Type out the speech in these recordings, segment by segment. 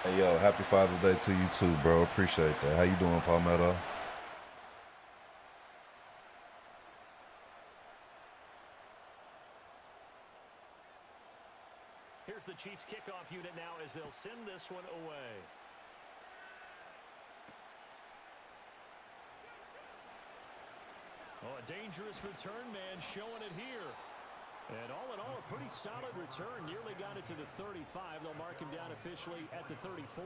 Hey, yo, happy Father's Day to you too, bro. Appreciate that. How you doing, Palmetto? Here's the Chiefs kickoff unit now as they'll send this one away. Oh, a dangerous return man showing it here. And all in all, a pretty solid return. Nearly got it to the 35. They'll mark him down officially at the 34.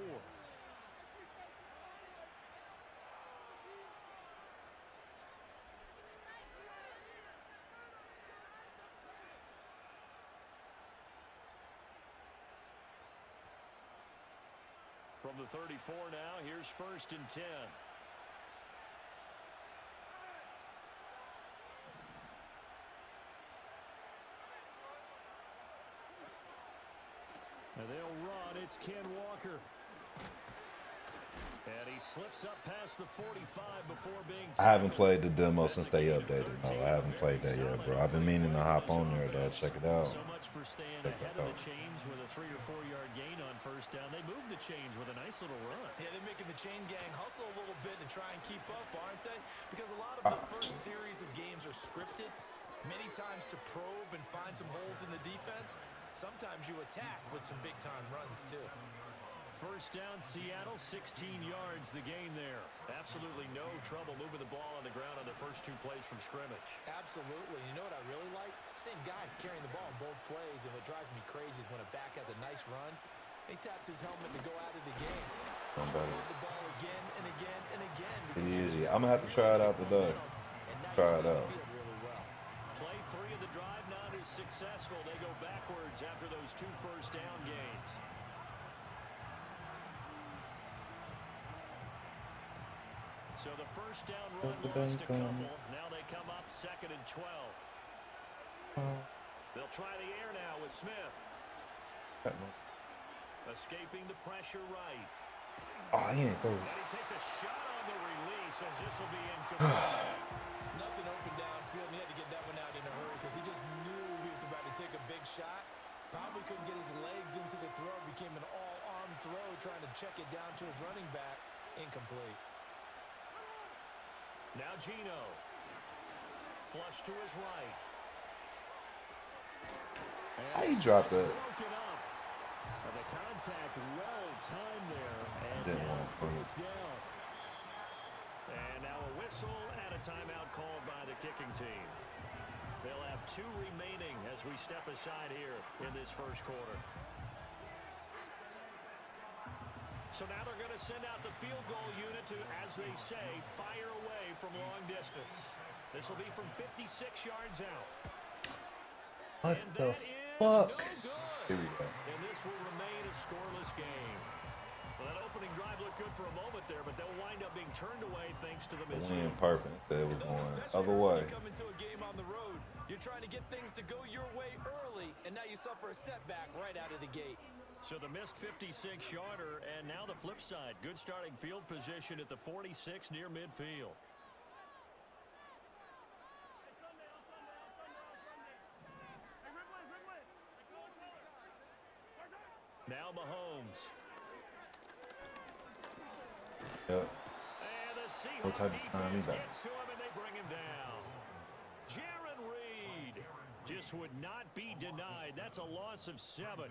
From the 34 now, here's 1st and 10. And they'll run. It's Ken Walker. And he slips up past the 45 before being I haven't played the demo since they updated. No, I haven't played that yet, bro. I've been meaning to hop on there, though. Check it out. So much for staying ahead of the chains with a 3 or 4 yard gain on first down. They move the chains with a nice little run. Yeah, they're making the chain gang hustle a little bit to try and keep up, aren't they? Because a lot of the first series of games are scripted, many times to probe and find some holes in the defense. Sometimes you attack with some big-time runs, too. First down, Seattle, 16 yards, the gain there. Absolutely no trouble moving the ball on the ground on the first 2 plays from scrimmage. Absolutely. You know what I really like? Same guy carrying the ball in both plays, and what drives me crazy is when a back has a nice run, he taps his helmet to go out of the game. I'm better. The ball again and again and again. It is. Yeah. I'm going to have to try it out today. Try it out. Really well. Play 3 of the drive not as successful. They go backwards after those 2 first down gains. So the first down run lost a couple. Now they come up 2nd and 12. They'll try the air now with Smith. Escaping the pressure right. Oh, he ain't go. And he takes a shot on the release as this will be incomplete. Nothing open downfield, and he had to get that one out in a hurry because he just knew he was about to take a big shot. Probably couldn't get his legs into the throw. Became an all-arm throw, trying to check it down to his running back. Incomplete. Now Geno. Flush to his right. How you drop that? Broken up. The contact well timed there. And Didn't now want food. 4th down. And now a whistle and a timeout called by the kicking team. They'll have 2 remaining as we step aside here in this first quarter. So now they're going to send out the field goal unit to, as they say, fire away from long distance. This will be from 56 yards out. What And the that is fuck? no good. Here we go. And this will remain a scoreless game. Well, that opening drive looked good for a moment there, but they'll wind up being turned away thanks to the The misfield. wind perfect. It was going Especially other when way. you come into a game on the road, you're trying to get things to go your way early, and now you suffer a setback right out of the gate. So the missed 56-yarder, and now the flip side. Good starting field position at the 46 near midfield. Now Mahomes. Yep. And the Seahawks What type of time he defense got? gets to him, and they bring him down. Jaron Reed just would not be denied. That's a loss of 7.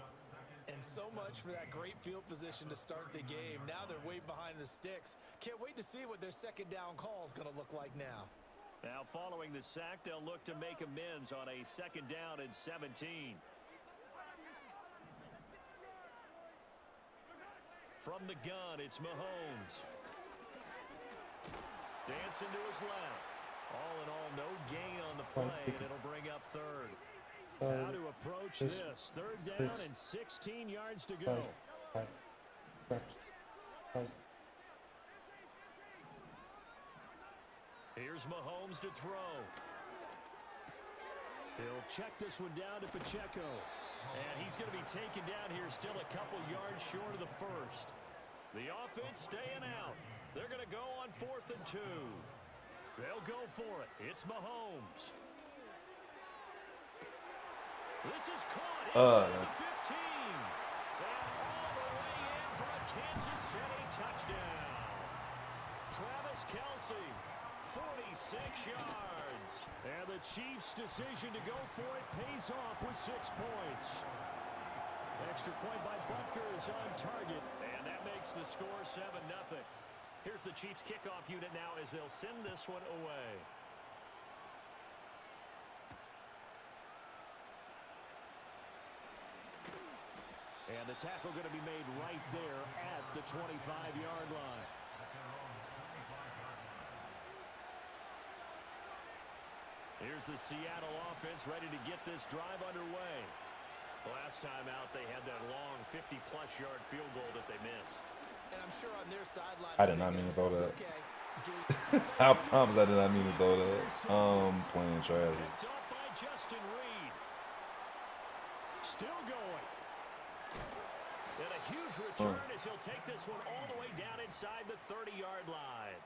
And so much for that great field position to start the game. Now they're way behind the sticks. Can't wait to see what their second down call is going to look like now. Now following the sack, they'll look to make amends on a 2nd down and 17. From the gun, it's Mahomes. Dancing to his left. All in all, no gain on the play, and it'll bring up 3rd. How to approach this. 3rd down and 16 yards to go. Here's Mahomes to throw. He'll check this one down to Pacheco. And he's going to be taken down here still a couple yards short of the first. The offense staying out. They're going to go on 4th and 2. They'll go for it. It's Mahomes. This is caught inside the 15. And all the way in for a Kansas City touchdown. Travis Kelce, 46 yards. And the Chiefs' decision to go for it pays off with 6 points. Extra point by Butker is on target. And that makes the score 7-0. Here's the Chiefs' kickoff unit now as they'll send this one away. And the tackle going to be made right there at the 25-yard line. Here's the Seattle offense ready to get this drive underway. Last time out, they had that long 50-plus yard field goal that they missed. And I'm sure on their sideline, I did not mean to throw that. I promise I did not mean to throw that. Playing trash. Picked up by Justin Reed. Still going. And a huge return as he'll take this one all the way down inside the 30-yard line.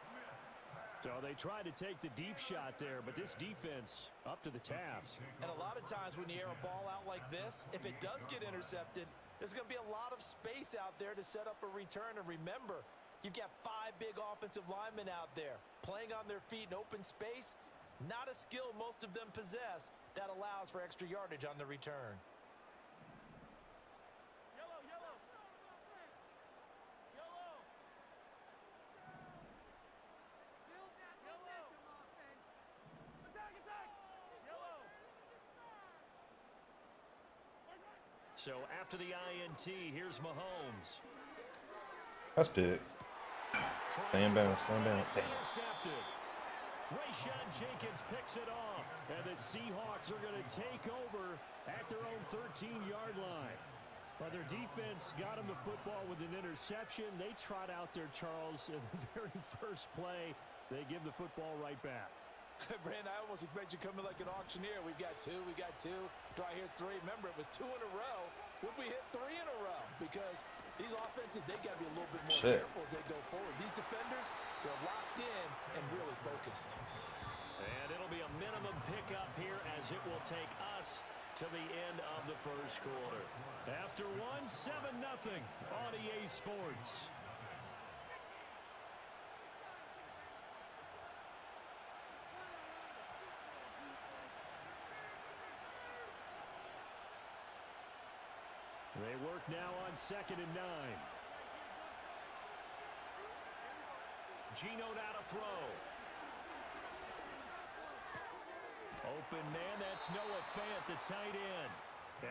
So they tried to take the deep shot there, but this defense up to the task. And a lot of times when you air a ball out like this, if it does get intercepted, there's going to be a lot of space out there to set up a return. And remember, you've got 5 big offensive linemen out there playing on their feet in open space. Not a skill most of them possess that allows for extra yardage on the return. So after the INT, here's Mahomes. That's big. Stand down, stand down. Intercepted. Rayshon Jenkins picks it off. And the Seahawks are going to take over at their own 13-yard line. But their defense got them the football with an interception. They trot out there, Charles, in the very first play. They give the football right back. Brandon, I almost expect you coming like an auctioneer. We've got 2, we got 2. Do I hear 3? Remember, it was 2 in a row. Would we hit 3 in a row? Because these offenses, they got to be a little bit more careful as they go forward. These defenders, they're locked in and really focused. And it'll be a minimum pickup here as it will take us to the end of the first quarter. After 7-0 on EA Sports. They work now on 2nd and 9. Geno now to throw. Open man, that's Noah Fant, the tight end.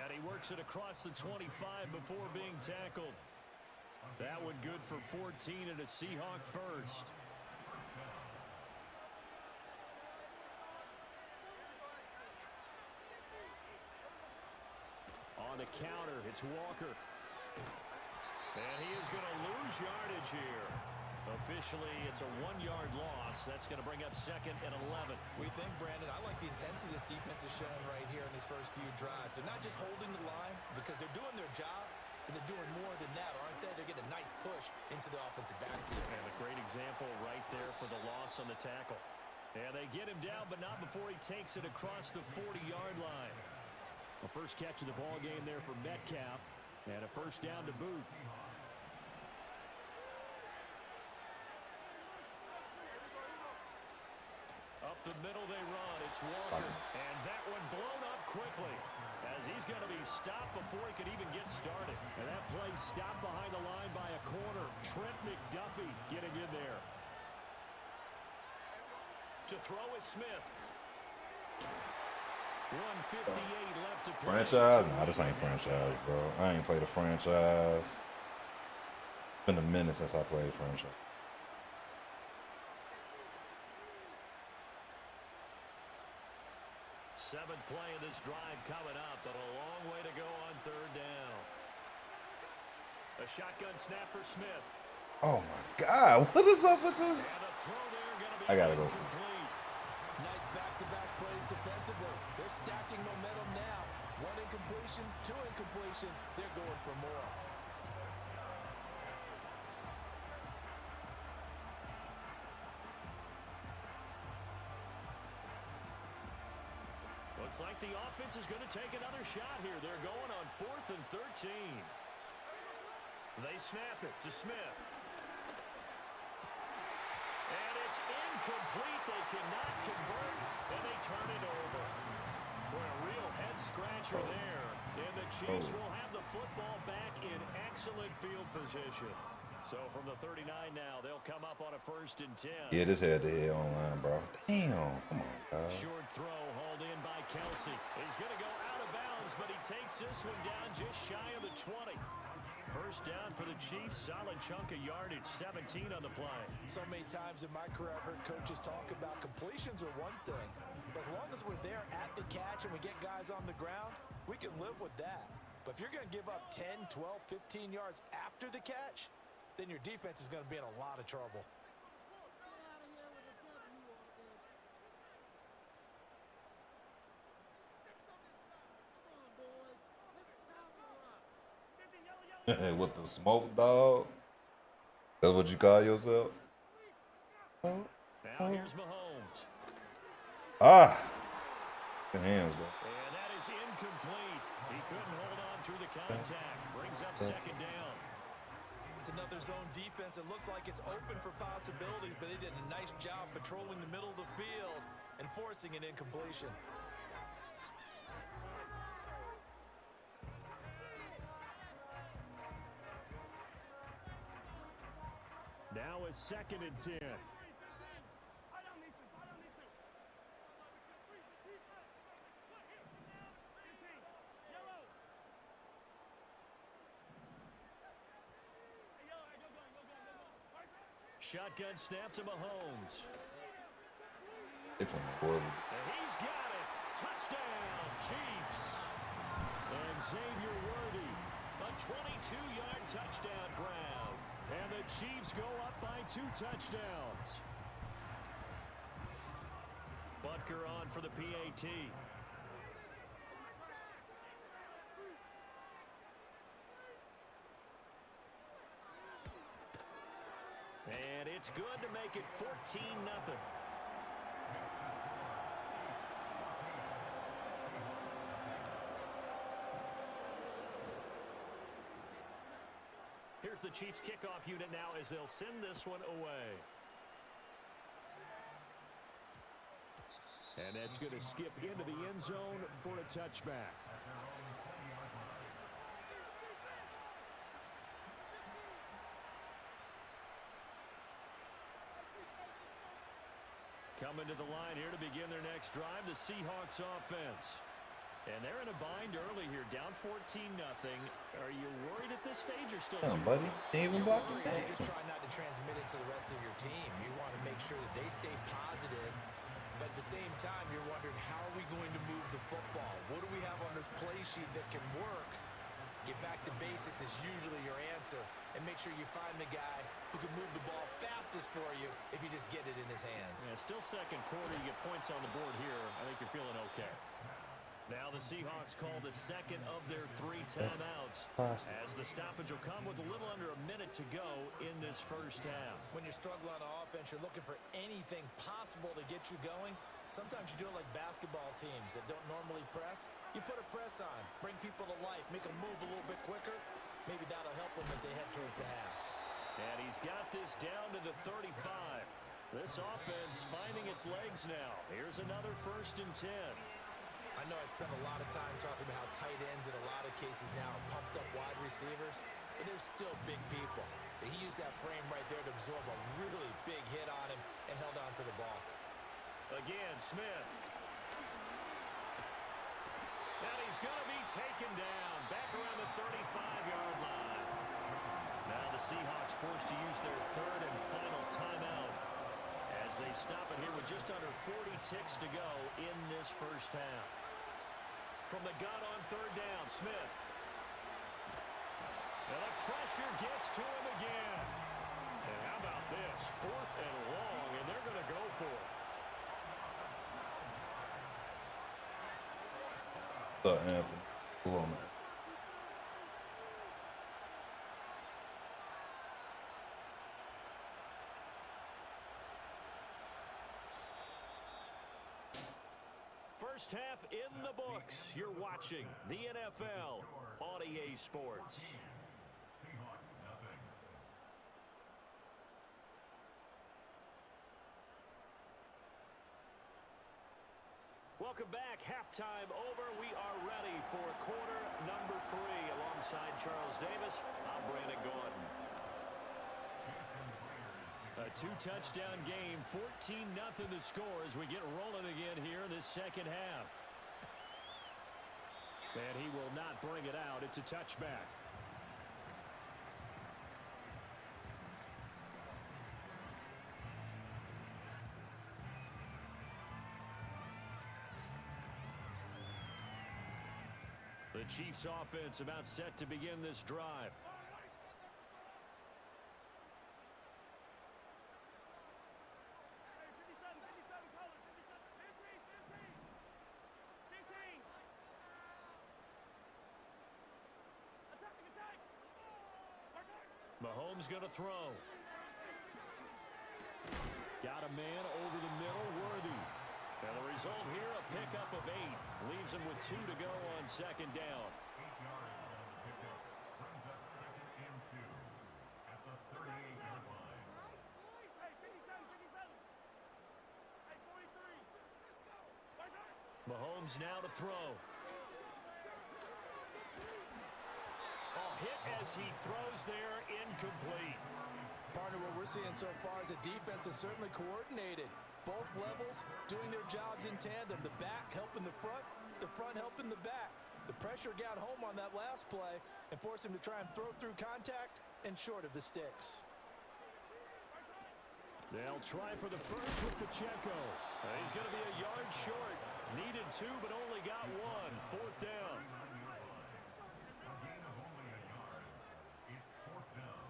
And he works it across the 25 before being tackled. That one good for 14 and a Seahawk first. On the counter, it's Walker. And he is going to lose yardage here. Officially, it's a 1-yard loss. That's going to bring up 2nd and 11. We think, Brandon, I like the intensity this defense is showing right here in these first few drives. They're not just holding the line because they're doing their job, but they're doing more than that, aren't they? They're getting a nice push into the offensive backfield. And a great example right there for the loss on the tackle. And they get him down, but not before he takes it across the 40-yard line. The first catch of the ball game there for Metcalf, and a first down to boot. Up the middle they run. It's Walker, and that one blown up quickly as he's going to be stopped before he could even get started. And that play stopped behind the line by a corner. Trent McDuffie getting in there. To throw is Smith. 1:58 left to play. Franchise? Nah, this ain't franchise, bro. I ain't played a franchise. It's been a minute since I played franchise. Seventh play of this drive coming up, but a long way to go on 3rd down. A shotgun snap for Smith. Oh my God, what is up with this? And a throw there going to be I gotta go. incomplete. Nice back-to-back plays defensively. They're stacking momentum now. 1 incompletion, 2 incompletion. They're going for more. Looks like the offense is going to take another shot here. They're going on 4th and 13. They snap it to Smith. And it's incomplete. They cannot convert, and they turn it over. Boy, a real head-scratcher there. And the Chiefs will have the football back in excellent field position. So from the 39 now, they'll come up on a 1st and 10. Yeah, this head-to-head online, bro. Damn, come on, guys. Short throw hauled in by Kelsey. He's going to go out of bounds, but he takes this one down just shy of the 20. First down for the Chiefs. Solid chunk of yardage, 17 on the play. So many times in my career, I've heard coaches talk about completions are one thing. But as long as we're there at the catch and we get guys on the ground, we can live with that. But if you're going to give up 10, 12, 15 yards after the catch, then your defense is going to be in a lot of trouble. With the smoke, dog. That's what you call yourself? Now here's Mahomes. Ah! The hands, bro. And that is incomplete. He couldn't hold on through the contact. Brings up second down. It's another zone defense. It looks like it's open for possibilities, but they did a nice job patrolling the middle of the field and forcing an incompletion. Now it's 2nd and 10. Shotgun snap to Mahomes. They playing horrible. And he's got it. Touchdown, Chiefs. And Xavier Worthy, a 22-yard touchdown grab. And the Chiefs go up by 2 touchdowns. Butker on for the PAT. And it's good to make it 14-0. Here's the Chiefs kickoff unit now as they'll send this one away. And that's going to skip into the end zone for a touchback. Coming to the line here to begin their next drive, the Seahawks offense. And they're in a bind early here, down 14-0. Are you worried at this stage or still Damn, too buddy. Ain't even blocking. You're just trying not to transmit it to the rest of your team. You want to make sure that they stay positive, but at the same time, you're wondering, how are we going to move the football? What do we have on this play sheet that can work? Get back to basics is usually your answer, and make sure you find the guy who can move the ball fastest for you if you just get it in his hands. Yeah, still second quarter. You get points on the board here. I think you're feeling okay. Now the Seahawks call the second of their 3 timeouts as the stoppage will come with a little under a minute to go in this first half. When you're struggling on offense, you're looking for anything possible to get you going. Sometimes you do it like basketball teams that don't normally press. You put a press on, bring people to life, make them move a little bit quicker. Maybe that'll help them as they head towards the half. And he's got this down to the 35. This offense finding its legs now. Here's another 1st and 10. I know I spent a lot of time talking about how tight ends in a lot of cases now are pumped up wide receivers, but they're still big people. He used that frame right there to absorb a really big hit on him and held on to the ball. Again, Smith. And he's going to be taken down back around the 35-yard line. Now the Seahawks forced to use their 3rd and final timeout as they stop it here with just under 40 ticks to go in this first half. From the gun on 3rd down, Smith. And the pressure gets to him again. And how about this? 4th and long, and they're going to go for it. What's up, Anthony? Who on that? First half in the books. You're watching the NFL on EA Sports. Welcome back. Halftime over. We are ready for quarter number 3. Alongside Charles Davis, I'm Brandon Gordon. A 2-touchdown game, 14-0 the score as we get rolling again here in this second half. And he will not bring it out. It's a touchback. The Chiefs offense about set to begin this drive. Mahomes going to throw. Got a man over the middle, Worthy. And the result here, a pickup of 8. Leaves him with 2 to go on second down. 8 yards on the pickup. Brings up 2nd and 2 at the 38-yard line. Mahomes now to throw. Oh, hit as he throws there, incomplete. Partner, what we're seeing so far is a defense that's certainly coordinated. Both levels doing their jobs in tandem. The back helping the front helping the back. The pressure got home on that last play and forced him to try and throw through contact and short of the sticks. They'll try for the first with Pacheco. He's going to be a yard short. Needed 2, but only got 1. 4th down. A gain of only a yard. It's 4th down.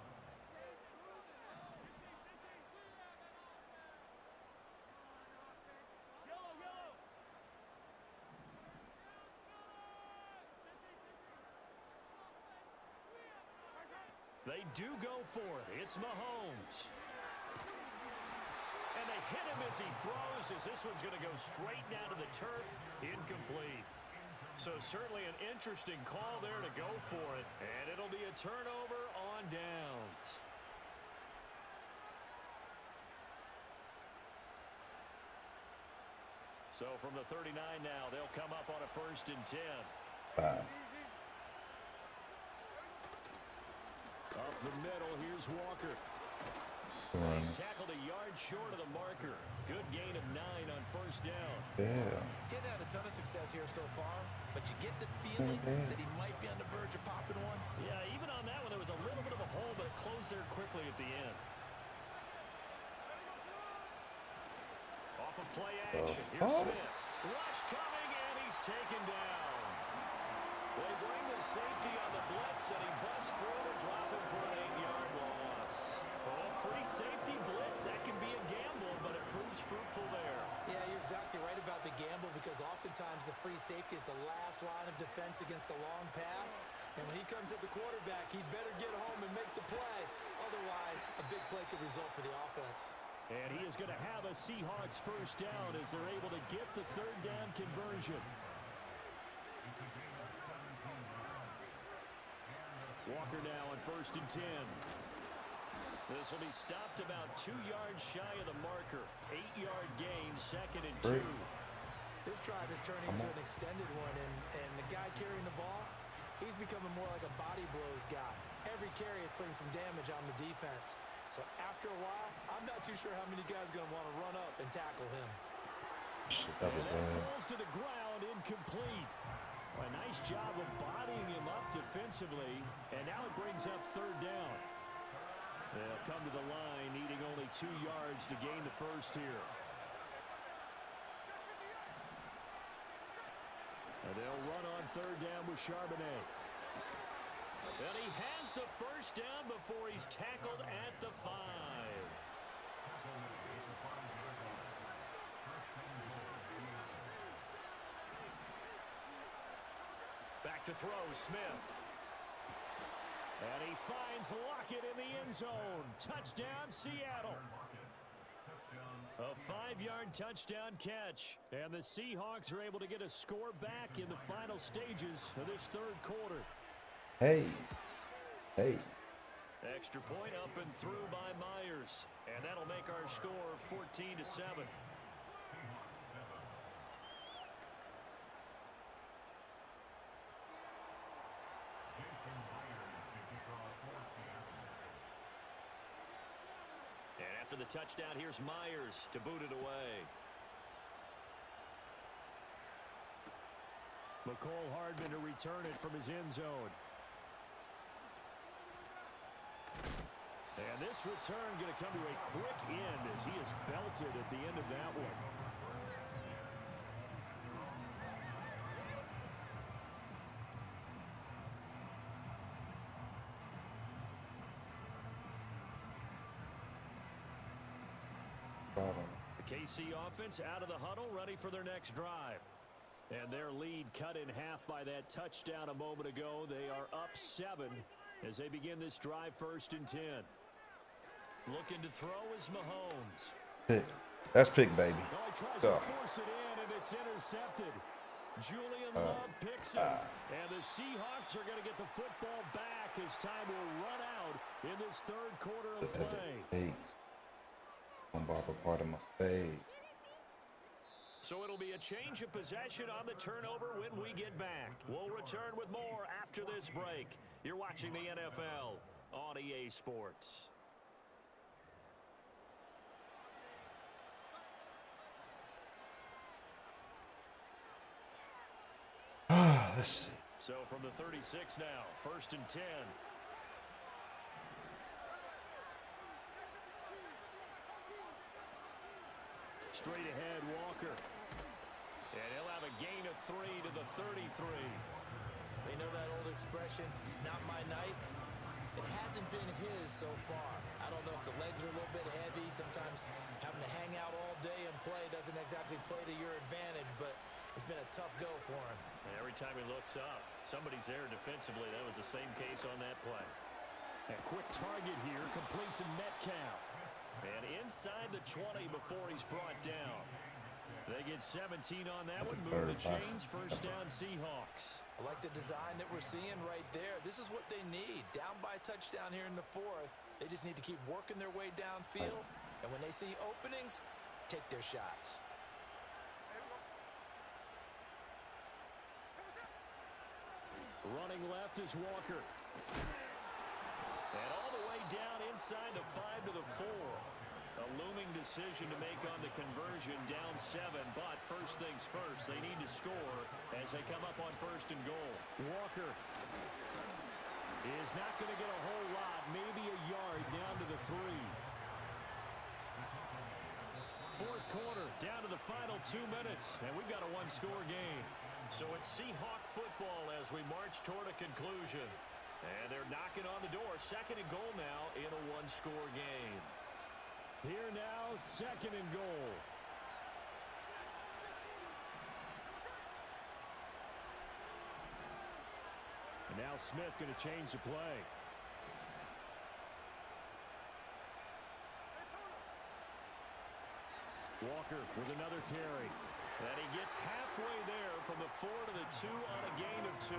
They do go for it. It's Mahomes. And they hit him as he throws, as this one's going to go straight down to the turf. Incomplete. So certainly an interesting call there to go for it. And it'll be a turnover on downs. So from the 39 now, they'll come up on a 1st and 10. 5. Up the middle, here's Walker. He's tackled a yard short of the marker. Good gain of 9 on 1st down. Yeah. Getting had a ton of success here so far, but you get the feeling that he might be on the verge of popping one. Yeah, even on that one, there was a little bit of a hole, but it closed there quickly at the end. Off of play action. Here's Smith. Rush coming, and he's taken down. They bring the safety on the blitz, and he busts through to drop him for an 8-yard loss. Well, free safety blitz, that can be a gamble, but it proves fruitful there. Yeah, you're exactly right about the gamble because oftentimes the free safety is the last line of defense against a long pass. And when he comes at the quarterback, he'd better get home and make the play. Otherwise, a big play could result for the offense. And he is going to have a Seahawks 1st down as they're able to get the 3rd down conversion. Walker now on 1st and 10. This will be stopped about 2 yards shy of the marker. 8-yard gain, 2nd and 2. This drive is turning into an extended one, and the guy carrying the ball, he's becoming more like a body blows guy. Every carry is putting some damage on the defense. So after a while, I'm not too sure how many guys are going to want to run up and tackle him. That was and bad. that falls to the ground, incomplete. A nice job of bodying him up defensively, and now it brings up 3rd down. They'll come to the line, needing only 2 yards to gain the 1st here. And they'll run on 3rd down with Charbonnet. And he has the 1st down before he's tackled at the 5. Back to throw, Smith. And he finds Lockett in the end zone. Touchdown, Seattle. A 5-yard touchdown catch. And the Seahawks are able to get a score back in the final stages of this 3rd quarter. Hey. Extra point up and through by Myers. And that'll make our score 14-7. And after the touchdown, here's Myers to boot it away. McCole Hardman to return it from his end zone. And this return going to come to a quick end as he is belted at the end of that one. The KC offense out of the huddle, ready for their next drive. And their lead cut in half by that touchdown a moment ago. They are up 7 as they begin this drive 1st and 10. Looking to throw is Mahomes. Pick. That's pick, baby. Oh, he tries Go. to force it in, and it's intercepted. Julian Love picks it. And the Seahawks are going to get the football back as time will run out in this 3rd quarter of play. Hey. I'm Barbara part of my fade. So it'll be a change of possession on the turnover when we get back. We'll return with more after this break. You're watching the NFL on EA Sports. Let's see. So from the 36 now, 1st and 10. Straight ahead, Walker. And he'll have a gain of 3 to the 33. They know that old expression, it's not my night. It hasn't been his so far. I don't know if the legs are a little bit heavy. Sometimes having to hang out all day and play doesn't exactly play to your advantage, but it's been a tough go for him. And every time he looks up, somebody's there defensively. That was the same case on that play. A quick target here, complete to Metcalf. And inside the 20 before he's brought down. They get 17 on that one. Move the chains. 1st down, Seahawks. I like the design that we're seeing right there. This is what they need. Down by a touchdown here in the 4th. They just need to keep working their way downfield. And when they see openings, take their shots. Running left is Walker. And all the way down inside the 5 to the 4. A looming decision to make on the conversion, down 7. But first things first, they need to score as they come up on 1st and goal. Walker is not going to get a whole lot, maybe a yard down to the 3. 4th quarter, down to the final 2 minutes, and we've got a one-score game. So it's Seahawk football as we march toward a conclusion. And they're knocking on the door. 2nd and goal now in a one-score game. Here now, 2nd and goal. And now Smith going to change the play. Walker with another carry. And he gets halfway there from the 4 to the 2 on a gain of 2.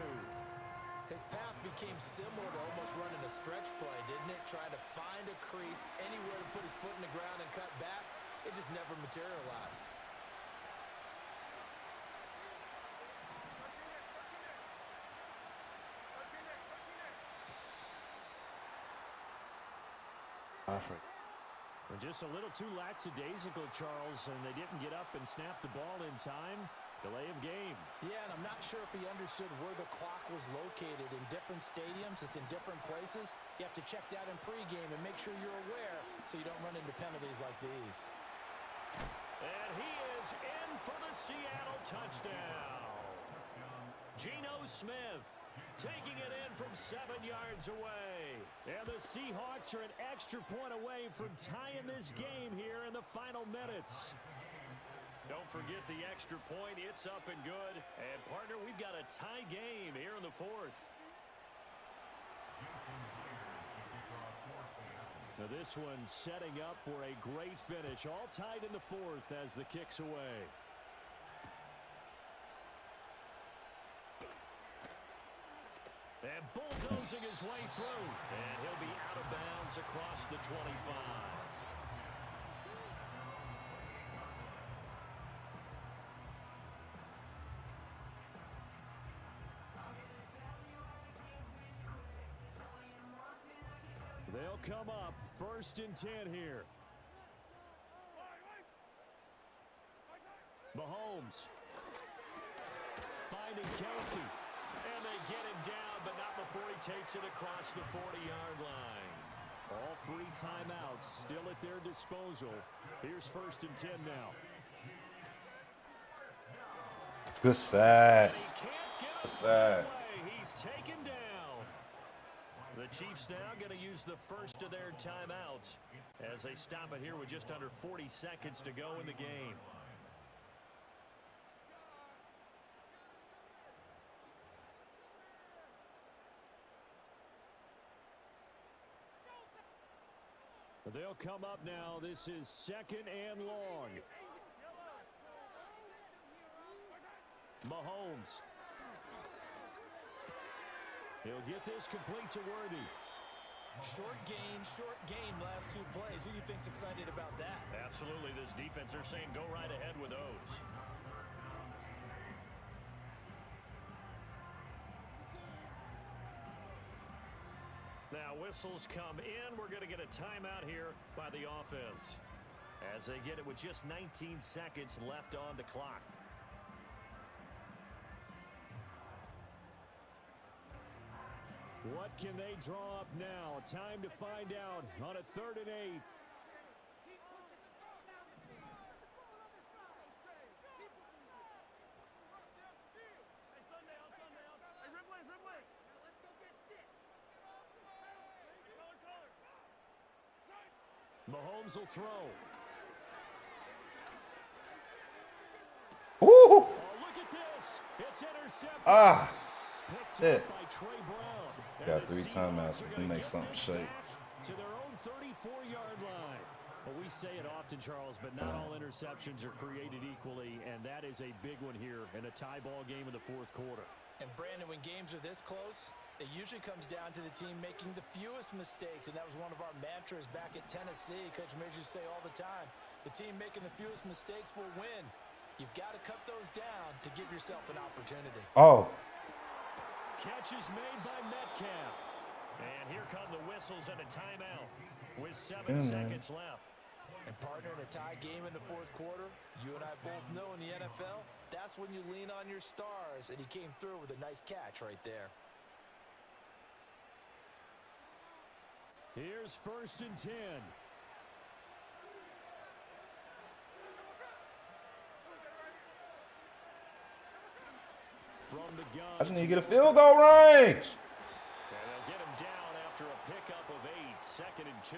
His path became similar to almost running a stretch play, didn't it? Trying to find a crease, anywhere to put his foot in the ground and cut back. It just never materialized. And just a little too lackadaisical, Charles, and they didn't get up and snap the ball in time. Delay of game. Yeah, and I'm not sure if he understood where the clock was located. In different stadiums, it's in different places. You have to check that in pregame and make sure you're aware so you don't run into penalties like these. And he is in for the Seattle touchdown. Geno Smith taking it in from 7 yards away. And the Seahawks are an extra point away from tying this game here in the final minutes. Don't forget the extra point. It's up and good. And, partner, we've got a tie game here in the 4th. Now this one setting up for a great finish. All tied in the 4th as the kick's away. And bulldozing his way through. And he'll be out of bounds across the 25. They'll come up 1st and 10 here. Mahomes finding Kelsey. And they get him down, but not before he takes it across the 40-yard line. All 3 timeouts still at their disposal. Here's 1st and 10 now. Good side. And he can't get Good us side. away. He's taken down. The Chiefs now going to use the first of their timeouts as they stop it here with just under 40 seconds to go in the game. They'll come up now. This is 2nd and long. Mahomes. He'll get this complete to Worthy. Short game, last 2 plays. Who do you think's excited about that? Absolutely. This defense, they're saying go right ahead with those. Now whistles come in. We're going to get a timeout here by the offense as they get it with just 19 seconds left on the clock. What can they draw up now? Time to find out on a 3rd and 8. Mahomes will throw. Ooh! Oh, look at this. It's intercepted. Ah! Picked Yeah. up by Trey Brown. And Got the 3 Seahawks timeouts. are We gonna can make get something this shake. back to their own 34-yard line. Well, we say it often, Charles, but not all interceptions are created equally, and that is a big one here in a tie ball game in the 4th quarter. And Brandon, when games are this close, it usually comes down to the team making the fewest mistakes, and that was one of our mantras back at Tennessee. Coach Mears used to say all the time, the team making the fewest mistakes will win. You've got to cut those down to give yourself an opportunity. Oh. Catch is made by Metcalf. And here come the whistles and a timeout with 7 seconds left. And partner, in a tie game in the 4th quarter, you and I both know in the NFL, that's when you lean on your stars, and he came through with a nice catch right there. Here's 1st and 10. From the gun. I just need to get a field goal range. And they'll get him down after a pickup of 8. 2nd and 2.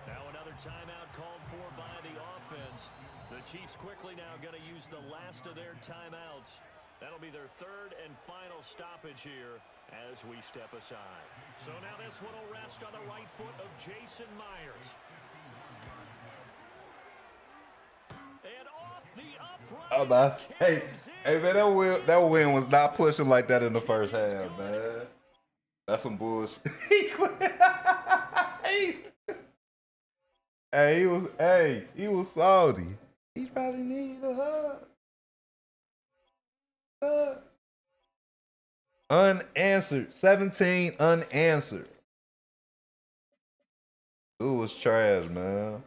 Now another timeout called for by the offense. The Chiefs quickly now going to use the last of their timeouts. That'll be their 3rd and final stoppage here as we step aside. So now this one will rest on the right foot of Jason Myers. And off the upright. Hey, man, that win was not pushing like that in the first half, man. That's some bullshit. He quit. He was salty. He probably needs a hug. Unanswered. 17 unanswered. It was trash, man.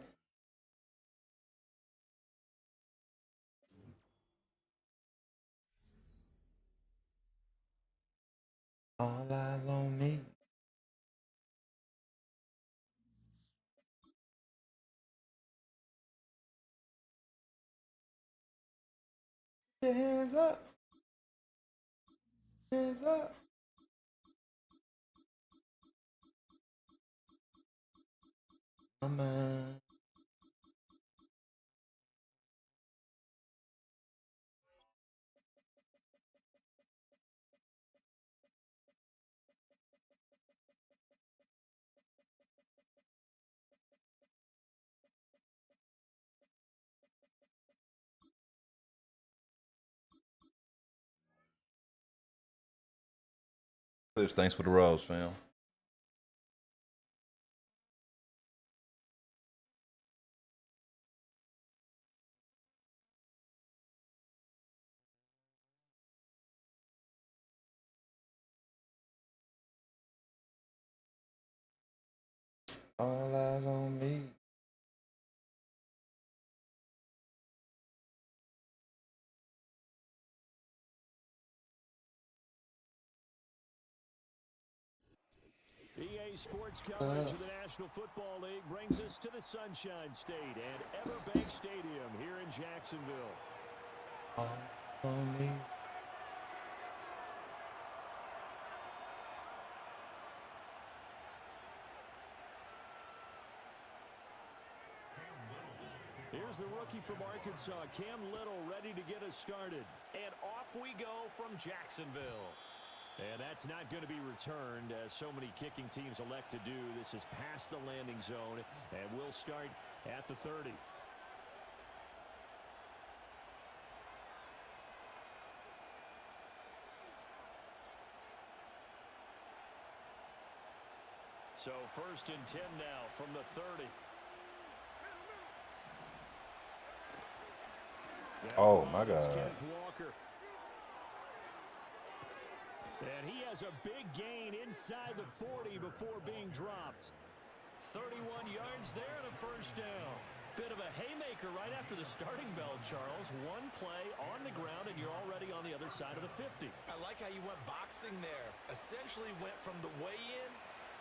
All eyes on me. Hands up. Hands up. Come on. Thanks for the rose, fam. All eyes on me. EA Sports coverage of the National Football League brings us to the Sunshine State and Everbank Stadium here in Jacksonville. All on me. Here's the rookie from Arkansas, Cam Little, ready to get us started. And off we go from Jacksonville. And that's not going to be returned, as so many kicking teams elect to do. This is past the landing zone, and we'll start at the 30. So 1st and 10 now from the 30. Oh, my God. Kenneth Walker. And he has a big gain inside the 40 before being dropped. 31 yards there and a 1st down. Bit of a haymaker right after the starting bell, Charles. One play on the ground, and you're already on the other side of the 50. I like how you went boxing there. Essentially went from the weigh-in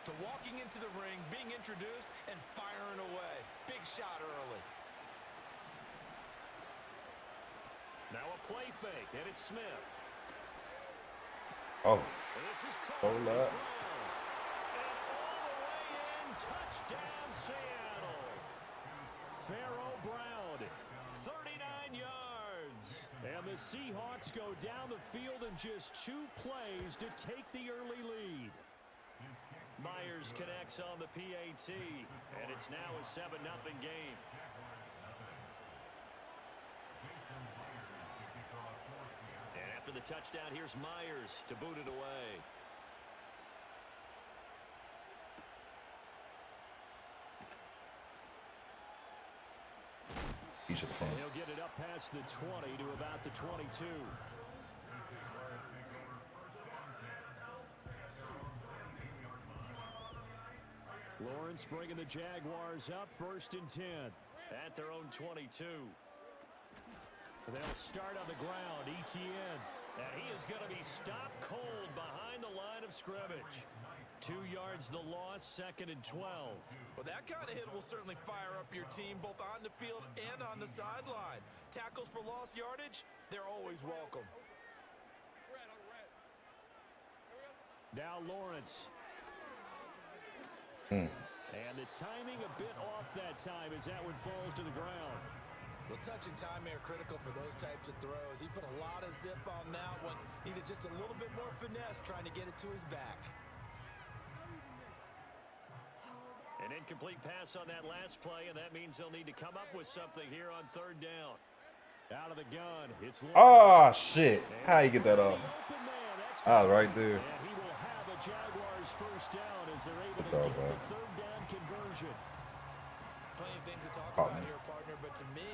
to walking into the ring, being introduced, and firing away. Big shot early. Now a play fake, and it's Smith. Oh. This is Hold Brown. up. And all the way in, touchdown Seattle. Pharaoh Brown, 39 yards. And the Seahawks go down the field in just 2 plays to take the early lead. Myers connects on the PAT, and it's now a 7-0 game. And after the touchdown, here's Myers to boot it away. He's at the front. He'll get it up past the 20 to about the 22. Lawrence bringing the Jaguars up 1st and 10 at their own 22. They'll start on the ground. Etienne. And he is going to be stopped cold behind the line of scrimmage. 2 yards the loss, 2nd and 12. Well, that kind of hit will certainly fire up your team, both on the field and on the sideline. Tackles for lost yardage, they're always welcome. Now Lawrence. Mm. And the timing a bit off that time as that one falls to the ground. Well, touch and time are critical for those types of throws. He put a lot of zip on that one. Needed just a little bit more finesse trying to get it to his back. An incomplete pass on that last play, and that means they'll need to come up with something here on 3rd down. Out of the gun, it's Lawrence. Oh, shit. How you get that off? Open man, that's Right there. and he will have a Jaguars 1st down as they're able to Good get dog, the 3rd down conversion. Plenty of things to talk Caught about me. here, partner, but to me,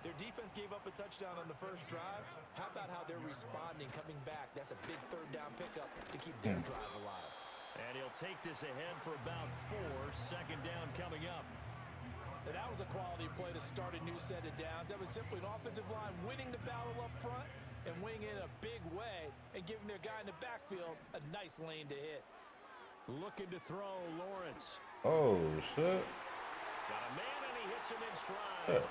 their defense gave up a touchdown on the first drive. How about how they're responding, coming back? That's a big 3rd down pickup to keep their drive alive. And he'll take this ahead for about 4. 2nd down coming up. And that was a quality play to start a new set of downs. That was simply an offensive line winning the battle up front and winning in a big way and giving their guy in the backfield a nice lane to hit. Looking to throw, Lawrence. Oh, shit. Got a man and he hits him in stride. Yeah.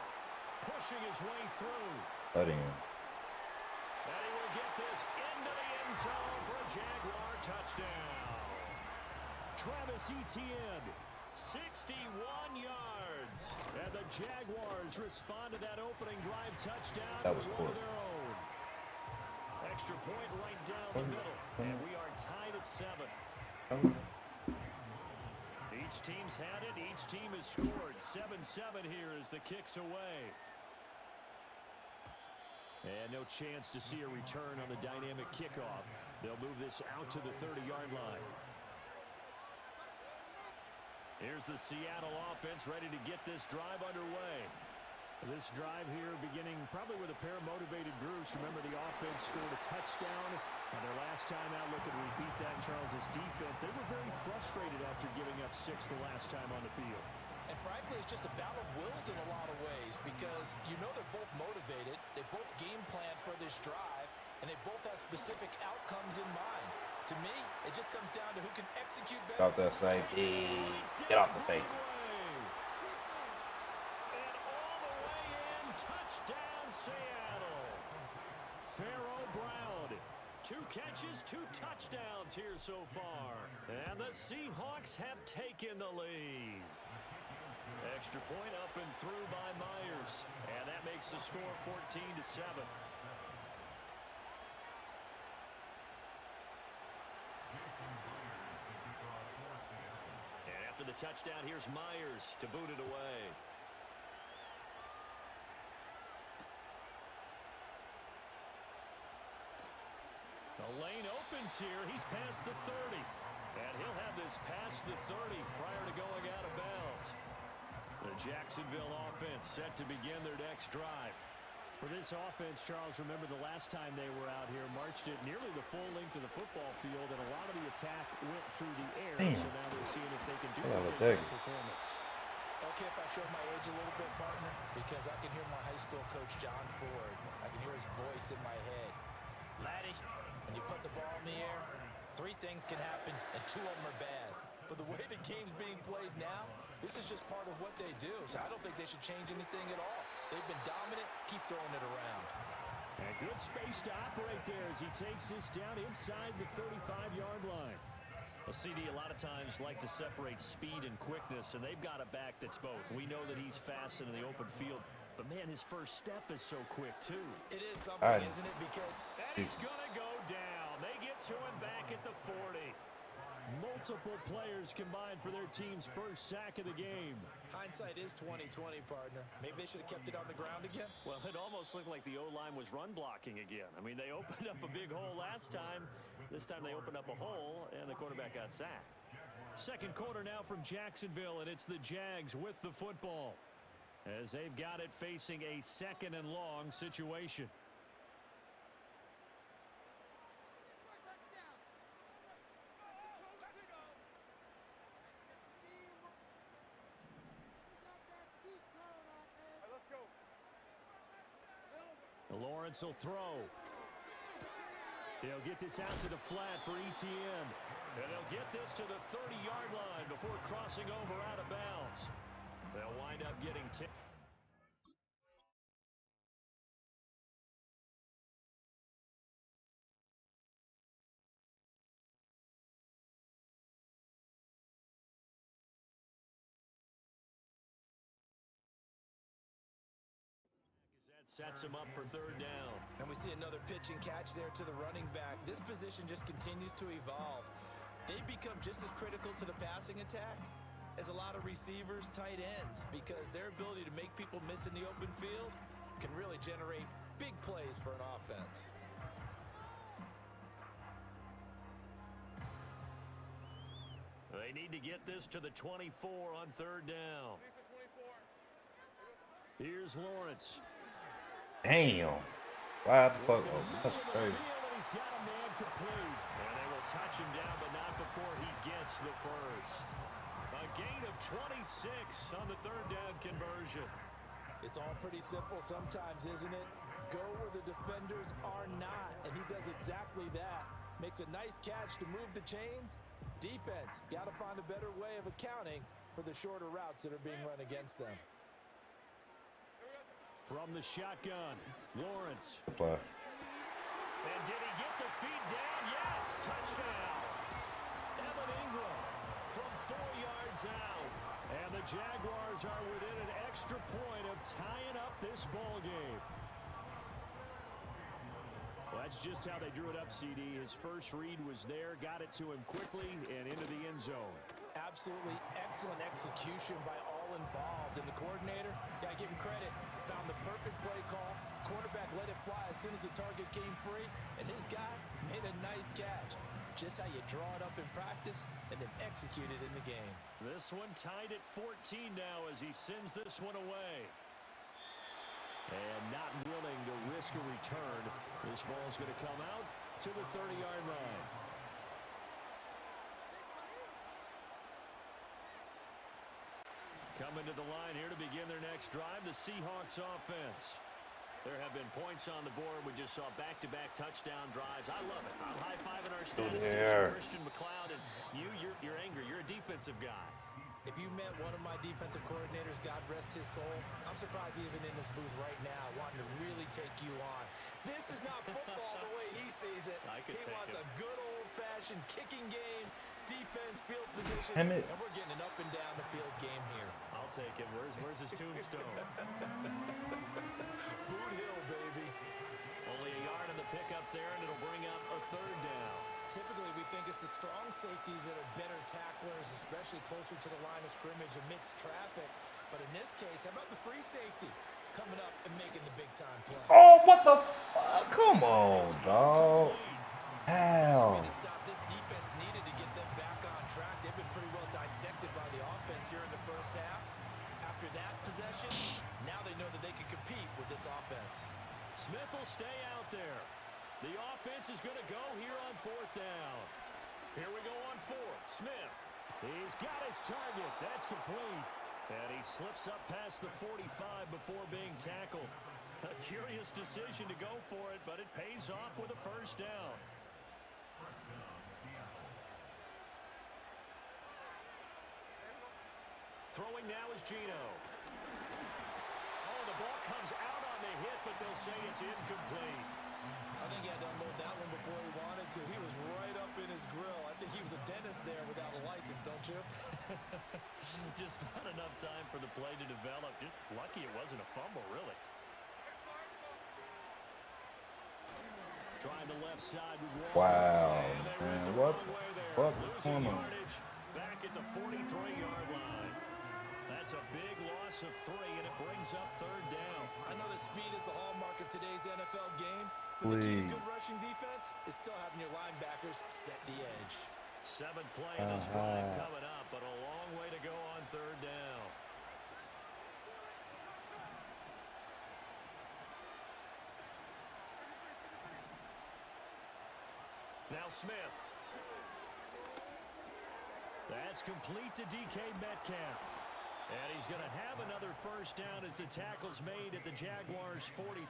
Pushing his way through. That in. And he will get this into the end zone for a Jaguar touchdown. Travis Etienne, 61 yards. And the Jaguars respond to that opening drive touchdown That was with one of their own. Extra point right down the middle. And we are tied at 7. Each team's had it. Each team has scored. 7-7 here as the kick's away. And no chance to see a return on the dynamic kickoff. They'll move this out to the 30-yard line. Here's the Seattle offense ready to get this drive underway. This drive here beginning probably with a pair of motivated groups. Remember, the offense scored a touchdown on their last time out. Looking to repeat that in Charles's defense. They were very frustrated after giving up 6 the last time on the field. And frankly, it's just a battle of wills in a lot of ways because you know they're both motivated. They both game plan for this drive, and they both have specific outcomes in mind. To me, it just comes down to who can execute better. Get off that safety. Get off the safety. And all the way in, touchdown Seattle. Pharaoh Brown, 2 catches, 2 touchdowns here so far. And the Seahawks have taken the lead. Extra point up and through by Myers. And that makes the score 14-7. touchdown. Here's Myers to boot it away. The lane opens here. He's past the 30. And he'll have this past the 30 prior to going out of bounds. The Jacksonville offense set to begin their next drive. For this offense, Charles, remember the last time they were out here, marched it nearly the full length of the football field, and a lot of the attack went through the air. Damn. So now they're seeing if they can do Yeah, it dig. in performance. Okay, if I show my age a little bit, partner, because I can hear my high school coach, John Ford. I can hear his voice in my head. Laddie, when you put the ball in the air, 3 things can happen, and 2 of them are bad. But the way the game's being played now, this is just part of what they do. So I don't think they should change anything at all. They've been dominant. Keep throwing it around. And good space to operate there as he takes this down inside the 35-yard line. A CD a lot of times like to separate speed and quickness, and they've got a back that's both. We know that he's fast in the open field, but, man, his first step is so quick, too. It is something, isn't it? Because And he's going to go down. They get to him back at the 40. Multiple players combined for their team's first sack of the game. hindsight is 20/20, partner. Maybe they should have kept it on the ground again. Well, it almost looked like the O-line was run blocking again. I mean, they opened up a big hole last time. This time they opened up a hole, and the quarterback got sacked. Second quarter now from Jacksonville, and it's the Jags with the football, as they've got it facing a 2nd and long situation. Lawrence will throw. He'll get this out to the flat for Etienne. And they'll get this to the 30-yard line before crossing over out of bounds. They'll wind up getting 10. Sets him up for 3rd down. And we see another pitch and catch there to the running back. This position just continues to evolve. They become just as critical to the passing attack as a lot of receivers, tight ends, because their ability to make people miss in the open field can really generate big plays for an offense. They need to get this to the 24 on 3rd down. Here's Lawrence. Damn. Why the fuck? Oh, that's crazy. He's got a man complete. And they will touch him down, but not before he gets the first. A gain of 26 on the 3rd down conversion. It's all pretty simple sometimes, isn't it? Go where the defenders are not, and he does exactly that. Makes a nice catch to move the chains. Defense, got to find a better way of accounting for the shorter routes that are being run against them. From the shotgun, Lawrence. But And did he get the feed down? Yes, touchdown. Evan Ingram from 4 yards out. And the Jaguars are within an extra point of tying up this ball game. Well, that's just how they drew it up, CD. His first read was there, got it to him quickly, and into the end zone. Absolutely excellent execution by all involved. And the coordinator, got to give him credit, found the perfect play call. Quarterback let it fly as soon as the target came free. And his guy made a nice catch. Just how you draw it up in practice and then execute it in the game. This one tied at 14 now as he sends this one away. And not willing to risk a return. This ball's going to come out to the 30-yard line. Coming to the line here to begin their next drive, the Seahawks offense. There have been points on the board. We just saw back-to-back touchdown drives. I love it. I'm high-fiving our statistician, Christian McLeod, and you're angry. You're a defensive guy. If you met one of my defensive coordinators, God rest his soul, I'm surprised he isn't in this booth right now wanting to really take you on. This is not football the way he sees it. He wants a good old-fashioned kicking game, defense, field position, and we're getting an up-and-down-the-field game here. I'll take it. Where's his tombstone? Boot Hill, baby. Only a yard in the pickup there, and it'll bring up a 3rd down. Typically, we think it's the strong safeties that are better tacklers, especially closer to the line of scrimmage amidst traffic. But in this case, how about the free safety coming up and making the big-time play? Oh, what the fuck? Come on, dog. How? To stop this defense needed to get them back on track. They've been pretty well dissected by the offense here in the first half. After that possession, now they know that they can compete with this offense. Smith will stay out there. The offense is going to go here on fourth down. Here we go on fourth. Smith. He's got his target. That's complete. And he slips up past the 45 before being tackled. A curious decision to go for it, but it pays off with a first down. Throwing now is Geno. Oh, the ball comes out on the hit, but they'll say it's incomplete. I think he had to unload that one before he wanted to. He was right up in his grill. I think he was a dentist there without a license, don't you? Just not enough time for the play to develop. Just lucky it wasn't a fumble, really. Trying the left side with Walker. Wow, man. What Losing going on? yardage back at the 43-yard line. That's a big loss of 3, and it brings up third down. I know that speed is the hallmark of today's NFL game, but the key to good rushing defense is still having your linebackers set the edge. 7th play in this drive coming up, but a long way to go on third down. Now Smith. That's complete to DK Metcalf. And he's going to have another first down as the tackle's made at the Jaguars' 43.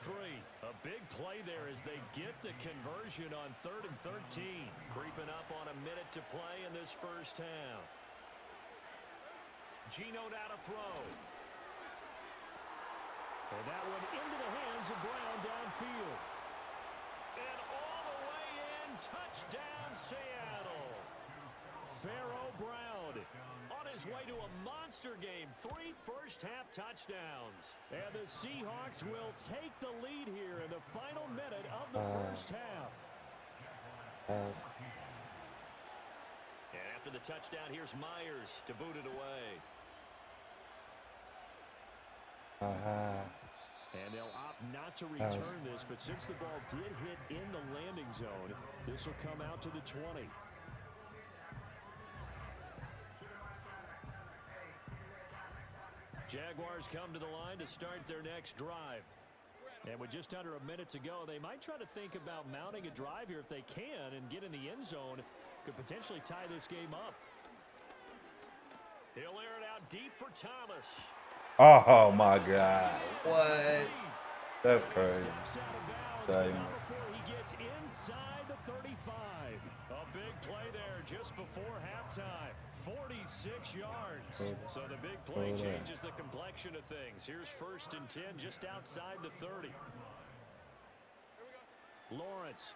A big play there as they get the conversion on 3rd and 13. Creeping up on a minute to play in this first half. Geno now to throw. And that one into the hands of Brown downfield. And all the way in, touchdown Seattle. Pharaoh Brown on his way to a monster game. 3 first-half touchdowns. And the Seahawks will take the lead here in the final minute of the first half. And after the touchdown, here's Myers to boot it away. And they'll opt not to return this, but since the ball did hit in the landing zone, this will come out to the 20. Jaguars come to the line to start their next drive. And with just under a minute to go, they might try to think about mounting a drive here if they can and get in the end zone. Could potentially tie this game up. He'll air it out deep for Thomas. Oh, my God. What? That's crazy. Before he gets inside the 35. A big play there just before halftime. 46 yards. So the big play changes the complexion of things. Here's 1st and 10 just outside the 30. Lawrence.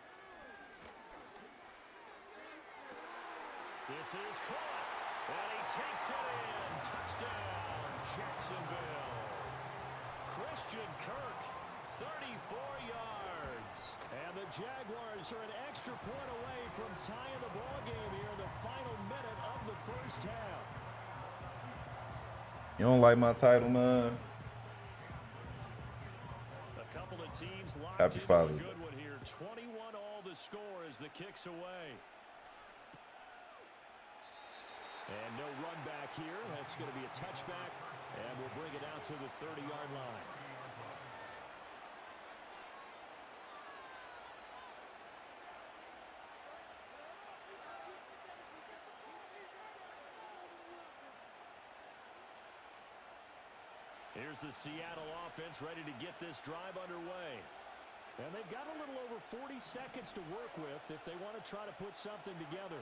This is caught. And he takes it in. Touchdown, Jacksonville. Christian Kirk, 34 yards. And the Jaguars are an extra point away from tying the ball game here in the final minute of the first half. You don't like my title, man? A couple of teams locked Happy into Father's a good one here. 21 all the score as the kicks away. And no run back here. That's going to be a touchback. And we'll bring it out to the 30-yard line. Here's the Seattle offense ready to get this drive underway. And they've got a little over 40 seconds to work with if they want to try to put something together.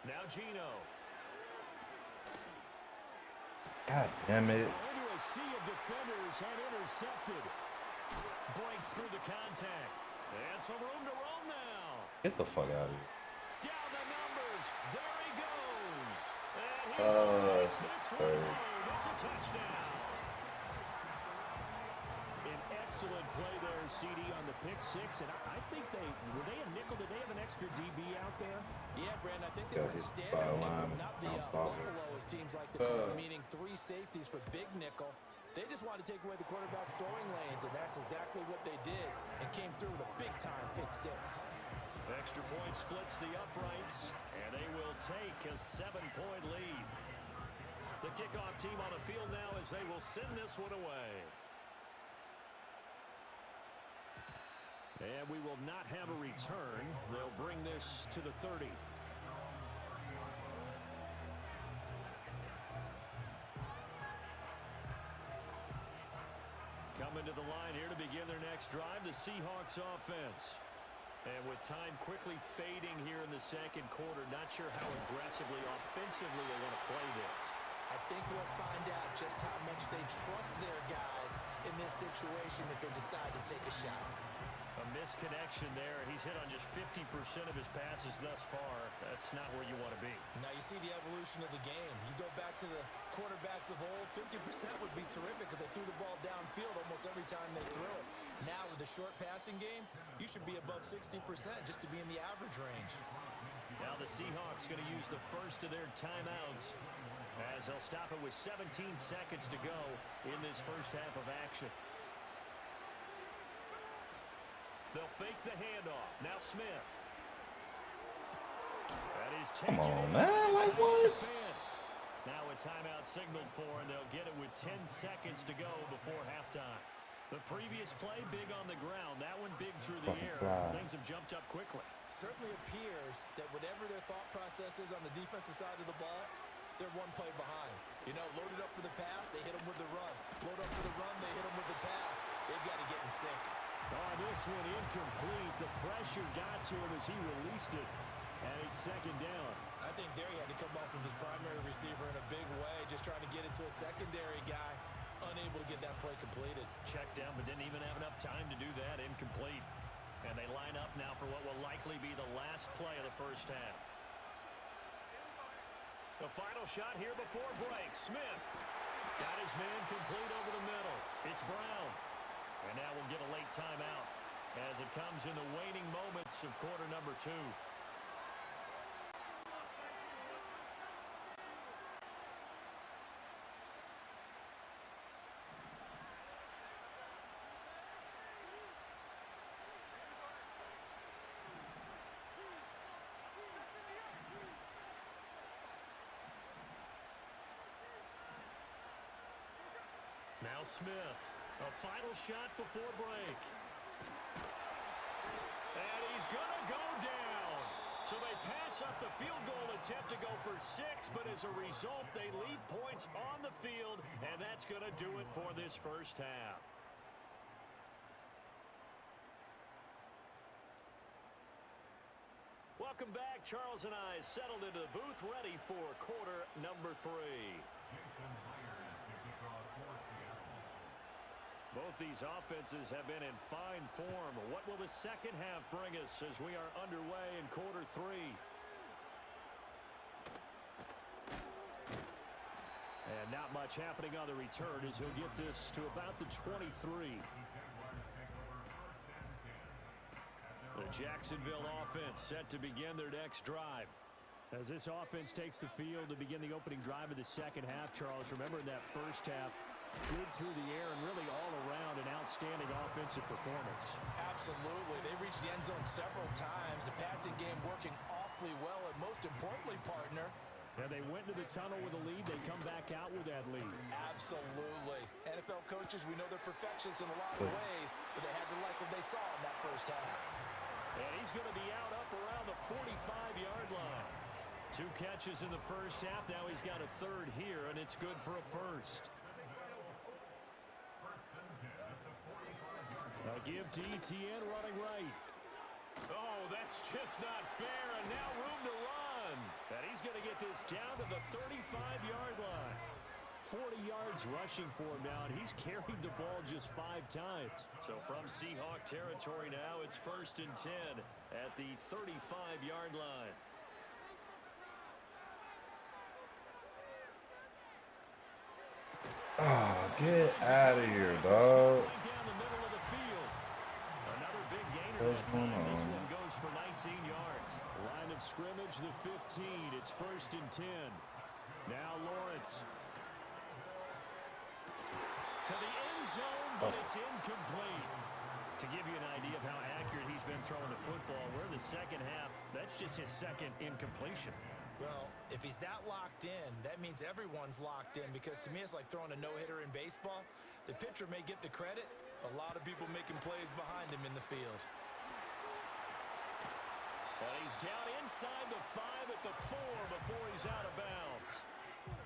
Now Geno. God damn it. Into a sea of defenders and intercepted. Breaks through the contact. And some room to roam now. Get the fuck out of here. Down the numbers. There he goes. And he Oh, will take that's this one crazy. home. It's a touchdown. An Excellent play there, CD, on the pick six. And I think were they a nickel? Did they have an extra DB out there? Yeah, Brandon, I think they were standard nickel, not the Buffalo, as teams like to call it, meaning 3 safeties for big nickel. They just wanted to take away the quarterback's throwing lanes, and that's exactly what they did, and came through with a big-time pick six. Extra point splits the uprights, and they will take a 7-point lead. The kickoff team on the field now as they will send this one away. And we will not have a return. They'll bring this to the 30. Coming to the line here to begin their next drive, the Seahawks offense. And with time quickly fading here in the second quarter, not sure how aggressively, offensively they're going to play this. I think we'll find out just how much they trust their guys in this situation if they decide to take a shot. A misconnection there. He's hit on just 50% of his passes thus far. That's not where you want to be. Now you see the evolution of the game. You go back to the quarterbacks of old, 50% would be terrific because they threw the ball downfield almost every time they threw it. Now with the short passing game, you should be above 60% just to be in the average range. Now the Seahawks going to use the first of their timeouts as they'll stop it with 17 seconds to go in this first half of action. They'll fake the handoff. Now Smith. That is taken. Come on, man. Like what? Now a timeout signaled for, and they'll get it with 10 seconds to go before halftime. The previous play, big on the ground. That one big through the air. Things have jumped up quickly. Certainly appears that whatever their thought process is on the defensive side of the ball, they're one play behind. You know, loaded up for the pass, they hit them with the run. Load up for the run, they hit them with the pass. They've got to get in sync. Oh, this one incomplete. The pressure got to him as he released it. And it's second down. I think there he had to come off of his primary receiver in a big way, just trying to get it to a secondary guy, unable to get that play completed. Checked down, but didn't even have enough time to do that. Incomplete. And they line up now for what will likely be the last play of the first half. The final shot here before break. Smith got his man complete over the middle. It's Brown. And now we'll get a late timeout as it comes in the waning moments of quarter number 2. Now Smith, a final shot before break. And he's going to go down. So they pass up the field goal attempt to go for 6, but as a result, they leave points on the field, and that's going to do it for this first half. Welcome back. Charles and I settled into the booth, ready for quarter number 3. Both these offenses have been in fine form. What will the second half bring us as we are underway in quarter 3? And not much happening on the return as he'll get this to about the 23. The Jacksonville offense set to begin their next drive. As this offense takes the field to begin the opening drive of the second half, Charles, remember in that first half, good through the air and really all around an outstanding offensive performance. Absolutely. They reached the end zone several times. The passing game working awfully well, and most importantly, partner, yeah, they went to the tunnel with a lead. They come back out with that lead. Absolutely. NFL coaches, we know they're perfectionists in a lot of ways, but they had to like what they saw in that first half. And he's going to be out up around the 45-yard line. 2 catches in the first half. Now he's got a third here, and it's good for a first. A give to Etienne running right. Oh, that's just not fair, and now room to run. And he's going to get this down to the 35-yard line. 40 yards rushing for him now, and he's carried the ball just 5 times. So from Seahawk territory now, it's 1st and 10 at the 35-yard line. Oh, get out of here, dog. Down the middle of the that time. This one goes for 19 yards. Line of scrimmage, the 15. It's 1st and 10. Now Lawrence. To the end zone, but it's incomplete. To give you an idea of how accurate he's been throwing the football, we're in the second half. That's just his second incompletion. Well, if he's that locked in, that means everyone's locked in, because to me it's like throwing a no-hitter in baseball. The pitcher may get the credit, a lot of people making plays behind him in the field. And he's down inside the 5 at the 4 before he's out of bounds.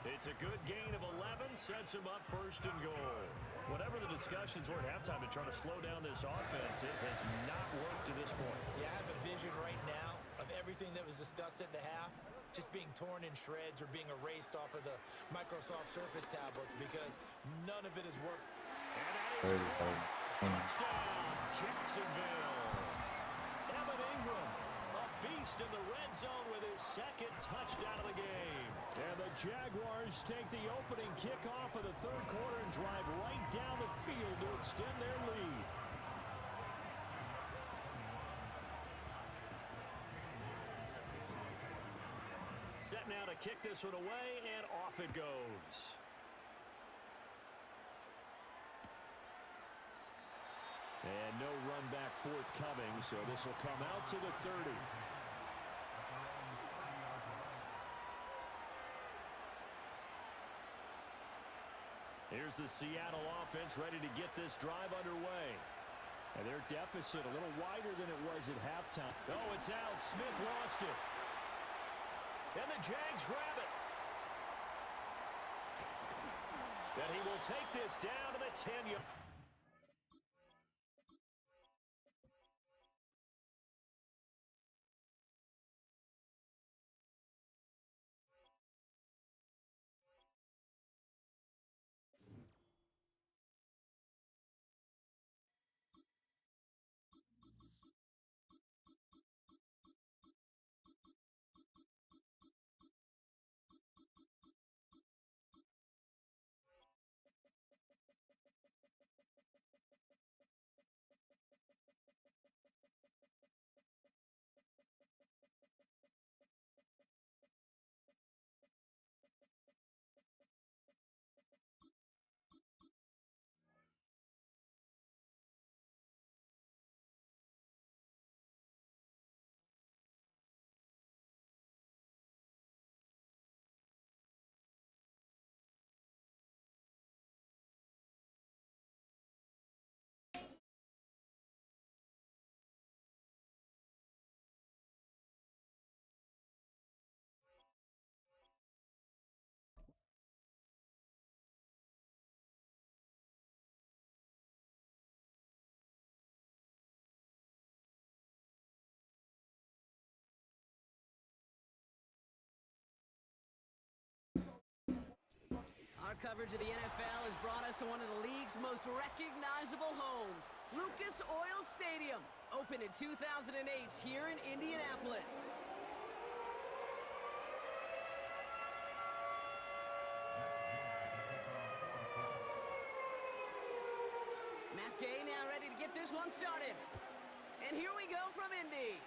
It's a good gain of 11, sets him up 1st and goal. Whatever the discussions were at halftime to try to slow down this offense, it has not worked to this point. Yeah, I have a vision right now of everything that was discussed at the half just being torn in shreds or being erased off of the Microsoft Surface tablets, because none of it has worked. And that is touchdown, Jacksonville. Evan Ingram, a beast in the red zone with his second touchdown of the game. And the Jaguars take the opening kickoff of the 3rd quarter and drive right down the field to extend their lead. Set now to kick this one away, and off it goes. And no run back forthcoming, so this will come out to the 30. Here's the Seattle offense ready to get this drive underway. And their deficit a little wider than it was at halftime. Oh, it's out. Smith lost it. And the Jags grab it. And he will take this down to the 10-yard. Our coverage of the NFL has brought us to one of the league's most recognizable homes, Lucas Oil Stadium, opened in 2008 here in Indianapolis. Matt Gay now ready to get this one started. And here we go from Indy.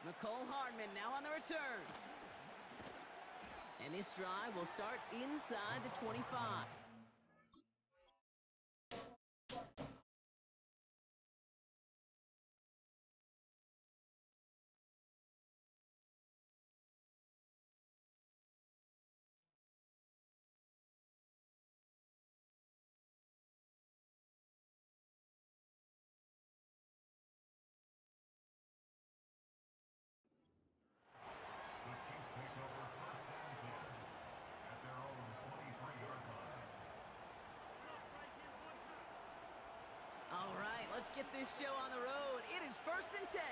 Nicole Hardman now on the return. And this drive will start inside the 25. Let's get this show on the road. It is 1st and 10.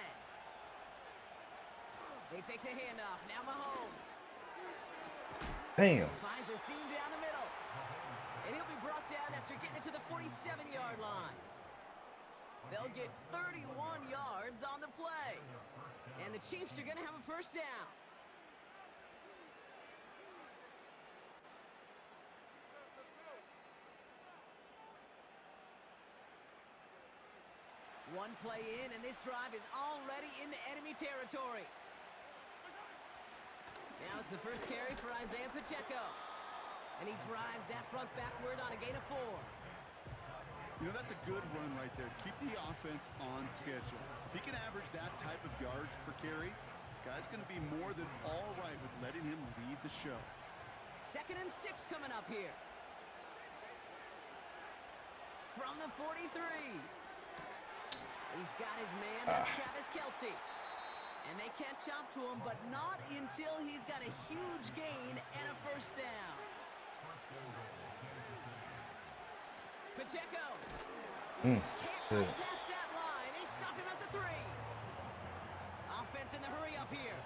They fake the handoff. Now Mahomes. Damn. Finds a seam down the middle. And he'll be brought down after getting it to the 47-yard line. They'll get 31 yards on the play. And the Chiefs are going to have a first down. One play in, and this drive is already into enemy territory. Now it's the first carry for Isaiah Pacheco. And he drives that front backward on a gain of 4. You know, that's a good run right there. Keep the offense on schedule. If he can average that type of yards per carry, this guy's going to be more than all right with letting him lead the show. 2nd and 6 coming up here. From the 43. He's got his man, that's Travis Kelce. And they catch up to him, but not until he's got a huge gain and a first down. Pacheco. Can't run past that line. They stop him at the 3. Offense in the hurry up here.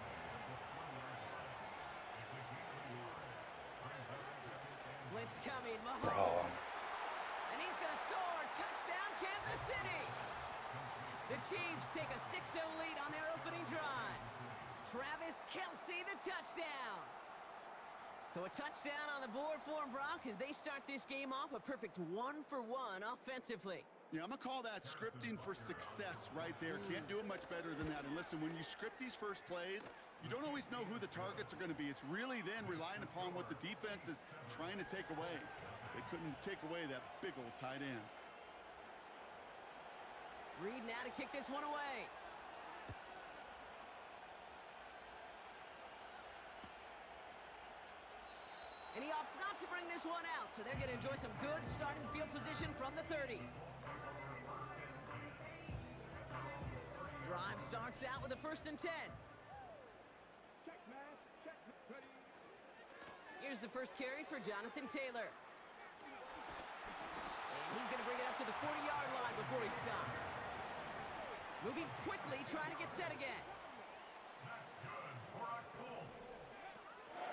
Blitz coming, Mahomes. And he's going to score. Touchdown, Kansas City. The Chiefs take a 6-0 lead on their opening drive. Travis Kelce, the touchdown. So a touchdown on the board for them, Brock, as they start this game off a perfect 1-for-1 offensively. Yeah, I'm going to call that scripting for success right there. Can't do it much better than that. And listen, when you script these first plays, you don't always know who the targets are going to be. It's really then relying upon what the defense is trying to take away. They couldn't take away that big old tight end. Reed now to kick this one away. And he opts not to bring this one out, so they're going to enjoy some good starting field position from the 30. Drive starts out with a 1st and 10. Here's the first carry for Jonathan Taylor. And he's going to bring it up to the 40-yard line before he stops. Moving quickly, trying to get set again.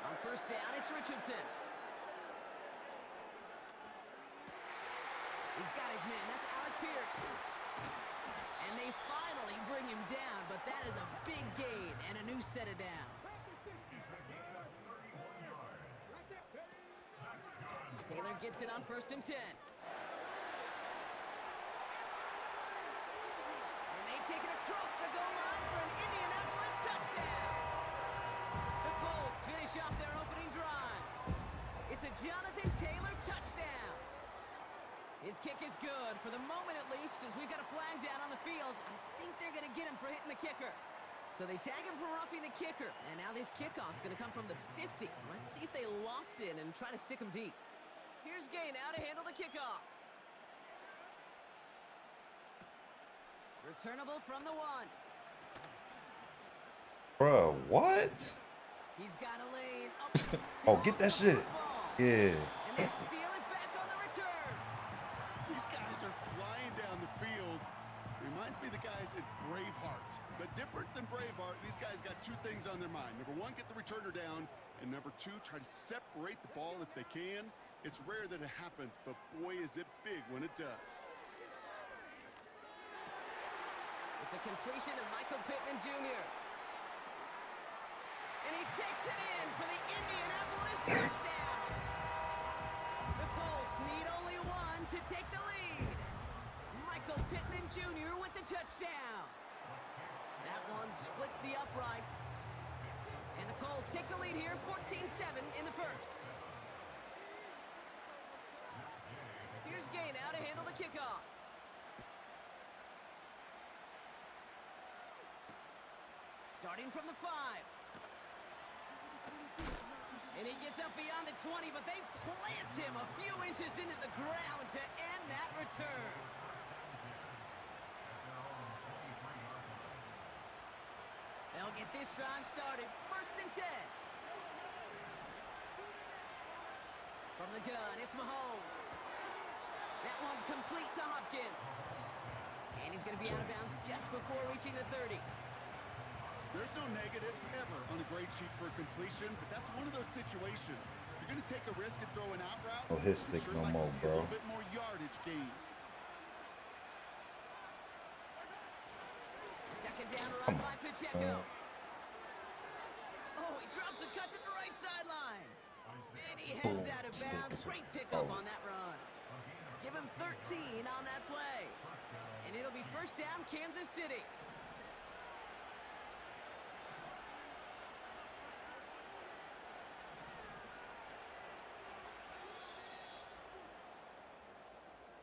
On first down, it's Richardson. He's got his man. That's Alec Pierce. And they finally bring him down, but that is a big gain and a new set of downs. Taylor gets it on 1st and 10. Take it across the goal line for an Indianapolis touchdown. The Colts finish off their opening drive. It's a Jonathan Taylor touchdown. His kick is good, for the moment at least, as we've got a flag down on the field. I think they're going to get him for hitting the kicker. So they tag him for roughing the kicker, and now this kickoff's going to come from the 50. Let's see if they loft in and try to stick him deep. Here's Gay now to handle the kickoff. Returnable from the 1. Bruh, what? He's got a lane up. Oh, get that shit. Yeah. And they steal it back on the return. These guys are flying down the field. Reminds me of the guys at Braveheart. But different than Braveheart, these guys got 2 things on their mind. Number 1, get the returner down. And number 2, try to separate the ball if they can. It's rare that it happens, but boy, is it big when it does. It's a completion of Michael Pittman Jr. And he takes it in for the Indianapolis touchdown. The Colts need only 1 to take the lead. Michael Pittman Jr. with the touchdown. That one splits the uprights. And the Colts take the lead here, 14-7 in the first. Here's Gay now to handle the kickoff. Starting from the 5. And he gets up beyond the 20, but they plant him a few inches into the ground to end that return. They'll get this drive started. 1st and 10. From the gun, it's Mahomes. That one complete to Hopkins. And he's going to be out of bounds just before reaching the 30. There's no negatives ever on a grade sheet for a completion, but that's one of those situations. If you're going to take a risk and throw an out route, Oh, his stick sure no like more, to see bro. a little bit more yardage gained. 2nd down run by Pacheco. Oh, he drops a cut to the right sideline. And he heads out of bounds. Great pickup on that run. Give him 13 on that play. And it'll be first down, Kansas City.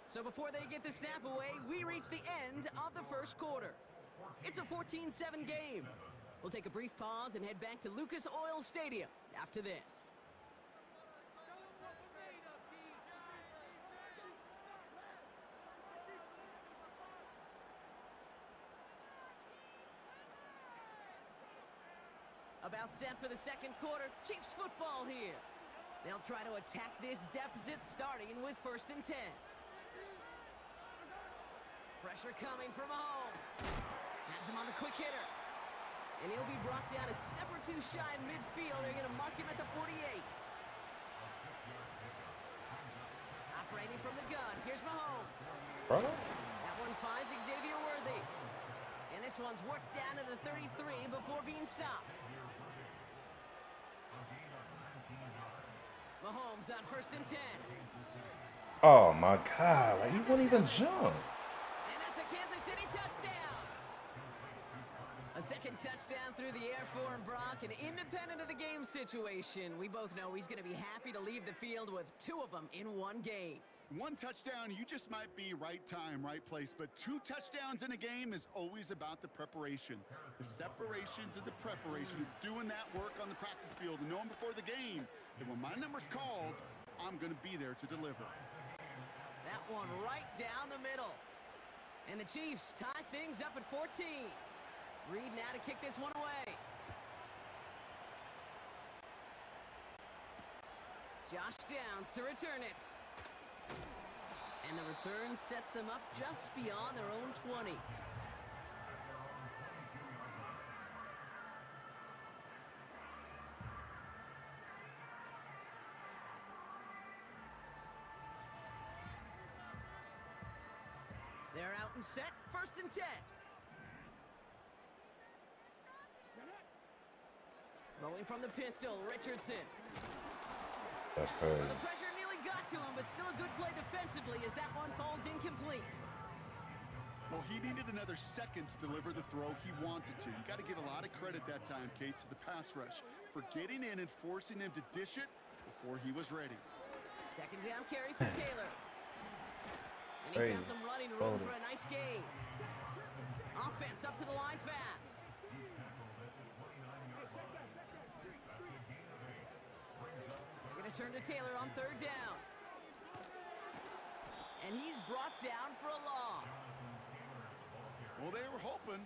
So before they get the snap away, we reach the end of the first quarter. It's a 14-7 game. We'll take a brief pause and head back to Lucas Oil Stadium after this. About set for the second quarter. Chiefs football here. They'll try to attack this deficit starting with 1st and 10. Pressure coming from Mahomes. Has him on the quick hitter. And he'll be brought down a step or two shy of midfield. They're going to mark him at the 48. Operating from the gun. Here's Mahomes. Brother? That one finds Xavier Worthy. And this one's worked down to the 33 before being stopped. Mahomes on 1st and 10. Oh my God! Like he wouldn't even jump. And that's a Kansas City touchdown. A second touchdown through the air for him, Brock. And independent of the game situation, we both know he's going to be happy to leave the field with 2 of them in one game. 1 touchdown, you just might be right time, right place. But 2 touchdowns in a game is always about the preparation. The separations and the preparation. It's doing that work on the practice field and knowing before the game that when my number's called, I'm going to be there to deliver. That one right down the middle. And the Chiefs tie things up at 14. Reed now to kick this one away. Josh Downs to return it. And the return sets them up just beyond their own 20. They're out and set, 1st and 10. Throwing from the pistol, Richardson. That's crazy. The pressure nearly got to him, but still a good play defensively as that one falls incomplete. Well, he needed another second to deliver the throw he wanted to. You got to give a lot of credit that time, Kate, to the pass rush for getting in and forcing him to dish it before he was ready. Second down carry for Taylor. And he found some running room for a nice gain. Offense up to the line fast. They're going to turn to Taylor on 3rd down. And he's brought down for a loss. Well, they were hoping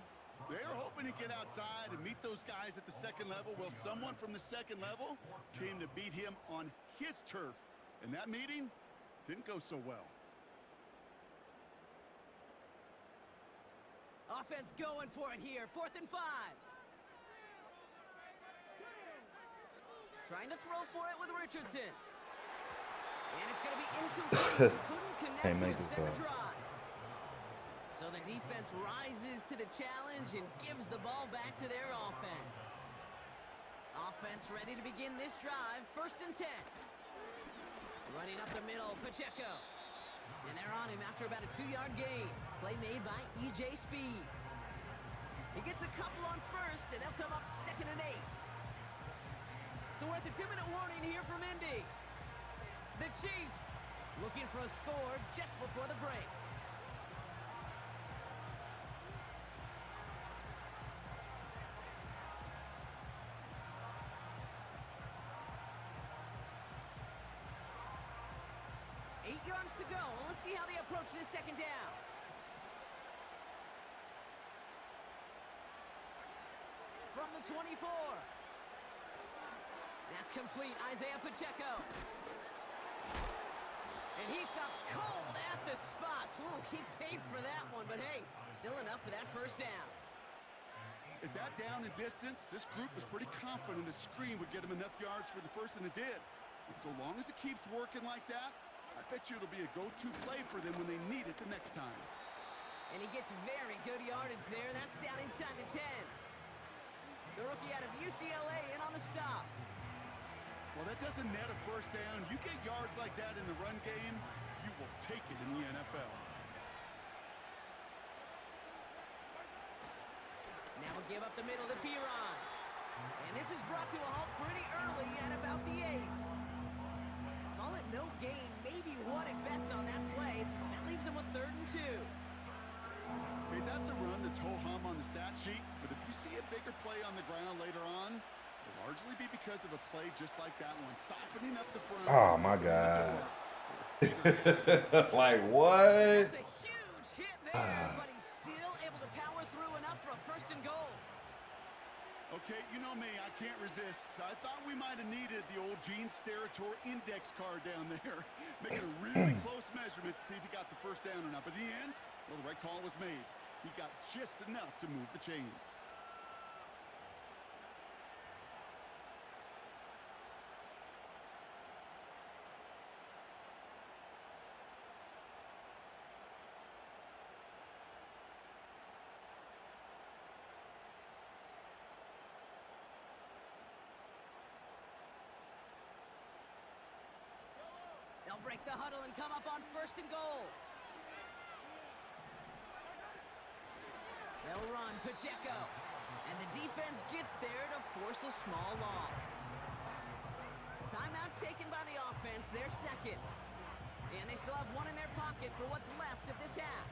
to get outside and meet those guys at the second level. Well, someone from the second level came to beat him on his turf. And that meeting didn't go so well. Offense going for it here. 4th and 5. Trying to throw for it with Richardson. And it's going to be incomplete. Couldn't connect to extend the drive. So the defense rises to the challenge and gives the ball back to their offense. Offense ready to begin this drive. 1st and 10. Running up the middle, Pacheco. And they're on him after about a 2-yard gain. Play made by E.J. Speed. He gets a couple on 1st, and they'll come up 2nd and 8. So we're at the 2-minute warning here from Indy. The Chiefs looking for a score just before the break. Eight yards to go. Let's see how they approach this second down. From the 24. That's complete. Isaiah Pacheco. And he stopped cold at the spot. Ooh, he paid for that one, but hey, still enough for that 1st down. At that down and distance, this group was pretty confident a screen would get him enough yards for the 1st, and it did. And so long as it keeps working like that, I bet you it'll be a go-to play for them when they need it the next time. And he gets very good yardage there. That's down inside the 10. The rookie out of UCLA in on the stop. Well, that doesn't net a first down. You get yards like that in the run game, you will take it in the NFL. Now we'll give up the middle to Piron. And this is brought to a halt pretty early at about the 8. Call it no gain, maybe one at best on that play. That leaves him with 3rd and 2. Okay, that's a run that's ho-hum on the stat sheet, but if you see a bigger play on the ground later on, it'll largely be because of a play just like that one, softening up the front. Oh my God. Like what? That's a huge hit there, but he's still able to power through enough for a 1st and goal. Okay, you know me, I can't resist. I thought we might have needed the old Gene Steratore index card down there. Making a really close measurement to see if he got the first down or not. But in the end, well, the right call was made. He got just enough to move the chains. They'll break the huddle and come up on 1st and goal. They'll run Pacheco. And the defense gets there to force a small loss. Timeout taken by the offense, their 2nd. And they still have 1 in their pocket for what's left of this half.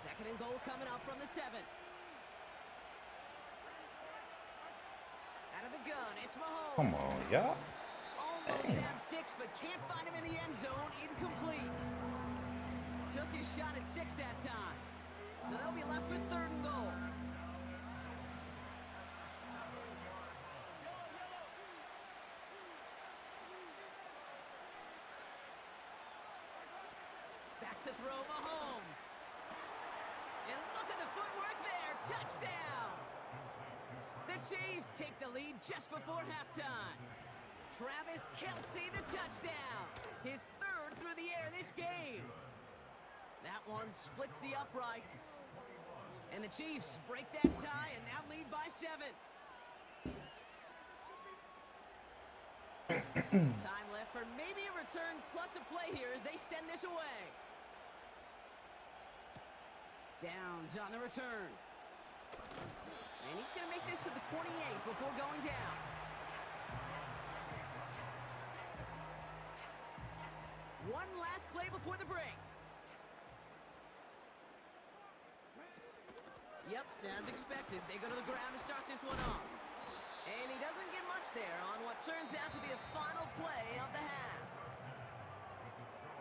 2nd and goal coming up from the 7. Out of the gun, it's Mahomes. Come on, y'all. Almost had 6, but can't find him in the end zone. Incomplete. Took his shot at 6 that time. So they'll be left with 3rd and goal. Back to throw Mahomes. And look at the footwork there. Touchdown. The Chiefs take the lead just before halftime. Travis Kelce, the touchdown. His 3rd through the air this game. That one splits the uprights. And the Chiefs break that tie and now lead by 7. Time left for maybe a return plus a play here as they send this away. Downs on the return. And he's going to make this to the 28 before going down. One last play before the break. Yep, as expected, they go to the ground to start this one off. And he doesn't get much there on what turns out to be the final play of the half.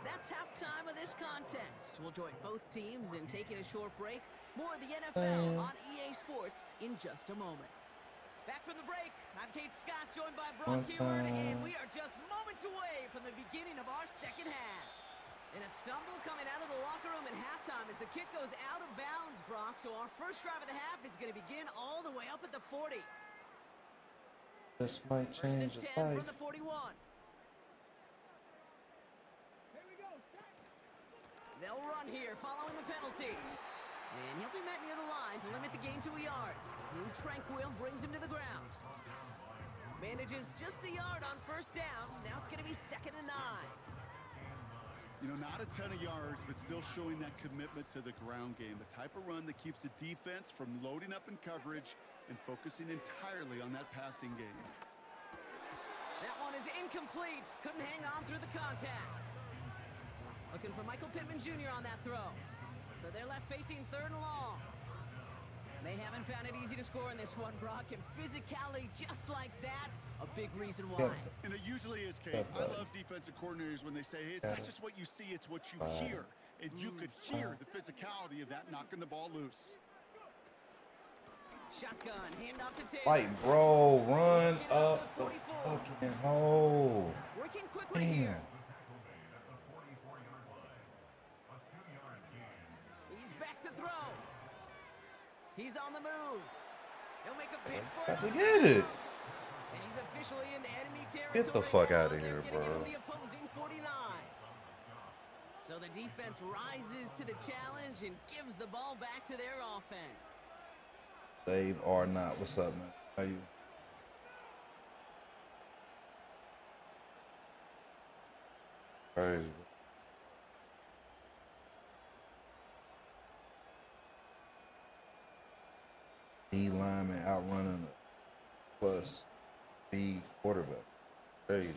That's halftime of this contest. We'll join both teams in taking a short break. More of the NFL on EA Sports in just a moment. Back from the break, I'm Kate Scott, joined by Brock Huard, and we are just moments away from the beginning of our 2nd half. And a stumble coming out of the locker room at halftime as the kick goes out of bounds, Brock. So our first drive of the half is going to begin all the way up at the 40. This might change the 10 life. from the 41. They'll run here following the penalty. And he'll be met near the line to limit the gain to a yard. Drew Tranquill brings him to the ground. Manages just a yard on 1st down. Now it's going to be 2nd and 9. You know, not a ton of yards, but still showing that commitment to the ground game. The type of run that keeps the defense from loading up in coverage and focusing entirely on that passing game. That one is incomplete. Couldn't hang on through the contact. Looking for Michael Pittman Jr. on that throw. So they're left facing 3rd and long. They haven't found it easy to score in this one, Brock. And physicality just like that, a big reason why. And it usually is, Kate. I love defensive coordinators when they say, hey, it's not just what you see, it's what you hear. And you could hear the physicality of that knocking the ball loose. Shotgun, handoff to Taylor. Like, bro, run up the fucking hole. Working quickly here. He's back to throw. He's on the move. He'll make a bid for it. Got to get it. And he's officially in enemy territory. Get the fuck now. out of They're here, getting bro. him the opposing 49. So the defense rises to the challenge and gives the ball back to their offense. Save or not. What's up, man? How you? Crazy. D lineman outrunning the plus B quarterback. Crazy.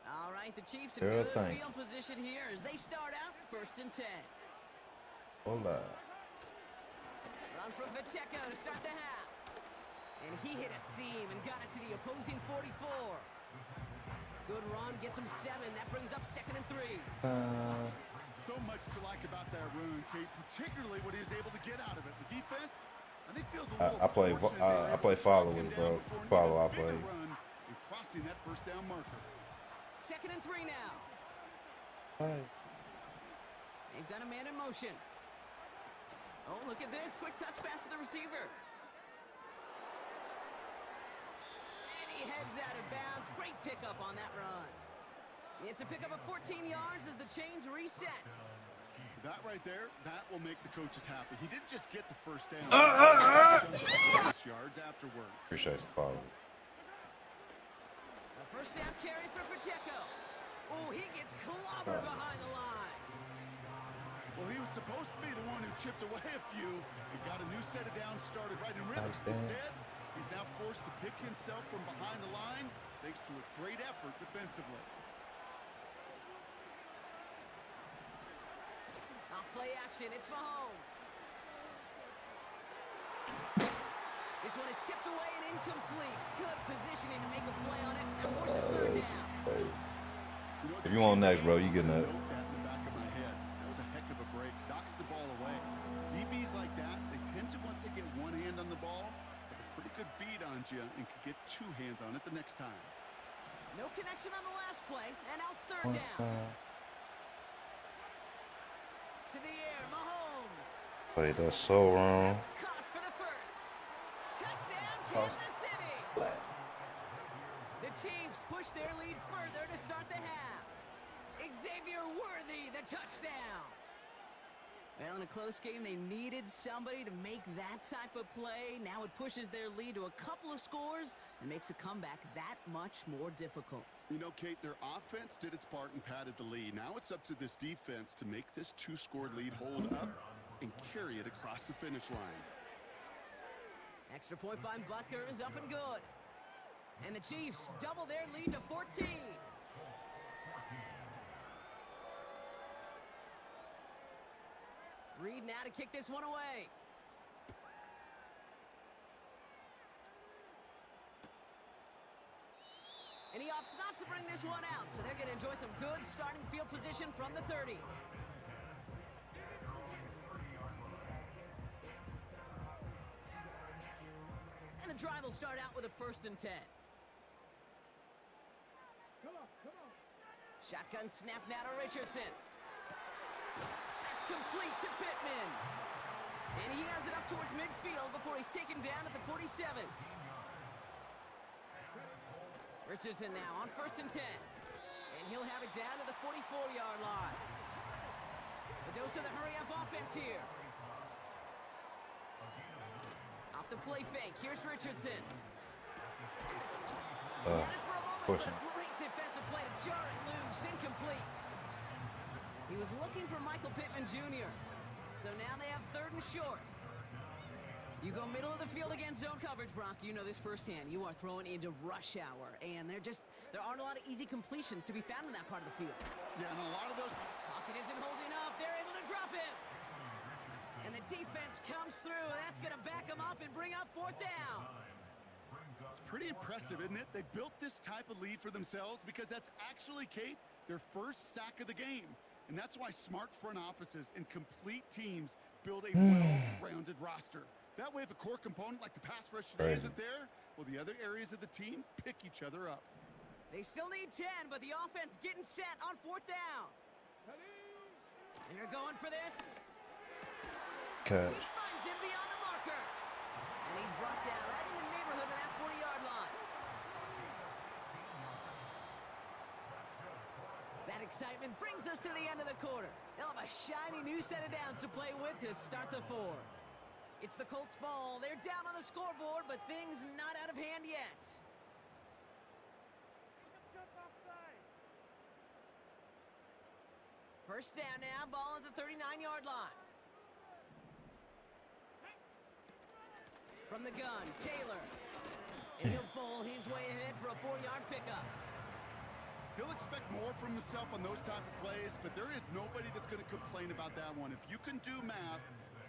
All right, the Chiefs in Girl, good thank field position here as they start out 1st and 10. Hola. Run from Pacheco to start the half. And he hit a seam and got it to the opposing 44. Good run, gets him 7. That brings up 2nd and 3. So much to like about that run, Kate, particularly what he was able to get out of it. The defense, I think, feels a little I play fortunate I play follow with it, bro. Follow I play. And crossing that first down marker. 2nd and 3 now. They've got a man in motion. Oh, look at this. Quick touch pass to the receiver. And he heads out of bounds. Great pickup on that run. It's a pickup of 14 yards as the chains reset. That right there, that will make the coaches happy. He didn't just get the first down. Yards afterwards. Appreciate the follow. A first down carry for Pacheco. Oh, he gets clobbered behind the line. Well, he was supposed to be the one who chipped away a few and got a new set of downs started right in rhythm. Instead, he's now forced to pick himself from behind the line thanks to a great effort defensively. Off play action, it's Mahomes. This one is tipped away and incomplete. Good positioning to make a play on it. That forces 3rd down. If you want next, bro, you getting that. That in the back of my head. That was a heck of a break. Knocks the ball away. DBs like that, they tend to, once they get one hand on the ball, have a pretty good beat on you and could get 2 hands on it the next time. No connection on the last play, and out 3rd down. To the air, Mahomes. Wait, that's so wrong. It's caught for the first. Touchdown, Kansas City. The Chiefs push their lead further to start the half. Xavier Worthy, the touchdown. Well, in a close game, they needed somebody to make that type of play. Now it pushes their lead to a couple of scores and makes a comeback that much more difficult. You know, Kate, their offense did its part and padded the lead. Now it's up to this defense to make this 2-score lead hold up and carry it across the finish line. Extra point by Butker is up and good. And the Chiefs double their lead to 14. Reed now to kick this one away. And he opts not to bring this one out, so they're going to enjoy some good starting field position from the 30. And the drive will start out with a 1st and 10. Shotgun snap now to Richardson. That's complete to Pittman. And he has it up towards midfield before he's taken down at the 47. Richardson now on 1st and 10. And he'll have it down to the 44-yard line. A dose of the hurry-up offense here. Off the play fake, here's Richardson. Pushing. A great defensive play to jar it loose, incomplete. He was looking for Michael Pittman Jr. So now they have 3rd and short. You go middle of the field against zone coverage, Brock. You know this firsthand. You are throwing into rush hour, and there aren't a lot of easy completions to be found in that part of the field. Yeah, and a lot of those... Pocket isn't holding up. They're able to drop him. And the defense comes through. That's going to back him up and bring up 4th down. It's pretty impressive, isn't it? They built this type of lead for themselves because that's actually, Kate, their first sack of the game. And that's why smart front offices and complete teams build a well-rounded roster. That way, if a core component like the pass rush today isn't there, well, the other areas of the team pick each other up. They still need 10, but the offense getting set on 4th down. They're going for this. Catch. He finds him beyond the marker. And he's brought down right in the neighborhood of that 40-yard line. That excitement brings us to the end of the quarter. They'll have a shiny new set of downs to play with to start the 4. It's the Colts ball. They're down on the scoreboard, but things not out of hand yet. First down now, ball at the 39-yard line. From the gun, Taylor. And he'll bowl his way ahead for a 4-yard pickup. He'll expect more from himself on those type of plays, but there is nobody that's going to complain about that one. If you can do math,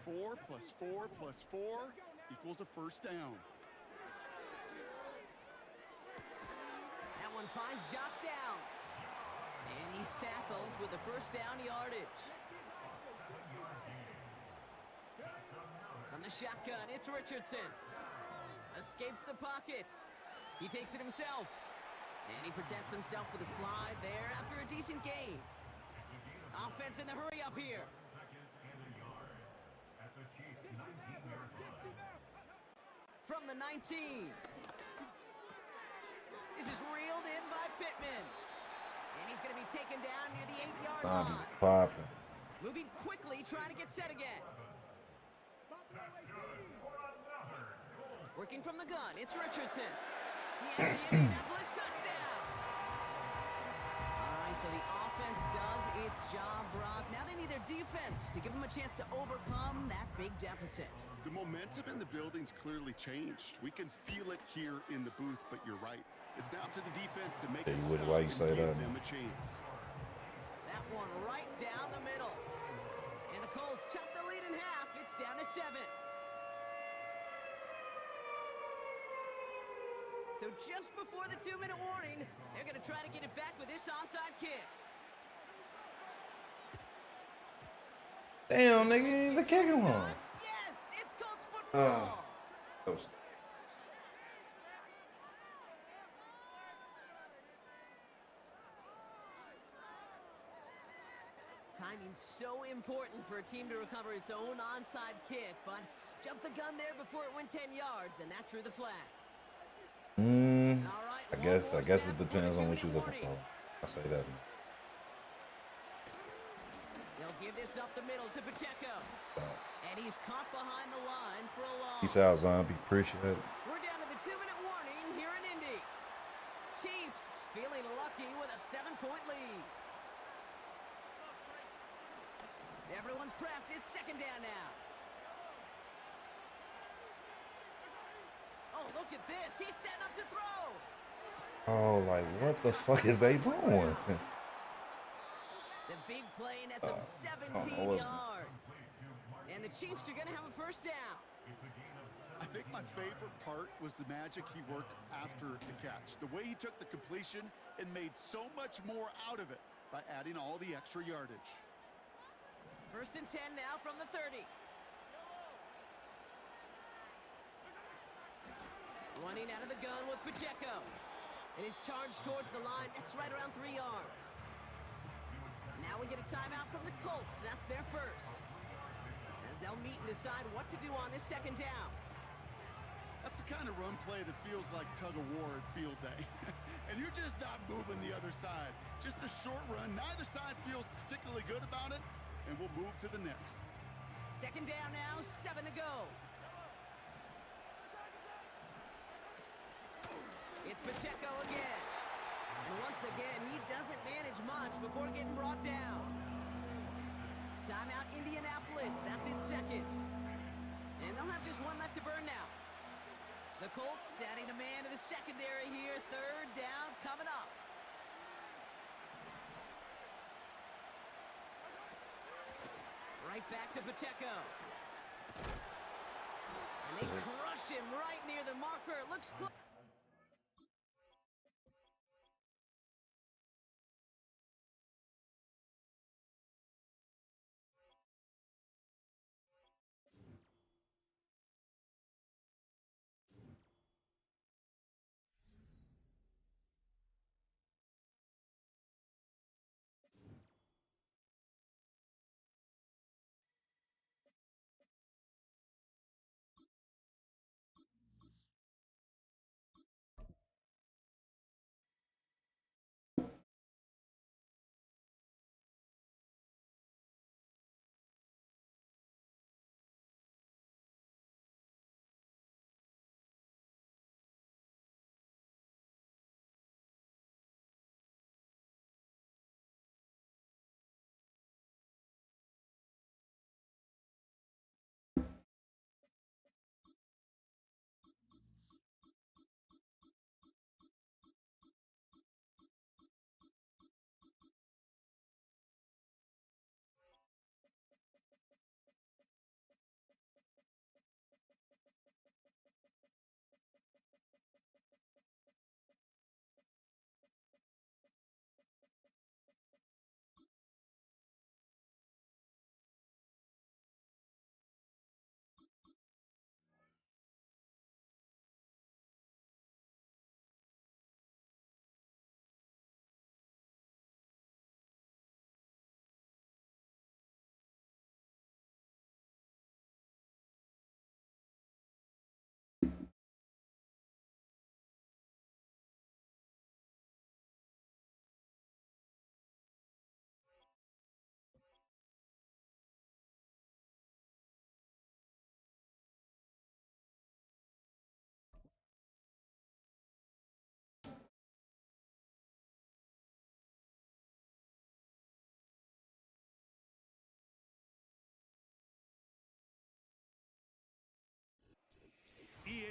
4 + 4 + 4 equals a first down. That one finds Josh Downs. And he's tackled with the first down yardage. From the shotgun, it's Richardson. Escapes the pocket. He takes it himself. And he protects himself with a slide there after a decent gain. Offense in the hurry up here. From the 19. This is reeled in by Pittman. And he's going to be taken down near the 8-yard line. Popping. Moving quickly, trying to get set again. Working from the gun, it's Richardson. He has the Indianapolis touchdown. All right, so the offense does its job, Brock. Now they need their defense to give them a chance to overcome that big deficit. The momentum in the building's clearly changed. We can feel it here in the booth, but you're right. It's now to the defense to make a stop why you and say give that? them a chance. That one right down the middle. And the Colts chop the lead in half. It's down to 7. So just before the 2-minute warning, they're going to try to get it back with this onside kick. Damn, nigga, the kicking one. Yes, it's Colts football. That was Timing's so important for a team to recover its own onside kick, but jumped the gun there before it went 10 yards, and that drew the flag. All right, I guess it depends on what you're looking for. I'll say that. They'll give this up the middle to Pacheco. And he's caught behind the line for a loss. Peace out, zombie. Appreciate it. We're down to the 2-minute warning here in Indy. Chiefs feeling lucky with a 7-point lead. Everyone's prepped. It's second down now. Oh, look at this. He's setting up to throw. Oh, like, what the fuck is they doing? The big play nets him 17 yards. And the Chiefs are going to have a first down. I think my favorite part was the magic he worked after the catch. The way he took the completion and made so much more out of it by adding all the extra yardage. First and 10 now from the 30. Running out of the gun with Pacheco. And he's charged towards the line. That's right around 3 yards. Now we get a timeout from the Colts. That's their first. As they'll meet and decide what to do on this second down. That's the kind of run play that feels like tug-of-war at field day. And you're just not moving the other side. Just a short run. Neither side feels particularly good about it. And we'll move to the next. Second down now, 7 to go. It's Pacheco again. And once again, he doesn't manage much before getting brought down. Timeout Indianapolis, that's in second. And they'll have just one left to burn now. The Colts adding a man to the secondary here. Third down coming up. Right back to Pacheco. And they crush him right near the marker. It looks close.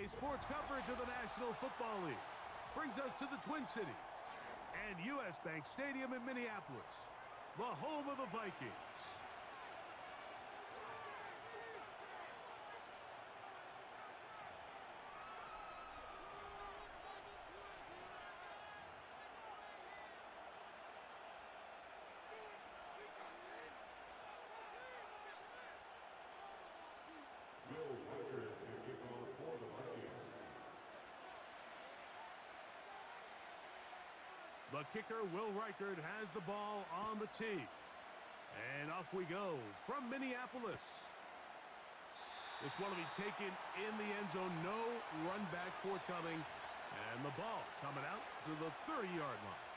sports coverage of the National Football League brings us to the Twin Cities and U.S. Bank Stadium in Minneapolis, the home of the Vikings. The kicker, Will Reichard, has the ball on the tee. And off we go from Minneapolis. This one will be taken in the end zone. No run back forthcoming. And the ball coming out to the 30-yard line.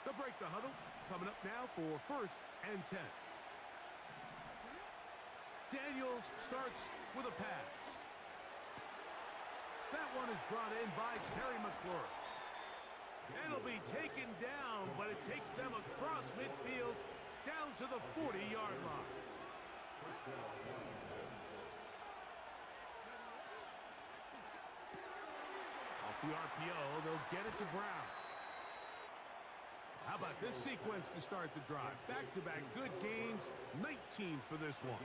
They'll break the huddle. Coming up now for 1st and 10. Daniels starts with a pass. That one is brought in by Terry McLaurin. It'll be taken down, but it takes them across midfield down to the 40-yard line. Off the RPO, they'll get it to Brown. How about this sequence to start the drive? Back-to-back good games, 19 for this one.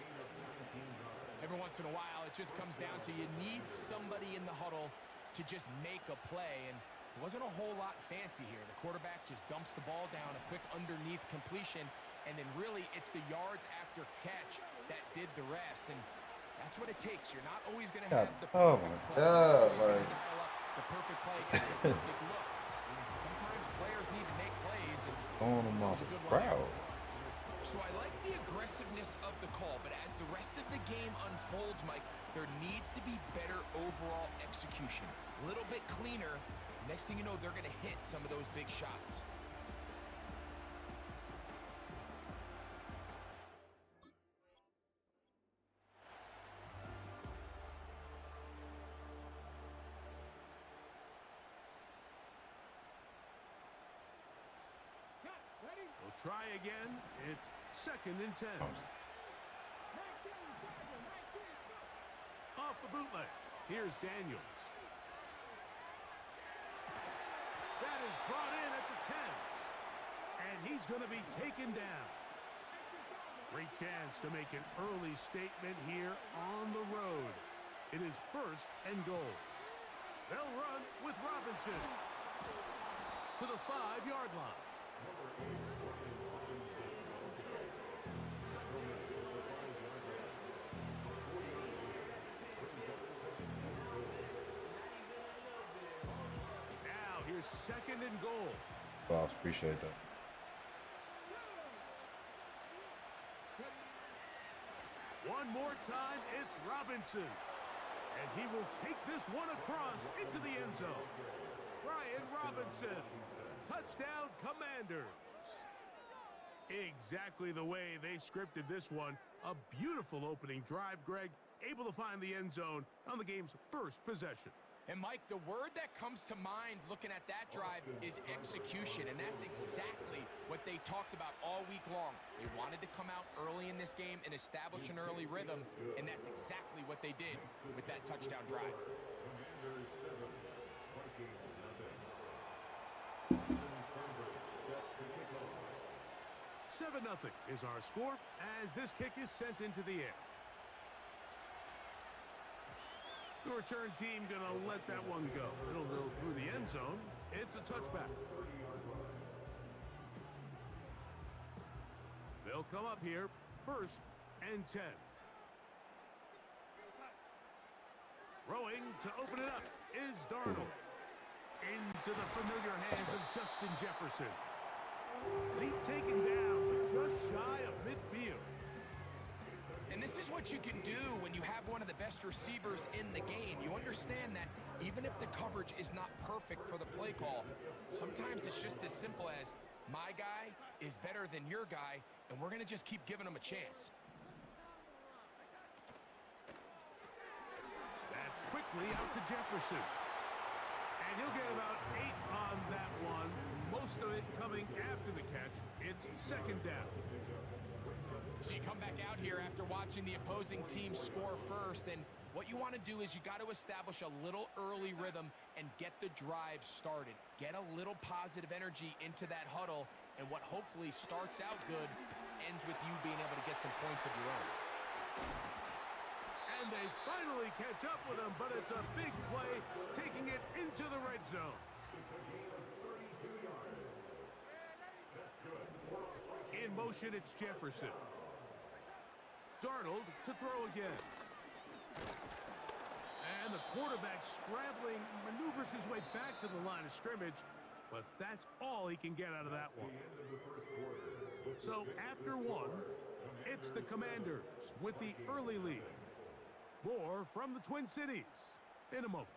Every once in a while, it just comes down to you need somebody in the huddle to just make a play, and it wasn't a whole lot fancy here. The quarterback just dumps the ball down, a quick underneath completion, and then really it's the yards after catch that did the rest, and that's what it takes. You're not always going to have the perfect play. The perfect play gets the perfect look. Sometimes players need to make plays, and on them off the crowd. So I like the aggressiveness of the call, but as the rest of the game unfolds, Mike, there needs to be better overall execution. A little bit cleaner. Next thing you know, they're going to hit some of those big shots. We'll try again. It's 2nd and 10. Off the bootleg. Here's Daniels. That is brought in at the 10. And he's going to be taken down. Great chance to make an early statement here on the road. It is 1st and goal. They'll run with Robinson to the 5-yard line. Now here's 2nd and goal. Boss, appreciate that. One more time, it's Robinson. And he will take this one across into the end zone. Brian Robinson. Touchdown, Commanders. Exactly the way they scripted this one. A beautiful opening drive, Greg. Able to find the end zone on the game's first possession. And, Mike, the word that comes to mind looking at that drive is execution, and that's exactly what they talked about all week long. They wanted to come out early in this game and establish an early rhythm, and that's exactly what they did with that touchdown drive. 7-0 is our score as this kick is sent into the air. The return team going to let that one go. It'll go through the end zone. It's a touchback. They'll come up here, 1st and 10. Throwing to open it up is Darnold. Into the familiar hands of Justin Jefferson. And he's taken down, but just shy of midfield. And this is what you can do when you have one of the best receivers in the game. You understand that even if the coverage is not perfect for the play call, sometimes it's just as simple as My guy is better than your guy, and we're going to just keep giving him a chance. That's quickly out to Jefferson. And he'll get about 8 on that one. Most of it coming after the catch. It's second down. So you come back out here after watching the opposing team score first, and what you want to do is you got to establish a little early rhythm and get the drive started. Get a little positive energy into that huddle, and what hopefully starts out good ends with you being able to get some points of your own. And they finally catch up with him, but it's a big play, taking it into the red zone. In motion, it's Jefferson. Darnold to throw again. And the quarterback scrambling, maneuvers his way back to the line of scrimmage, but that's all he can get out of that one. So after one, it's the Commanders with the early lead. More from the Twin Cities in a moment.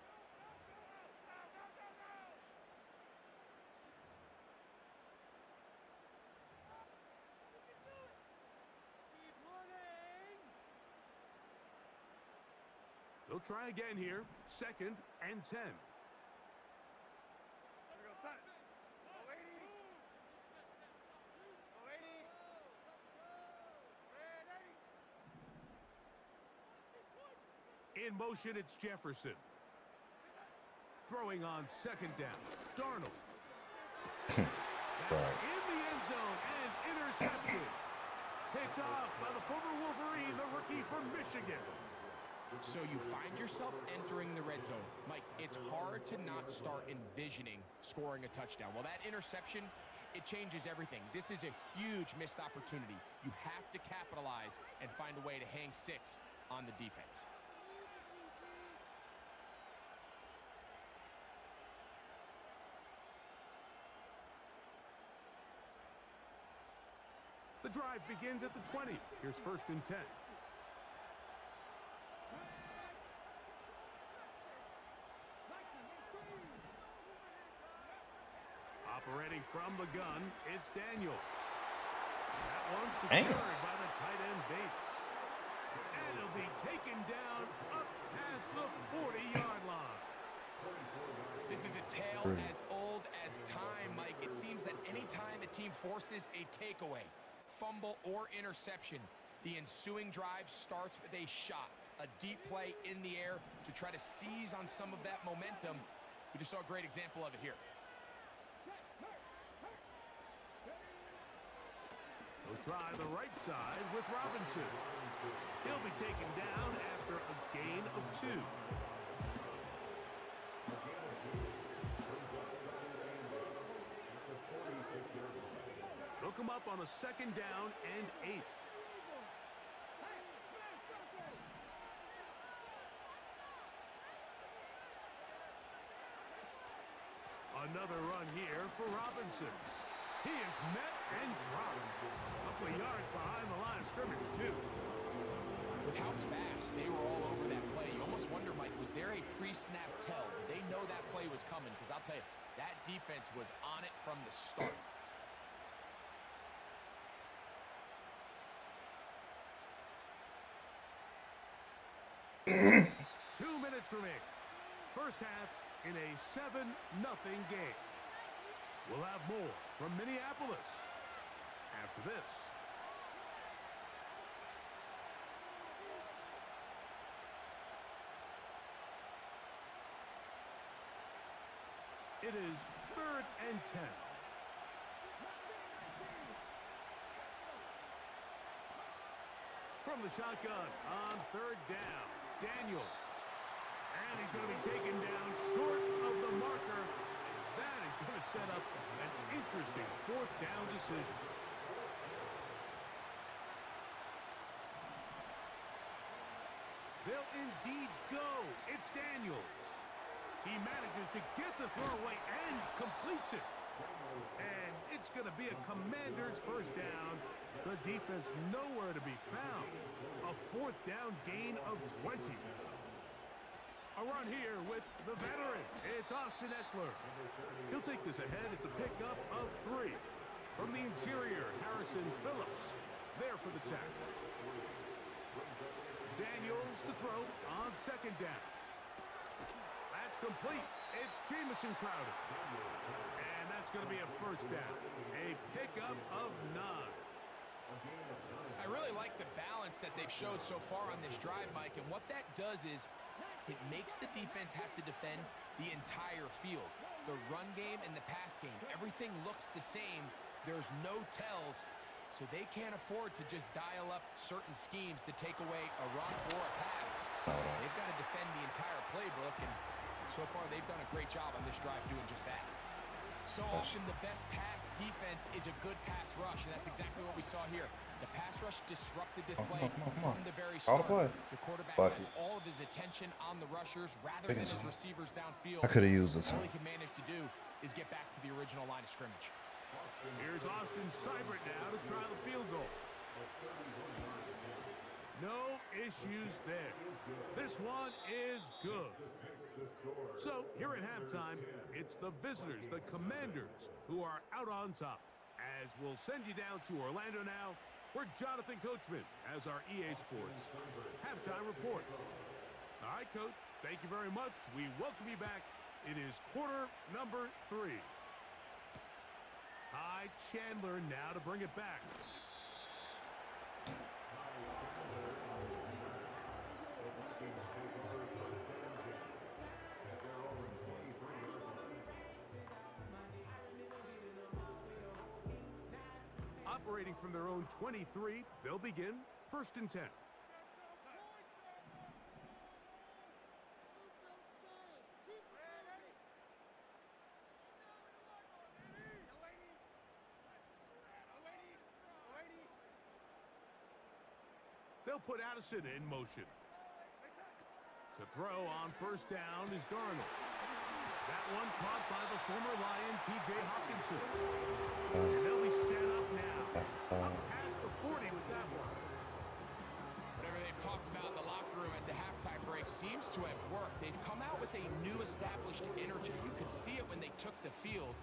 They'll try again here. Second and 10. In motion, it's Jefferson. Throwing on second down. Darnold. In the end zone and intercepted. Picked off by the former Wolverine, the rookie from Michigan. So you find yourself entering the red zone. Mike, it's hard to not start envisioning scoring a touchdown. Well, that interception, it changes everything. This is a huge missed opportunity. You have to capitalize and find a way to hang 6 on the defense. The drive begins at the 20. Here's first and 10. Operating from the gun, it's Daniels. That one's secured by the tight end Bates. And he'll be taken down up past the 40-yard line. This is a tale as old as time, Mike. It seems that anytime a team forces a takeaway, fumble, or interception, the ensuing drive starts with a shot, a deep play in the air to try to seize on some of that momentum. We just saw a great example of it here. He'll try the right side with Robinson. He'll be taken down after a gain of 2. They'll come up on a second down and 8. Another run here for Robinson. He is met and dropped. A couple of yards behind the line of scrimmage, too. With how fast they were all over that play, you almost wonder, Mike, was there a pre-snap tell? Did they know that play was coming? Because I'll tell you, that defense was on it from the start. Two minutes remaining. First half in a 7-0 game. We'll have more from Minneapolis after this. It is 3rd and 10. From the shotgun on 3rd down, Daniels. And he's going to be taken down short of the marker. That is going to set up an interesting 4th down decision. They'll indeed go. It's Daniels. He manages to get the throwaway and completes it. And it's going to be a Commander's first down. The defense nowhere to be found. A 4th down gain of 20. A run here with the veteran. It's Austin Eckler. He'll take this ahead. It's a pickup of 3. From the interior, Harrison Phillips there for the tackle. Daniels to throw on second down. That's complete. It's Jamison Crowder. And that's going to be a first down. A pickup of 9. I really like the balance that they've showed so far on this drive, Mike, and what that does is it makes the defense have to defend the entire field. The run game and the pass game, everything looks the same. There's no tells, so they can't afford to just dial up certain schemes to take away a run or a pass. They've got to defend the entire playbook, and so far they've done a great job on this drive doing just that. So often the best pass defense is a good pass rush, and that's exactly what we saw here. The pass rush disrupted this play from the very start. The quarterback has all of his attention on the rushers rather than his receivers downfield. I could have used it. All he can manage to do is get back to the original line of scrimmage. Here's Austin Seibert now to try the field goal. No issues there. This one is good. So here at halftime, it's the visitors, the Commanders, who are out on top. As we'll send you down to Orlando now, where Jonathan Coachman has our EA Sports halftime report. All right, Coach, thank you very much. We welcome you back. It is quarter number 3. Ty Chandler now to bring it back. Operating from their own 23, they'll begin 1st and 10. They'll put Addison in motion. To throw on 1st down is Darnold. That one caught by the former Lion, T.J. Hawkinson. And they'll be set up now. Up past the 40 with that one. Whatever they've talked about in the locker room at the halftime break seems to have worked. They've come out with a new established energy. You could see it when they took the field.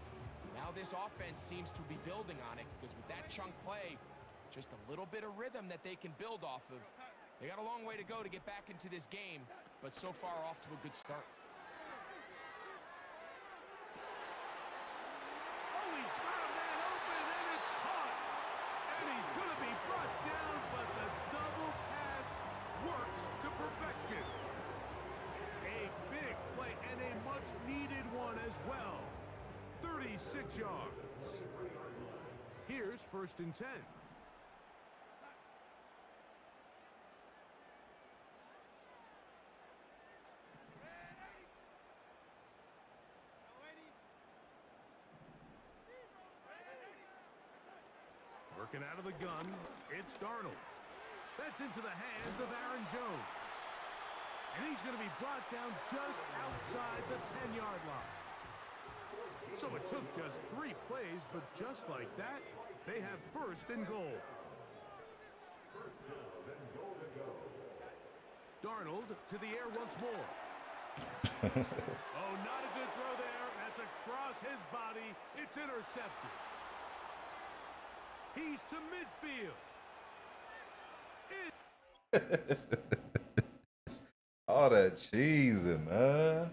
Now this offense seems to be building on it because with that chunk play, just a little bit of rhythm that they can build off of. They got a long way to go to get back into this game, but so far off to a good start. Perfection. A big play and a much needed one as well. 36 yards. Here's 1st and 10. Working out of the gun, it's Darnold. That's into the hands of Aaron Jones. And he's going to be brought down just outside the 10-yard line. So it took just 3 plays, but just like that, they have 1st and goal. Darnold to the air once more. Oh, not a good throw there. That's across his body. It's intercepted. He's to midfield. All that cheesing, man.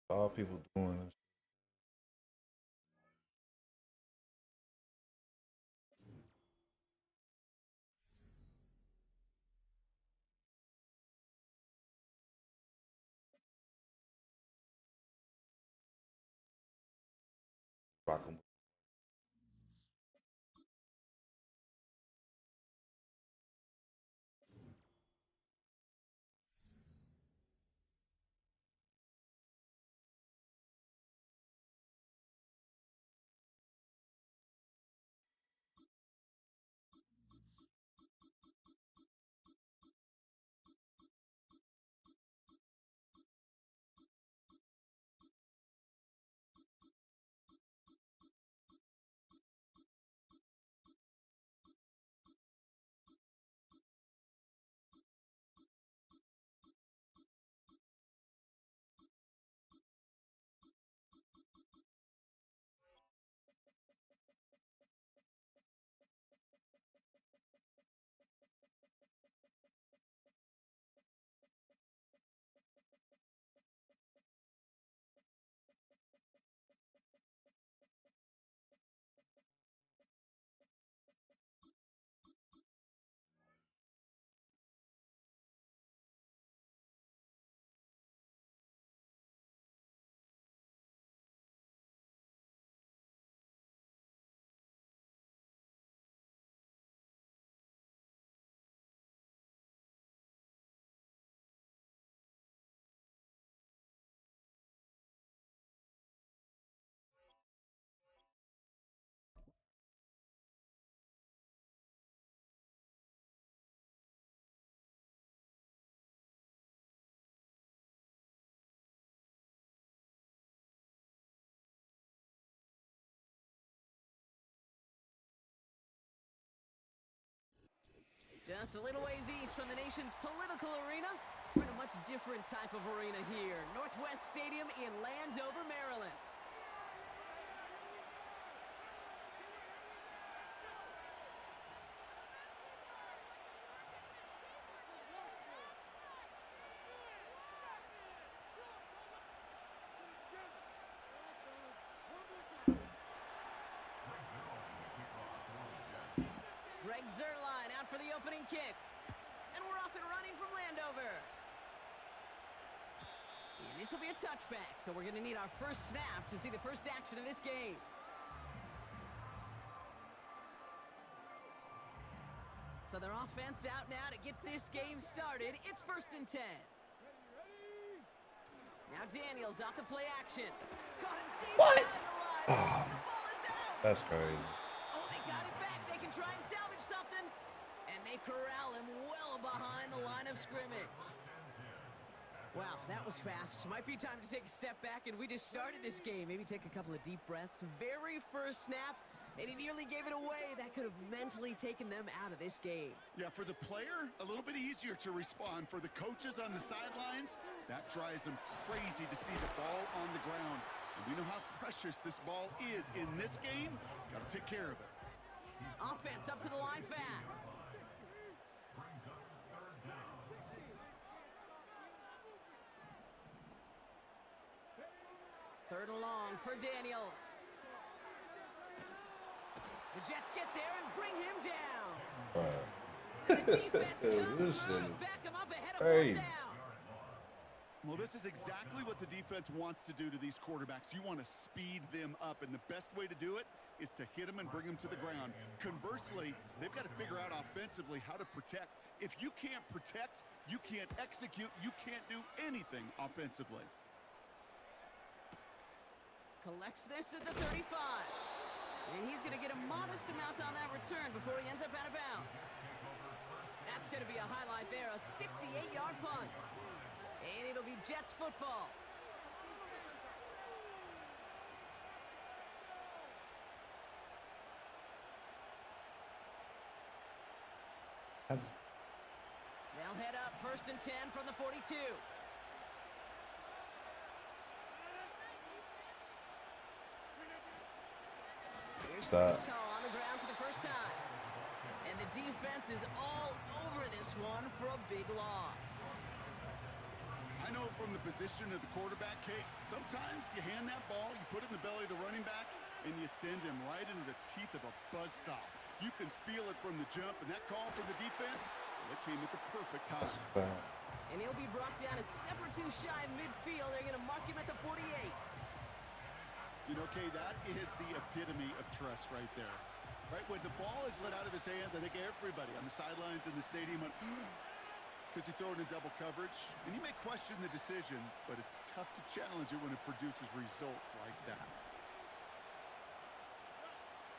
All people doing this. Rocking. Just a little ways east from the nation's political arena, we're in a much different type of arena here. Northwest Stadium in Landover, Maryland. Greg Zuerlein out for the opening kick. And we're off and running from Landover. And this will be a touchback, so we're going to need our first snap to see the first action of this game. So their offense out now to get this game started. It's 1st and 10. Now Daniels off the play action. Caught him deep behind the line. The ball is out. That's crazy. Oh, they got it back. They can try and salvage something. And they corral him well behind the line of scrimmage. Wow, that was fast. Might be time to take a step back, and we just started this game. Maybe take a couple of deep breaths. Very first snap, and he nearly gave it away. That could have mentally taken them out of this game. Yeah, for the player, a little bit easier to respond. For the coaches on the sidelines, that drives them crazy to see the ball on the ground. And we know how precious this ball is in this game. Got to take care of it. Offense up to the line fast. Third and long for Daniels. The Jets get there and bring him down. And the defense comes through to back him up ahead of 4th down. Well, this is exactly what the defense wants to do to these quarterbacks. You want to speed them up, and the best way to do it is to hit them and bring them to the ground. Conversely, they've got to figure out offensively how to protect. If you can't protect, you can't execute, you can't do anything offensively. Collects this at the 35. And he's going to get a modest amount on that return before he ends up out of bounds. That's going to be a highlight there, a 68-yard punt. And it'll be Jets football. They'll head up 1st and 10 from the 42. Stop. On the ground for the first time. And the defense is all over this one for a big loss. I know from the position of the quarterback, Kate, sometimes you hand that ball, you put it in the belly of the running back, and you send him right into the teeth of a buzzsaw. You can feel it from the jump, and that call from the defense, well, it came at the perfect time. And he'll be brought down a step or two shy of midfield. They're going to mark him at the 48. You know, Kay, that is the epitome of trust right there. Right, when the ball is let out of his hands, I think everybody on the sidelines in the stadium went, because he threw it in double coverage. And you may question the decision, but it's tough to challenge it when it produces results like that.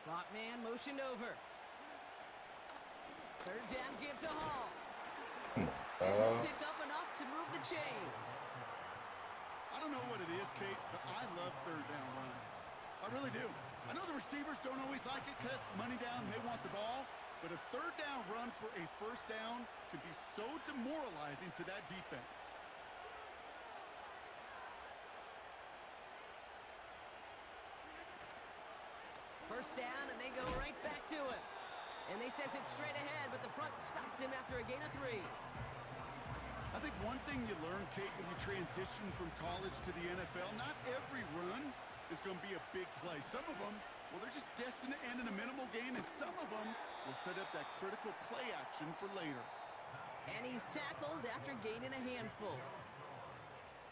Slot man motioned over. 3rd down give to Hall. He'll pick up enough to move the chains. I don't know what it is, Kate, but I love 3rd down runs. I really do. I know the receivers don't always like it because it's money down and they want the ball, but a 3rd down run for a 1st down can be so demoralizing to that defense. First down, and they go right back to him. And they sent it straight ahead, but the front stops him after a gain of 3. I think one thing you learn, Kate, when you transition from college to the NFL, not every run is going to be a big play. Some of them, well, they're just destined to end in a minimal gain, and some of them will set up that critical play action for later. And he's tackled after gaining a handful.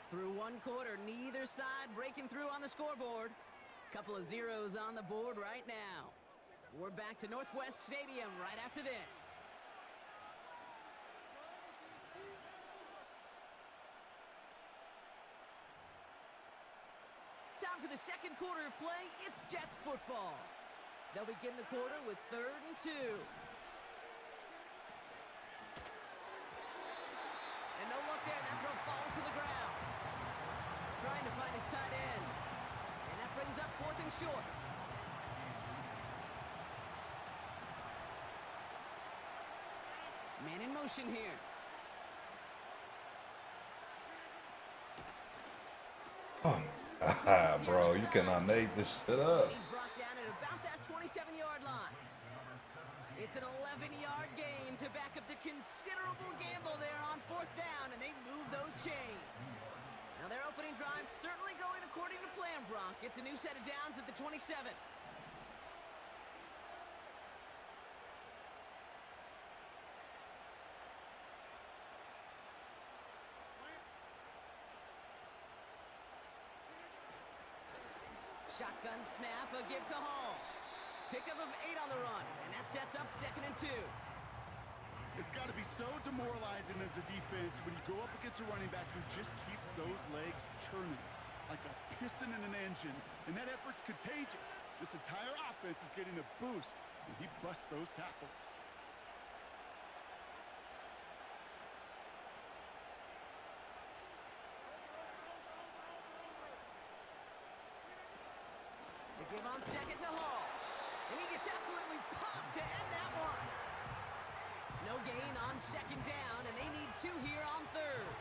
Through 1 quarter, neither side breaking through on the scoreboard. Couple of zeros on the board right now. We're back to Northwest Stadium right after this. Time for the 2nd quarter of play. It's Jets football. They'll begin the quarter with 3rd and 2. And no look there. That throw falls to the ground. Trying to find his tight end. And that brings up 4th and short. Man in motion here. Bro, you cannot make this shit up. He's brought down at about that 27-yard line. It's an 11-yard gain to back up the considerable gamble there on 4th down, and they move those chains. Now their opening drive certainly going according to plan, Bronk. It's a new set of downs at the 27. Shotgun snap, a give to Hall. Pickup of 8 on the run, and that sets up 2nd and 2. It's got to be so demoralizing as a defense when you go up against a running back who just keeps those legs churning like a piston in an engine, and that effort's contagious. This entire offense is getting a boost when he busts those tackles. The give on 2nd to Hall. And he gets absolutely popped to end that one. No gain on 2nd down, and they need 2 here on 3rd.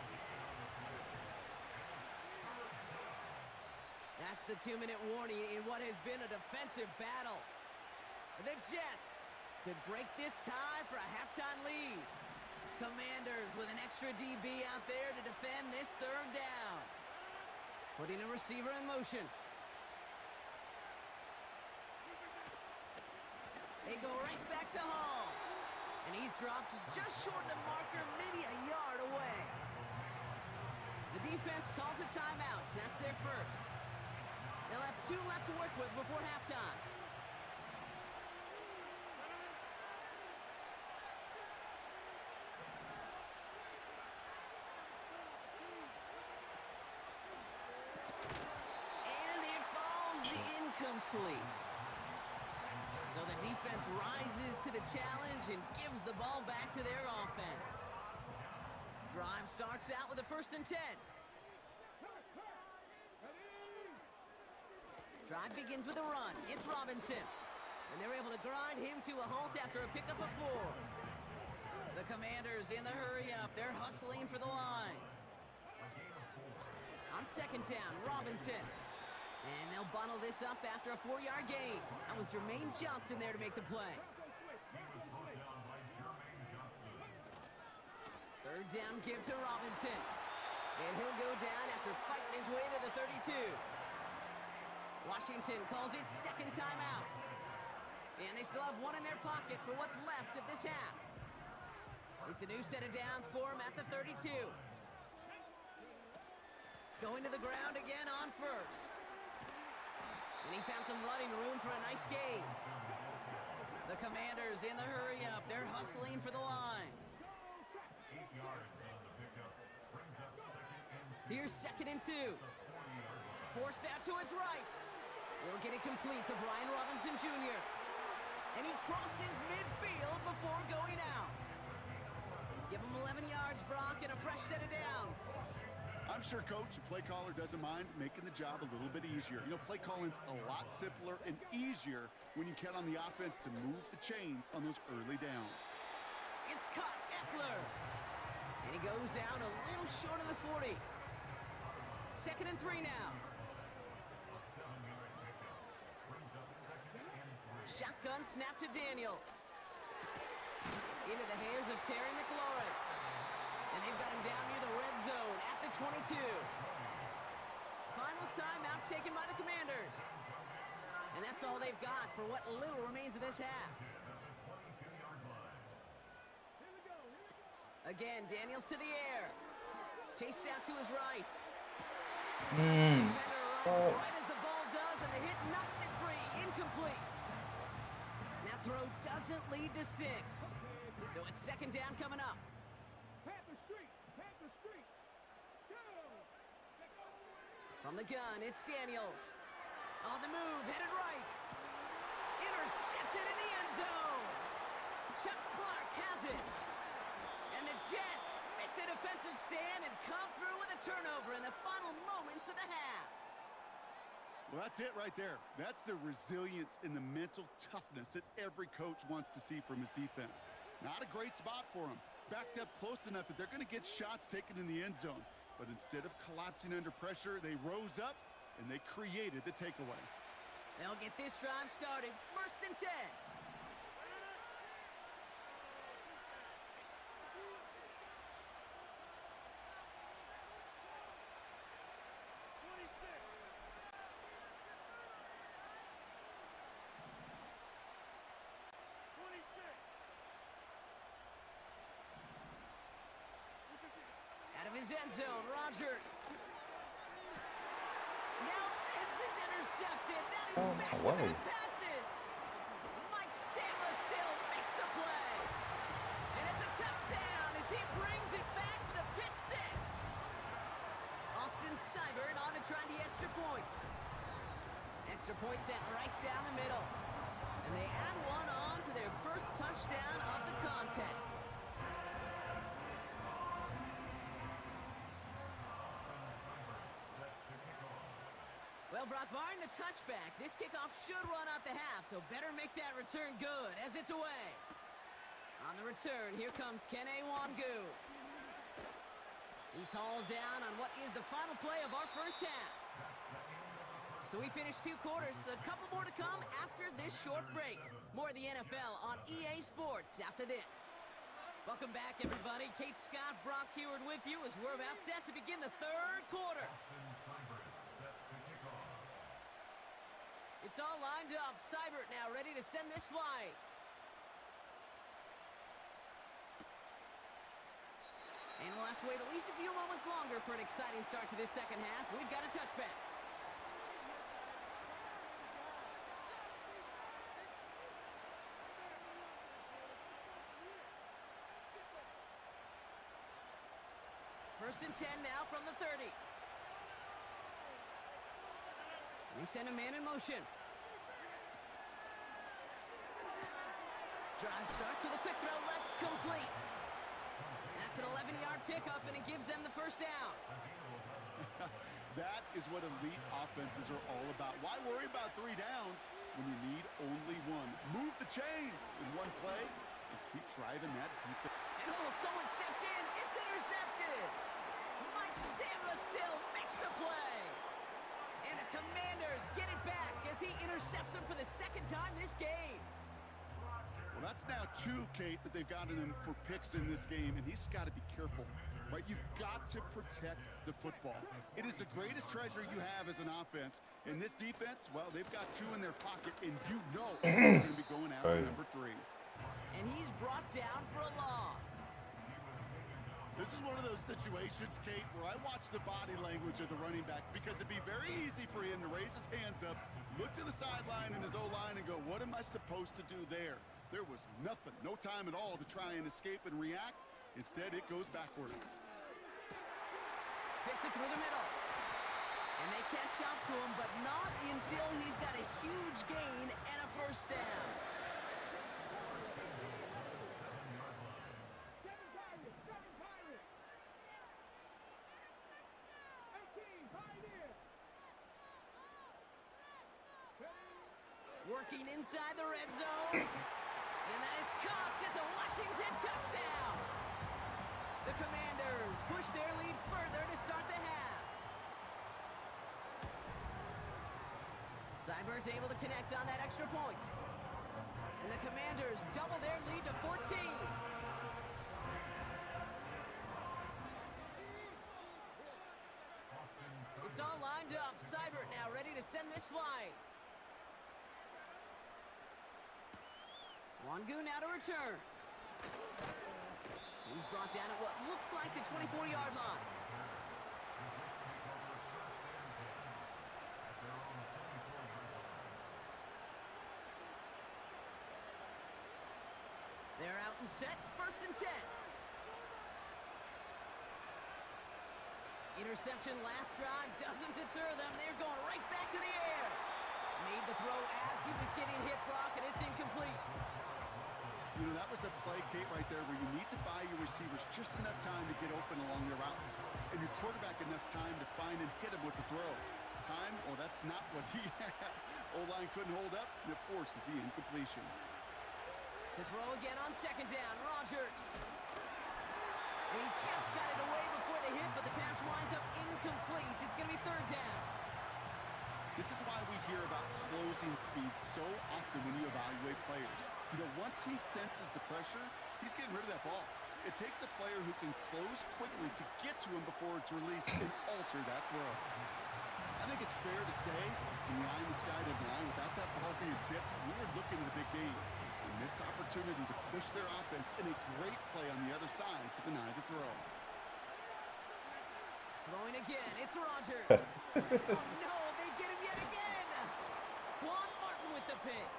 That's the 2-minute warning in what has been a defensive battle. The Jets could break this tie for a halftime lead. Commanders with an extra DB out there to defend this 3rd down. Putting a receiver in motion. They go right back to Hall. And he's dropped just short of the marker, maybe a yard away. The defense calls a timeout. That's their first. They'll have 2 left to work with before halftime. And it falls incomplete. So the defense rises to the challenge and gives the ball back to their offense. Drive starts out with a 1st and 10. Drive begins with a run. It's Robinson. And they're able to grind him to a halt after a pickup of 4. The Commanders in the hurry-up. They're hustling for the line. On 2nd down, Robinson. And they'll bundle this up after a 4-yard gain. That was Jermaine Johnson there to make the play. 3rd down give to Robinson. And he'll go down after fighting his way to the 32. Washington calls it 2nd timeout. And they still have 1 in their pocket for what's left of this half. It's a new set of downs for him at the 32. Going to the ground again on 1st. And he found some running room for a nice gain. The Commanders in the hurry-up. They're hustling for the line. Here's 2nd and 2. Forced out to his right. We'll get it complete to Brian Robinson Jr. And he crosses midfield before going out. Give him 11 yards, Brock, and a fresh set of downs. I'm sure Coach, the play caller, doesn't mind making the job a little bit easier. You know, play calling's a lot simpler and easier when you count on the offense to move the chains on those early downs. It's caught, Eckler. And he goes out a little short of the 40. 2nd and 3 now. Shotgun snap to Daniels. Into the hands of Terry McLaurin. And they've got him down near the red zone at the 22. Final timeout taken by the Commanders. And that's all they've got for what little remains of this half. Again, Daniels to the air. Chased out to his right. Defender runs right as the ball does, and the hit knocks it free. Incomplete. That throw doesn't lead to 6. So it's 2nd down coming up. From the gun, it's Daniels. On the move, headed right. Intercepted in the end zone. Chuck Clark has it. And the Jets make the defensive stand and come through with a turnover in the final moments of the half. Well, that's it right there. That's the resilience and the mental toughness that every coach wants to see from his defense. Not a great spot for him. Backed up close enough that they're going to get shots taken in the end zone. But instead of collapsing under pressure, they rose up and they created the takeaway. They'll get this drive started. 1st and 10. Out of his end zone, Rodgers. Now this is intercepted. That is back-to-back passes. Mike Samuel makes the play. And it's a touchdown as he brings it back for the pick 6. Austin Seibert on to try the extra point. Extra point sent right down the middle. And they add one on to their first touchdown of the contest. Well, Brock Martin, a touchback. This kickoff should run out the half, so better make that return good as it's away. On the return, here comes Kene Nwangwu. He's hauled down on what is the final play of our first half. So we finished 2 quarters, a couple more to come after this short break. More of the NFL on EA Sports after this. Welcome back, everybody. Kate Scott, Brock Huard with you as we're about set to begin the 3rd quarter. It's all lined up. Seibert now ready to send this flying. And we'll have to wait at least a few moments longer for an exciting start to this second half. We've got a touchback. First and 10 now from the 30. They send a man in motion. Drive start to the quick throw left, complete. That's an 11-yard pickup, and it gives them the first down. That is what elite offenses are all about. Why worry about 3 downs when you need only 1? Move the chains in one play and keep driving that defense. And someone stepped in. It's intercepted. Mike Samuel makes the play. And the Commanders get it back as he intercepts him for the 2nd time this game. Well, that's now 2, Kate, that they've gotten him for picks in this game, and he's got to be careful, right? You've got to protect the football. It is the greatest treasure you have as an offense. In this defense, well, they've got 2 in their pocket, and you know they're going to be going after number 3. And he's brought down for a loss. This is one of those situations, Kate, where I watch the body language of the running back because it'd be very easy for him to raise his hands up, look to the sideline and his O-line and go, what am I supposed to do there? There was nothing, no time at all to try and escape and react. Instead, it goes backwards. Fits it through the middle. And they catch up to him, but not until he's got a huge gain and a first down. Working inside the red zone. And that is caught. It's a Washington touchdown. The Commanders push their lead further to start the half. Seibert's able to connect on that extra point. And the Commanders double their lead to 14. It's all lined up. Seibert now ready to send this flying. Nwangwu now to return. He's brought down at what looks like the 24-yard line. They're out and set. 1st and 10. Interception last drive doesn't deter them. They're going right back to the air. Made the throw as he was getting hit, Brock, and it's incomplete. You know, that was a play, Kate, right there where you need to buy your receivers just enough time to get open along their routes. And your quarterback enough time to find and hit him with the throw. Time, well, that's not what he had. O-line couldn't hold up, and it forces the incompletion. To To throw again on second down, Rodgers. And he just got it away before the hit, but the pass winds up incomplete. It's going to be third down. This is why we hear about closing speed so often when you evaluate players. You know, once he senses the pressure, he's getting rid of that ball. It takes a player who can close quickly to get to him before it's released and alter that throw. I think it's fair to say, in the eye in the sky deadline, without that ball being tipped, we were looking at a big game. A missed opportunity to push their offense and a great play on the other side to deny the throw. Throwing again, it's Rodgers. Oh no, they get him yet again. Quan Martin with the pick.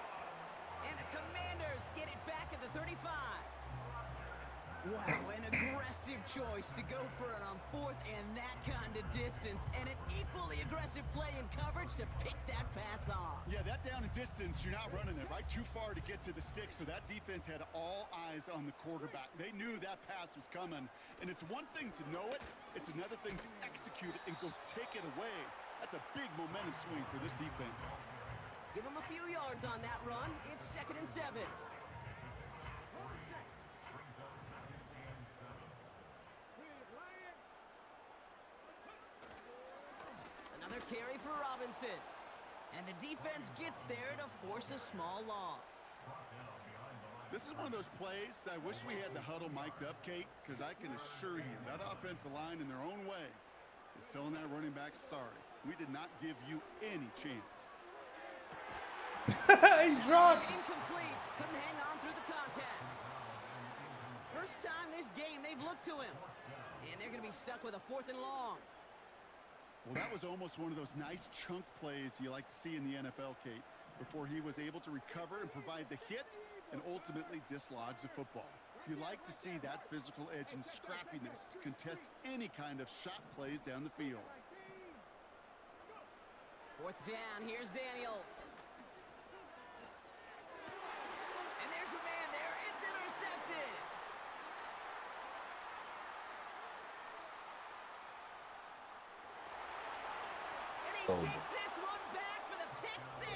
And the Commanders get it back at the 35. Wow, an aggressive choice to go for it on fourth and that kind of distance. And an equally aggressive play in coverage to pick that pass off. Yeah, that down and distance, you're not running it, right? Too far to get to the stick, so that defense had all eyes on the quarterback. They knew that pass was coming. And it's one thing to know it, it's another thing to execute it and go take it away. That's a big momentum swing for this defense. Give him a few yards on that run. It's 2nd and 7. Another carry for Robinson. And the defense gets there to force a small loss. This is one of those plays that I wish we had the huddle mic'd up, Kate, because I can assure you that offensive line in their own way is telling that running back, sorry, we did not give you any chance. He dropped. Incomplete. Couldn't hang on through the contact. First time this game they've looked to him. And they're going to be stuck with a 4th and long. Well, that was almost one of those nice chunk plays you like to see in the NFL, Kate, before he was able to recover and provide the hit and ultimately dislodge the football. You like to see that physical edge and scrappiness to contest any kind of shot plays down the field. 4th down, here's Daniels. And there's a man there, it's intercepted. And he takes this one back for the pick 6.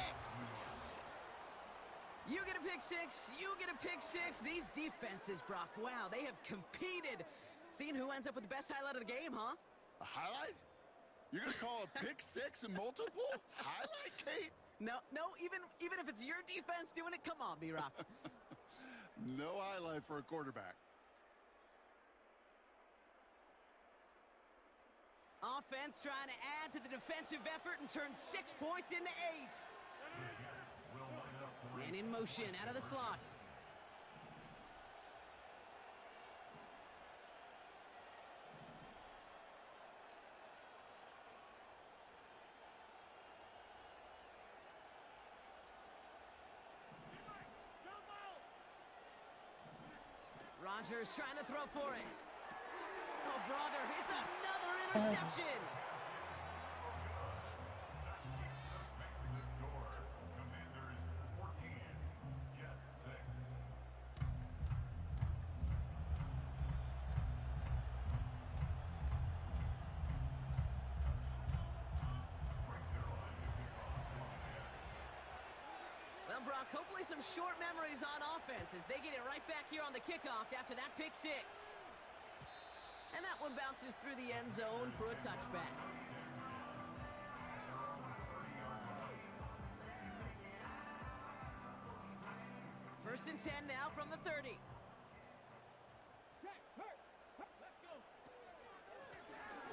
You get a pick 6, you get a pick 6. These defenses, Brock, wow, they have competed. Seeing who ends up with the best highlight of the game, huh? A highlight? You're going to call a pick 6 and multiple? Highlight, Kate? No, even if it's your defense doing it, come on, B-Rock. No highlight for a quarterback. Offense trying to add to the defensive effort and turn 6 points into 8. And in motion, out of the slot. Rodgers trying to throw for it. Oh, brother, it's another interception. Well, Brock, hopefully some short memories on offense as they get it right back here on the kickoff after that pick 6. And that one bounces through the end zone for a touchback. First and 10 now from the 30.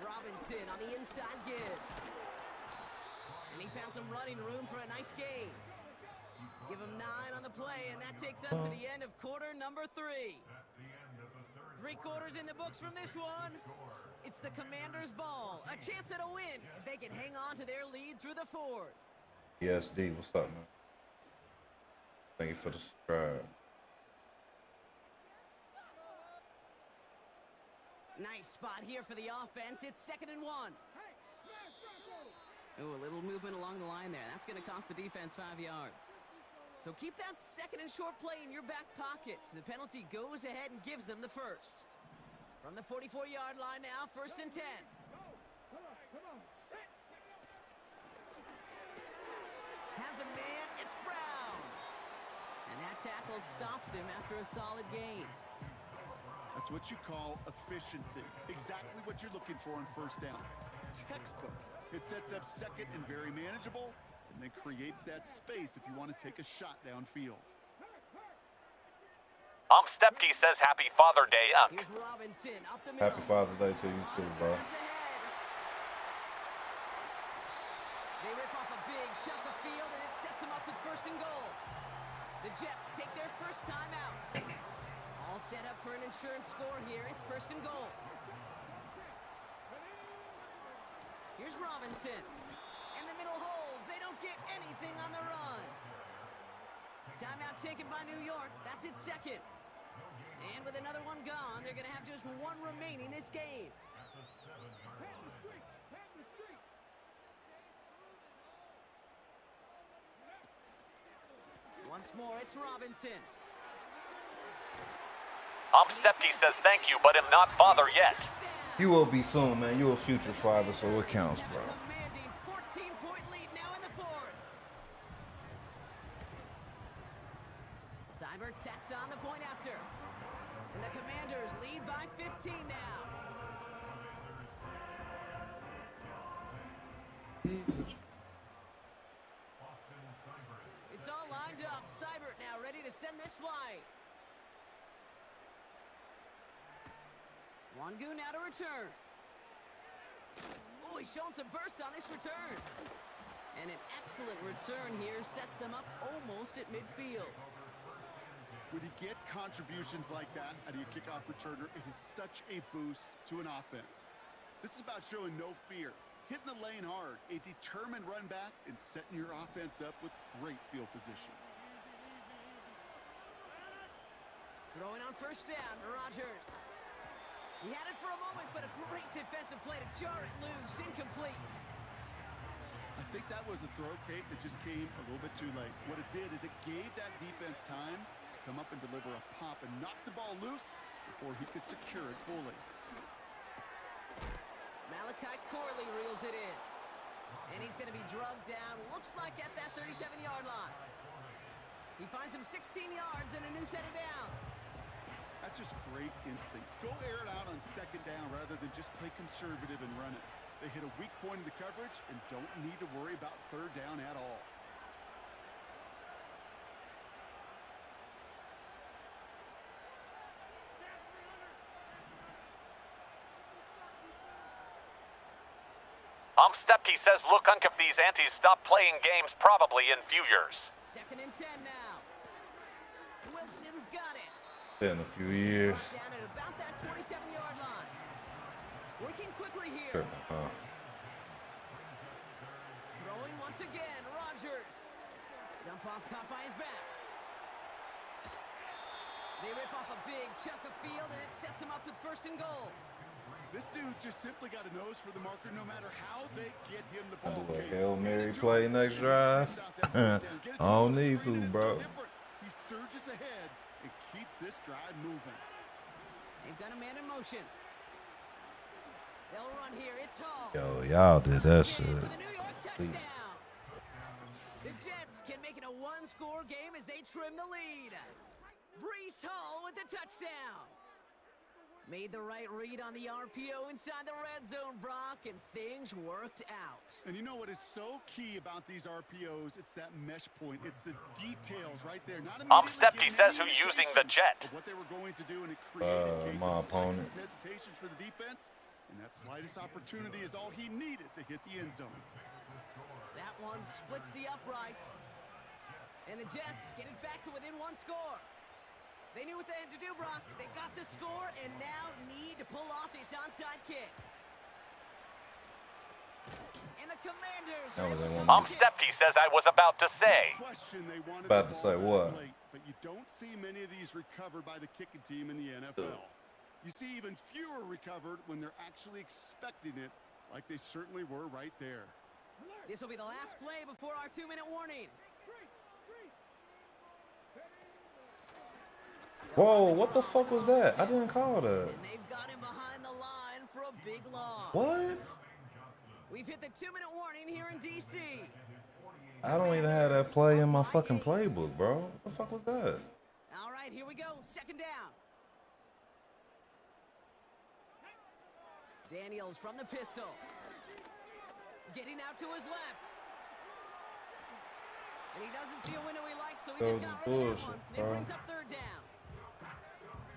Robinson on the inside give. And he found some running room for a nice gain. Give him 9 on the play, and that takes us to the end of quarter number 3. 3 quarters in the books from this one. It's the Commanders' ball. A chance at a win if they can hang on to their lead through the 4th. Yes, D, what's up, man? Thank you for the subscribe. Nice spot here for the offense. It's 2nd and 1. Oh, a little movement along the line there. That's going to cost the defense 5 yards. So keep that 2nd and short play in your back pocket. The penalty goes ahead and gives them the first. From the 44-yard line now, 1st and 10. Has a man, it's Brown. And that tackle stops him after a solid gain. That's what you call efficiency. Exactly what you're looking for on first down. Textbook. It sets up second and very manageable, and then creates that space if you want to take a shot downfield. Stepke says Happy Father Day, Unc. Here's Robinson up the middle. Happy Father's Day to you too, bro. They rip off a big chunk of field, and it sets them up with first and goal. The Jets take their first time out. All set up for an insurance score here. It's first and goal. Here's Robinson. And the middle holds. They don't get anything on the run. Timeout taken by New York. That's its second. And with another one gone, they're going to have just one remaining this game. Once more, it's Robinson. Stepke says thank you, but am not father yet. You will be soon, man. You're a future father, so it counts, bro. Commanding 14-point lead now in the fourth. Seibert tacks on the point after. And the Commanders lead by 15 now. It's all lined up. Seibert now ready to send this flight. Wangu now to return. Oh, he's showing some burst on this return. And an excellent return here sets them up almost at midfield. When you get contributions like that out of your kickoff returner, it is such a boost to an offense. This is about showing no fear, hitting the lane hard, a determined run back, and setting your offense up with great field position. Throwing on first down, Rodgers. He had it for a moment, but a great defensive play to jar it loose, incomplete. I think that was a throw, Kate, that just came a little bit too late. What it did is it gave that defense time to come up and deliver a pop and knock the ball loose before he could secure it fully. Malachi Corley reels it in. And he's going to be drugged down, looks like at that 37-yard line. He finds him 16 yards and a new set of downs. That's just great instincts. Go air it out on second down rather than just play conservative and run it. They hit a weak point in the coverage and don't need to worry about third down at all. Stepke says, look, Unc, if these antis stop playing games probably in few years. Second and 10 now. Wilson's got it. In a few years. Down at about that 27-yard line. Working quickly here. Throwing once again, Rodgers. Dump off caught by his back. They rip off a big chunk of field, and it sets him up with first and goal. This dude just simply got a nose for the marker no matter how they get him the ball. I do a Hail Mary play next drive. I don't need to, bro. He surges ahead and keeps this drive moving. They've got a man in motion. They'll run here. It's Hall. Yo, y'all did that shit. For the New York touchdown. The Jets can make it a one-score game as they trim the lead. Breece Hall with the touchdown. Made the right read on the RPO inside the red zone, Brock, and things worked out. And you know what is so key about these RPOs? It's that mesh point. It's the details right there. Stepke says who using the jet. What they were going to do, and it created my opponent. Hesitations for the defense, and that slightest opportunity is all he needed to hit the end zone. That one splits the uprights, and the Jets get it back to within one score. They knew what they had to do, Brock. They got the score and now need to pull off this onside kick. And the Commanders... Stepke says I was about to say. About to say what? But you don't see many of these recovered by the kicking team in the NFL. You see even fewer recovered when they're actually expecting it, like they certainly were right there. This will be the last play before our 2-minute warning. Whoa, what the fuck was that? I didn't call that. And they've got him behind the line for a big loss. What? We've hit the 2-minute warning here in D.C. I don't even have that play in my fucking playbook, bro. What the fuck was that? All right, here we go. Second down. Daniels from the pistol. Getting out to his left. And he doesn't see a window he likes, so he just got rid of that one. It brings up third down.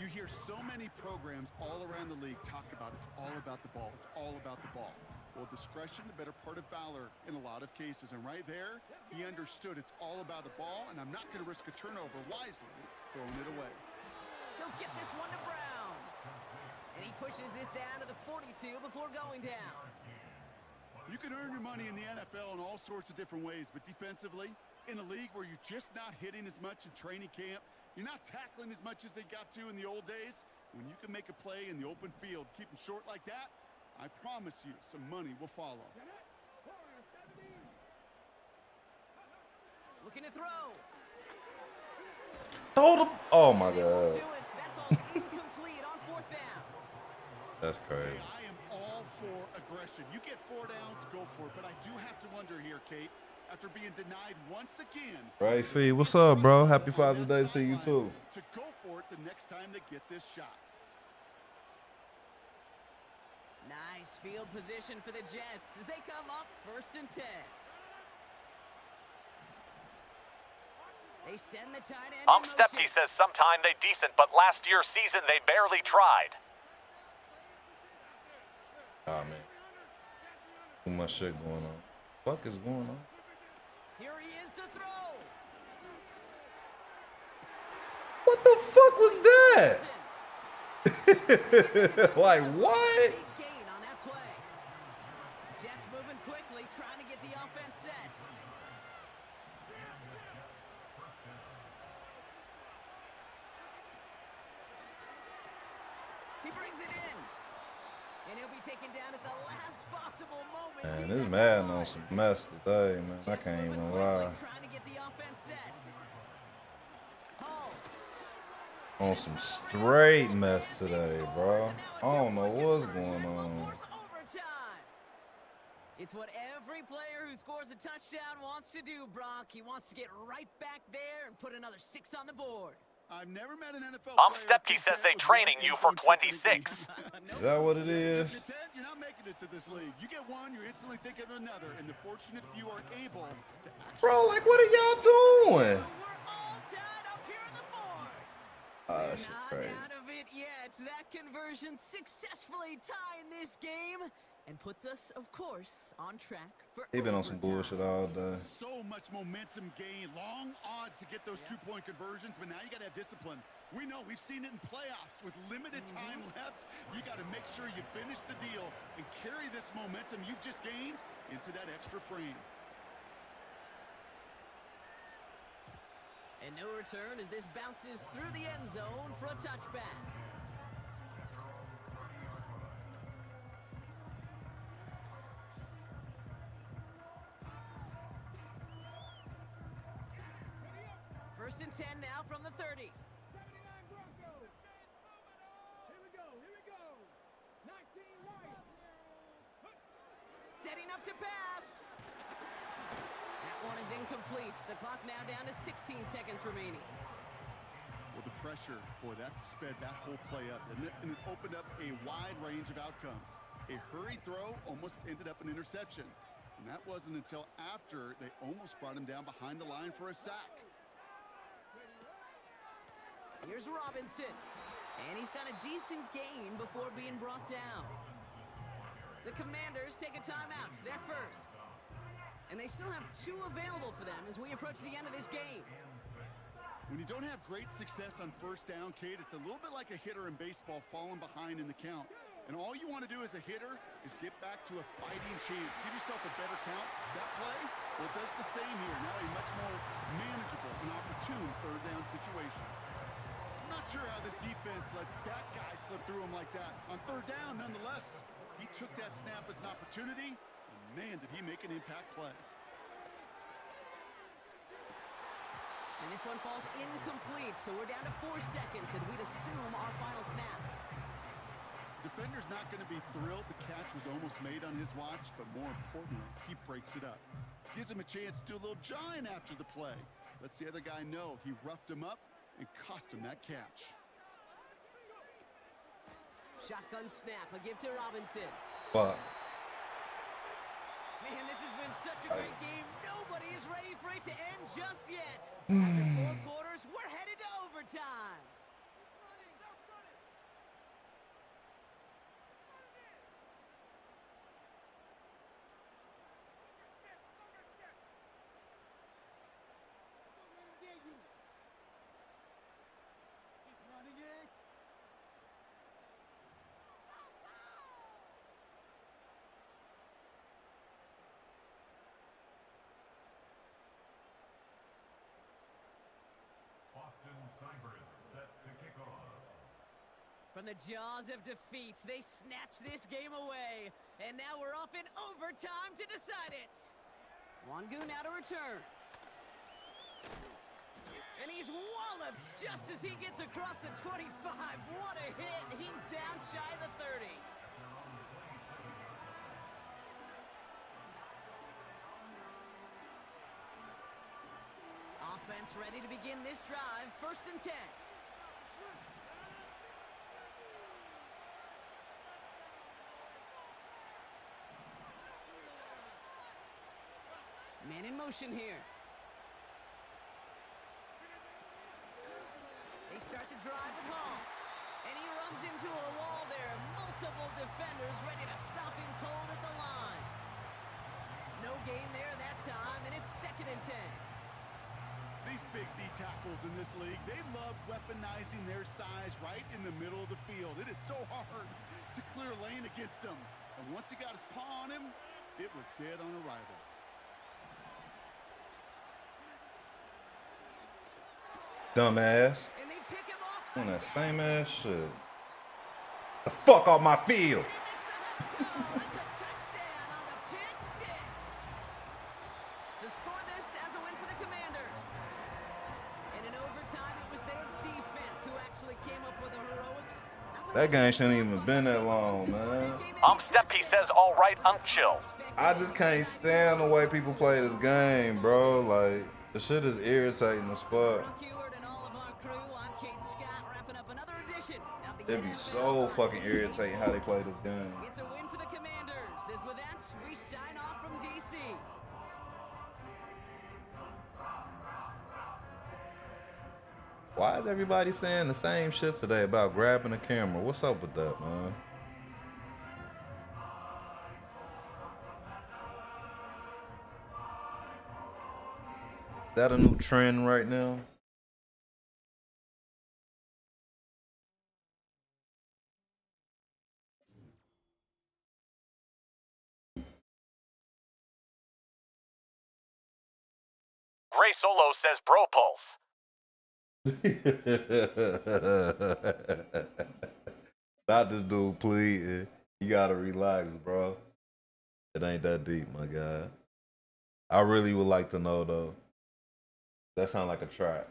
You hear so many programs all around the league talk about it's all about the ball. It's all about the ball. Well, discretion, the better part of valor in a lot of cases. And right there, he understood it's all about the ball, and I'm not going to risk a turnover wisely, throwing it away. He'll get this one to Brown. And he pushes this down to the 42 before going down. You can earn your money in the NFL in all sorts of different ways, but defensively, in a league where you're just not hitting as much in training camp, you're not tackling as much as they got to in the old days, when you can make a play in the open field, keep them short like that, I promise you some money will follow. Looking to throw. Told him. Oh my God. That falls incomplete on fourth down. That's crazy. Hey, I am all for aggression. You get 4 downs, go for it. But I do have to wonder here, Kate, after being denied once again. Right, Fee. What's up, bro? Happy Father's Day to you too. To go for it the next time they get this shot. Nice field position for the Jets as they come up 1st and 10. They send the tight end. Stepke says sometime they decent, but last year's season they barely tried. Ah, man. Too much shit going on. What the fuck is going on? Here he is to throw. What the fuck was that? Like, what? Gain on that play. Jets moving quickly, trying to get the offense set. He brings it in. And he'll be taken down at the last possible moment. Man, this Madden on some mess today, man. I can't even lie. Trying to get the offense set. On some straight mess today, bro. I don't know what's going on. It's what every player who scores a touchdown wants to do, Brock. He wants to get right back there and put another 6 on the board. I've never met an NFL Stepke says they training you for 26. Is that what it is? You're not making it to this league. You get one, you're instantly thinking of another, and the fortunate few are able to actually... Bro, like, what are y'all doing? We're all tied up here in the fourth. That shit Not crazy. out of it yet. That conversion successfully tying this game and puts us, of course, on track for He been on some bullshit all day. So much momentum gain, long odds to get those 2-point conversions, but now you got to have discipline. We know, we've seen it in playoffs with limited time left. You got to make sure you finish the deal and carry this momentum you've just gained into that extra frame. And no return as this bounces through the end zone for a touchback. First and 10 now from the 30. Setting up to pass. That one is incomplete. The clock now down to 16 seconds remaining. Well, the pressure, boy, that sped that whole play up, didn't it? And it opened up a wide range of outcomes. A hurried throw almost ended up an interception. And that wasn't until after they almost brought him down behind the line for a sack. Here's Robinson. And he's got a decent gain before being brought down. The Commanders take a timeout. They're first. And they still have 2 available for them as we approach the end of this game. When you don't have great success on first down, Kate, it's a little bit like a hitter in baseball falling behind in the count. And all you want to do as a hitter is get back to a fighting chance. Give yourself a better count. That play, well, it does the same here. Now a much more manageable and opportune third down situation. I'm not sure how this defense let that guy slip through him like that. On third down, nonetheless, he took that snap as an opportunity, and man, did he make an impact play. And this one falls incomplete, so we're down to 4 seconds, and we'd assume our final snap. Defender's not going to be thrilled the catch was almost made on his watch, but more importantly, he breaks it up. Gives him a chance to do a little jawing after the play. Lets the other guy know he roughed him up and cost him that catch. Shotgun snap, a give to Robinson. Fuck. Man, this has been such a great game. Nobody is ready for it to end just yet. After 4 quarters, we're headed to overtime. Austin Cybert set to kick off. From the jaws of defeat, they snatched this game away. And now we're off in overtime to decide it. Wangu now to return. And he's walloped just as he gets across the 25. What a hit. He's down shy of the 30. Offense ready to begin this drive. 1st and 10. Man in motion here. They start the drive with Hall. And he runs into a wall there. Multiple defenders ready to stop him cold at the line. No gain there that time, and it's 2nd and 10. These big D tackles in this league, they love weaponizing their size right in the middle of the field. It is so hard to clear lane against him. And once he got his paw on him, it was dead on arrival. Dumbass. And they pick him off. On that same ass shit. The fuck off my field. It's a touchdown on the pick 6. To score this as a win for the Commanders. And in overtime, it was their defense who actually came up with the heroics. That game shouldn't even been that long, man. Steppy says, all right, chill. I just can't stand the way people play this game, bro. Like, the shit is irritating as fuck. It'd be so fucking irritating how they play this game. It's a win for the Commanders. As with that, we sign off from DC. Why is everybody saying the same shit today about grabbing the camera? What's up with that, man? Is that a new trend right now? Gray Solo says, bro pulse. Not this dude pleading. You gotta relax, bro. It ain't that deep, my guy. I really would like to know, though. That sound like a trap.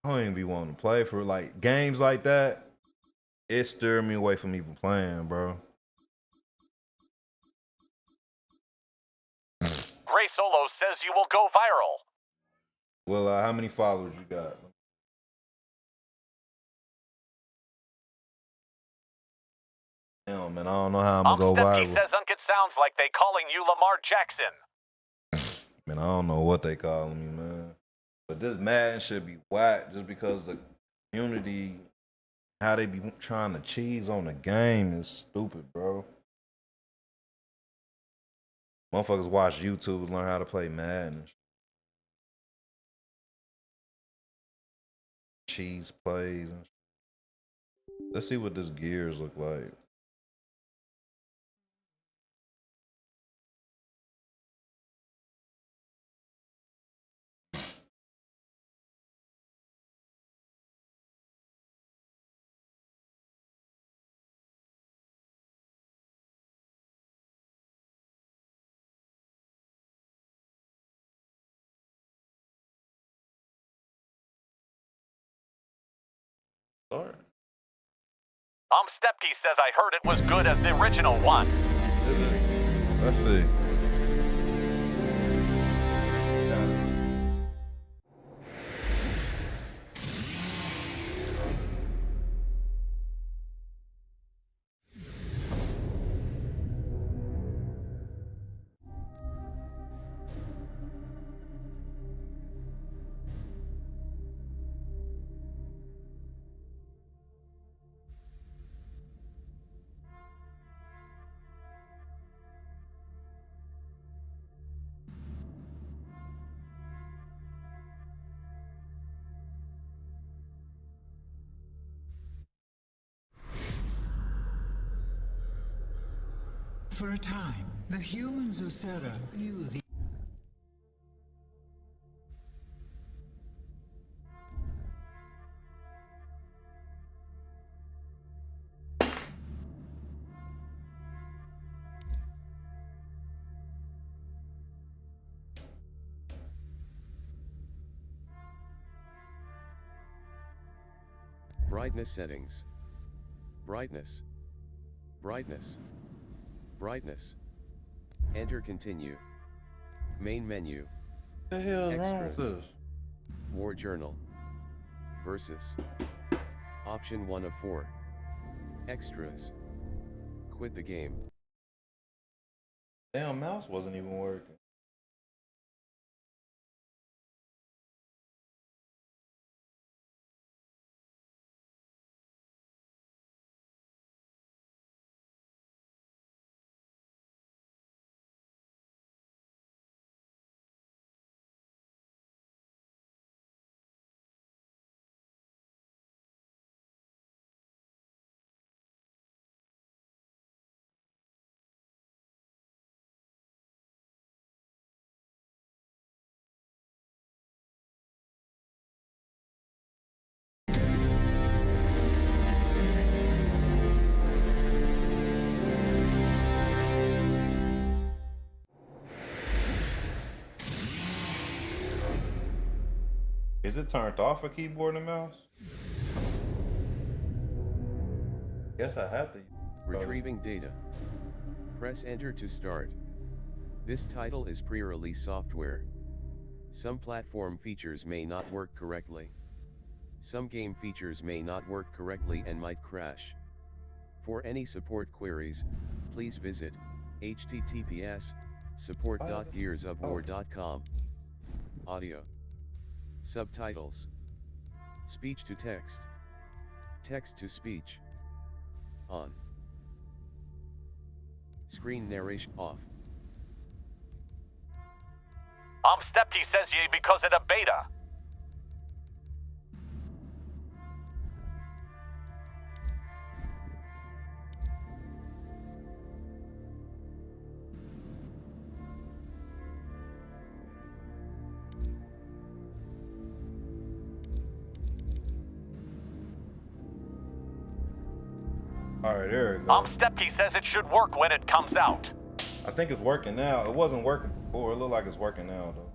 I don't even be wanting to play for, like, games like that. It stirred me away from even playing, bro. Gray Solo says you will go viral. Well, how many followers you got? Damn, man, I don't know how I'm gonna go Steppy viral. says it sounds like they calling you Lamar Jackson. Man, I don't know what they calling me, man. But this Madden should be whack just because the community, how they be trying to cheese on the game is stupid, bro. Motherfuckers watch YouTube to learn how to play Madden. Cheese plays. Let's see what this gears look like. Sorry. Stepke says I heard it was good as the original one. Is it? Let's see. For a time, the humans of Sera knew the Brightness settings. Brightness. Brightness. Brightness. Enter continue. Main menu. What the hell is wrong with Extras. this? War Journal. Versus. Option 1 of 4. Extras. Quit the game. Damn, mouse wasn't even working. Is it turned off a keyboard and mouse? Guess I have to. Retrieving data. Press enter to start. This title is pre-release software. Some platform features may not work correctly. Some game features may not work correctly and might crash. For any support queries, please visit https://support.gearsofwar.com. Audio. Subtitles. Speech to text. Text to speech. On. Screen narration off. Stepke says ye because of the beta. Alright, there it goes. Stepke says it should work when it comes out. I think it's working now. It wasn't working before. It looked like it's working now, though.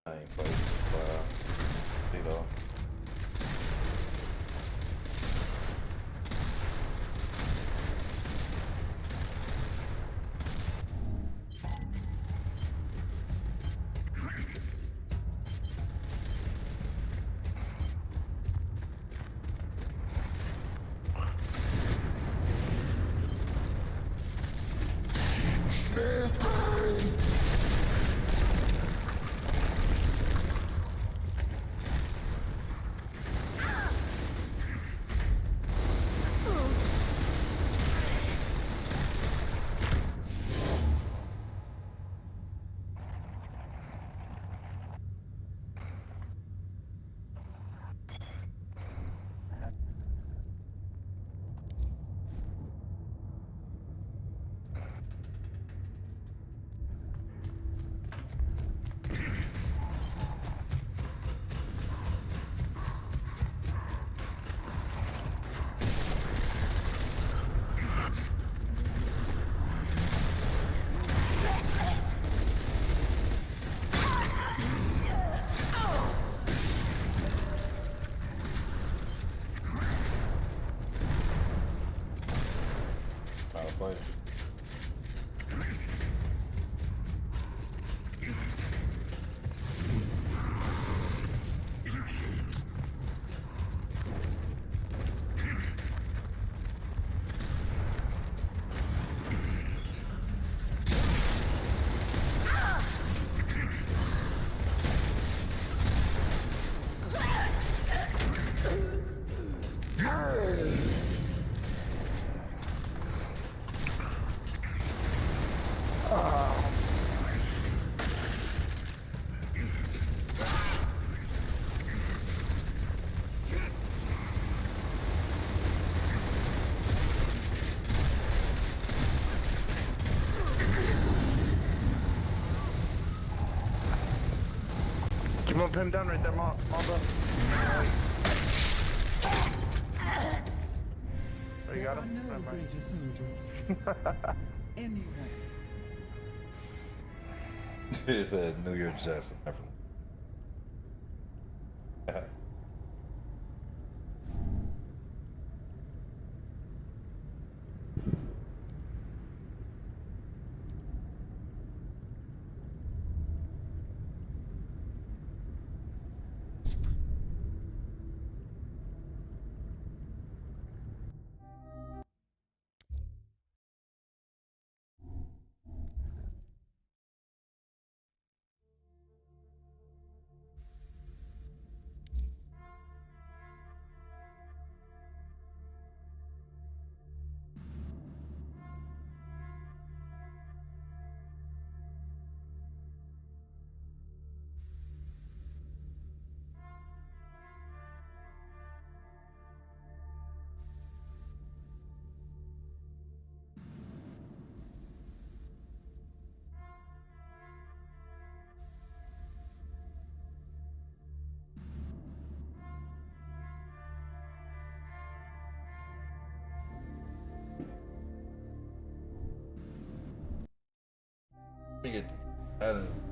I ain't played you know. Come on, pin him down right there, Martha. Oh, you got him? No greater soldiers. Anyway. It said New York Jets. Let me get these.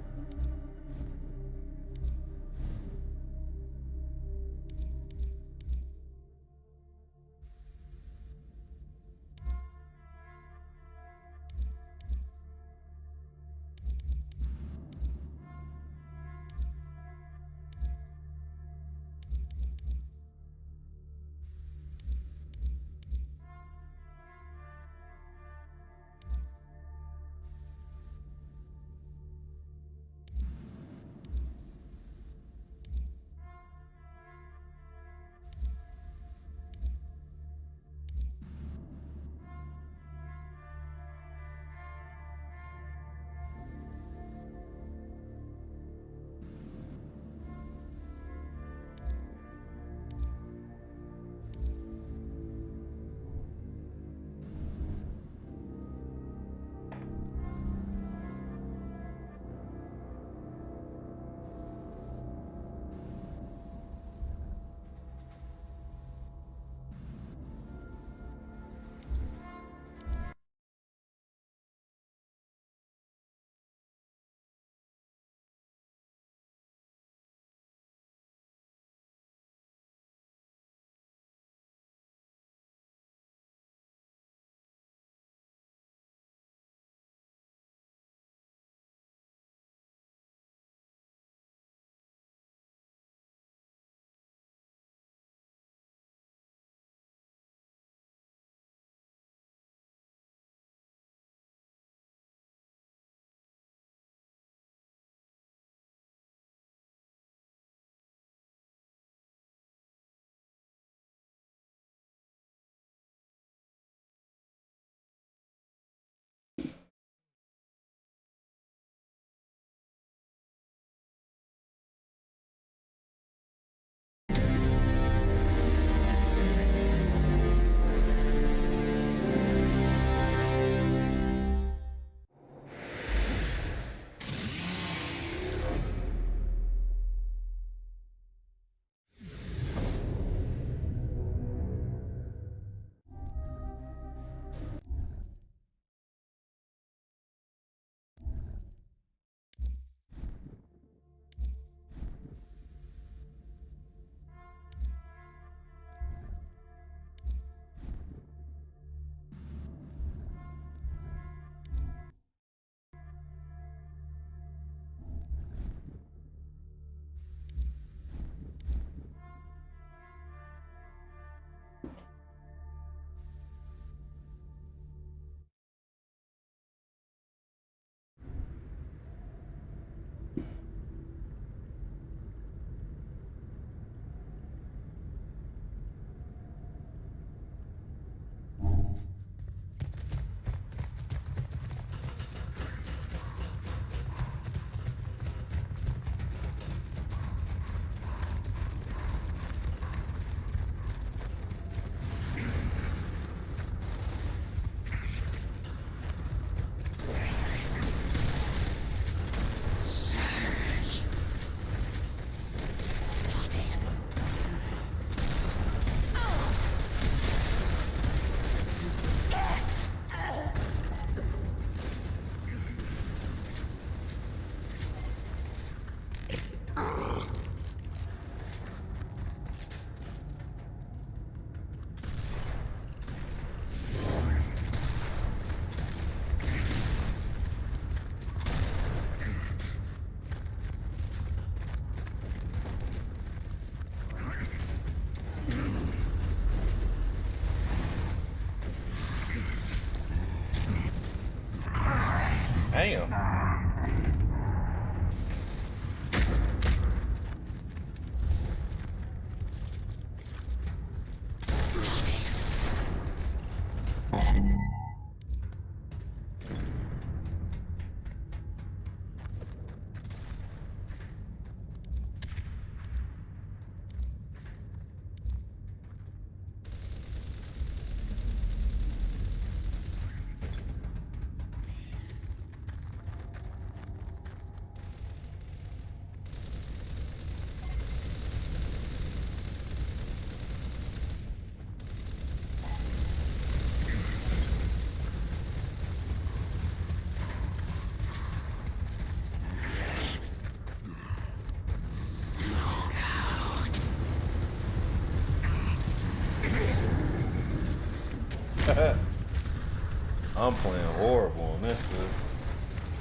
I'm playing horrible on this shit.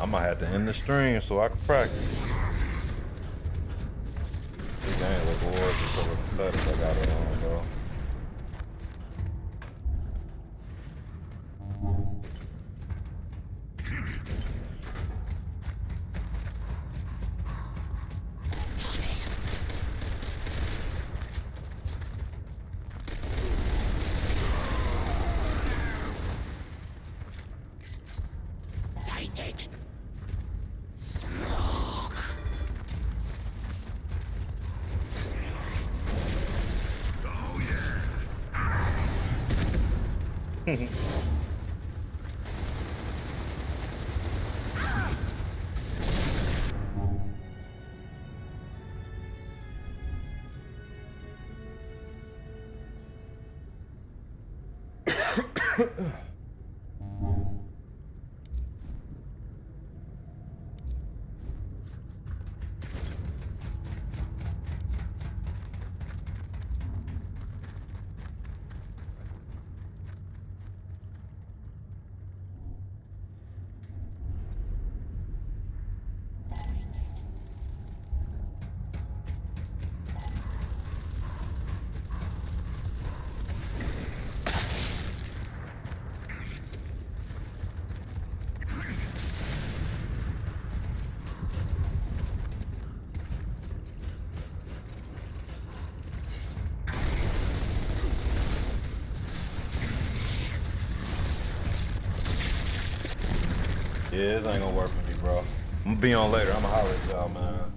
I might have to end the stream so I can practice. This game look horrible because of the setup I got it on, bro. Yeah, this ain't gonna work for me, bro. I'm gonna be on later. I'm gonna holler at y'all, man.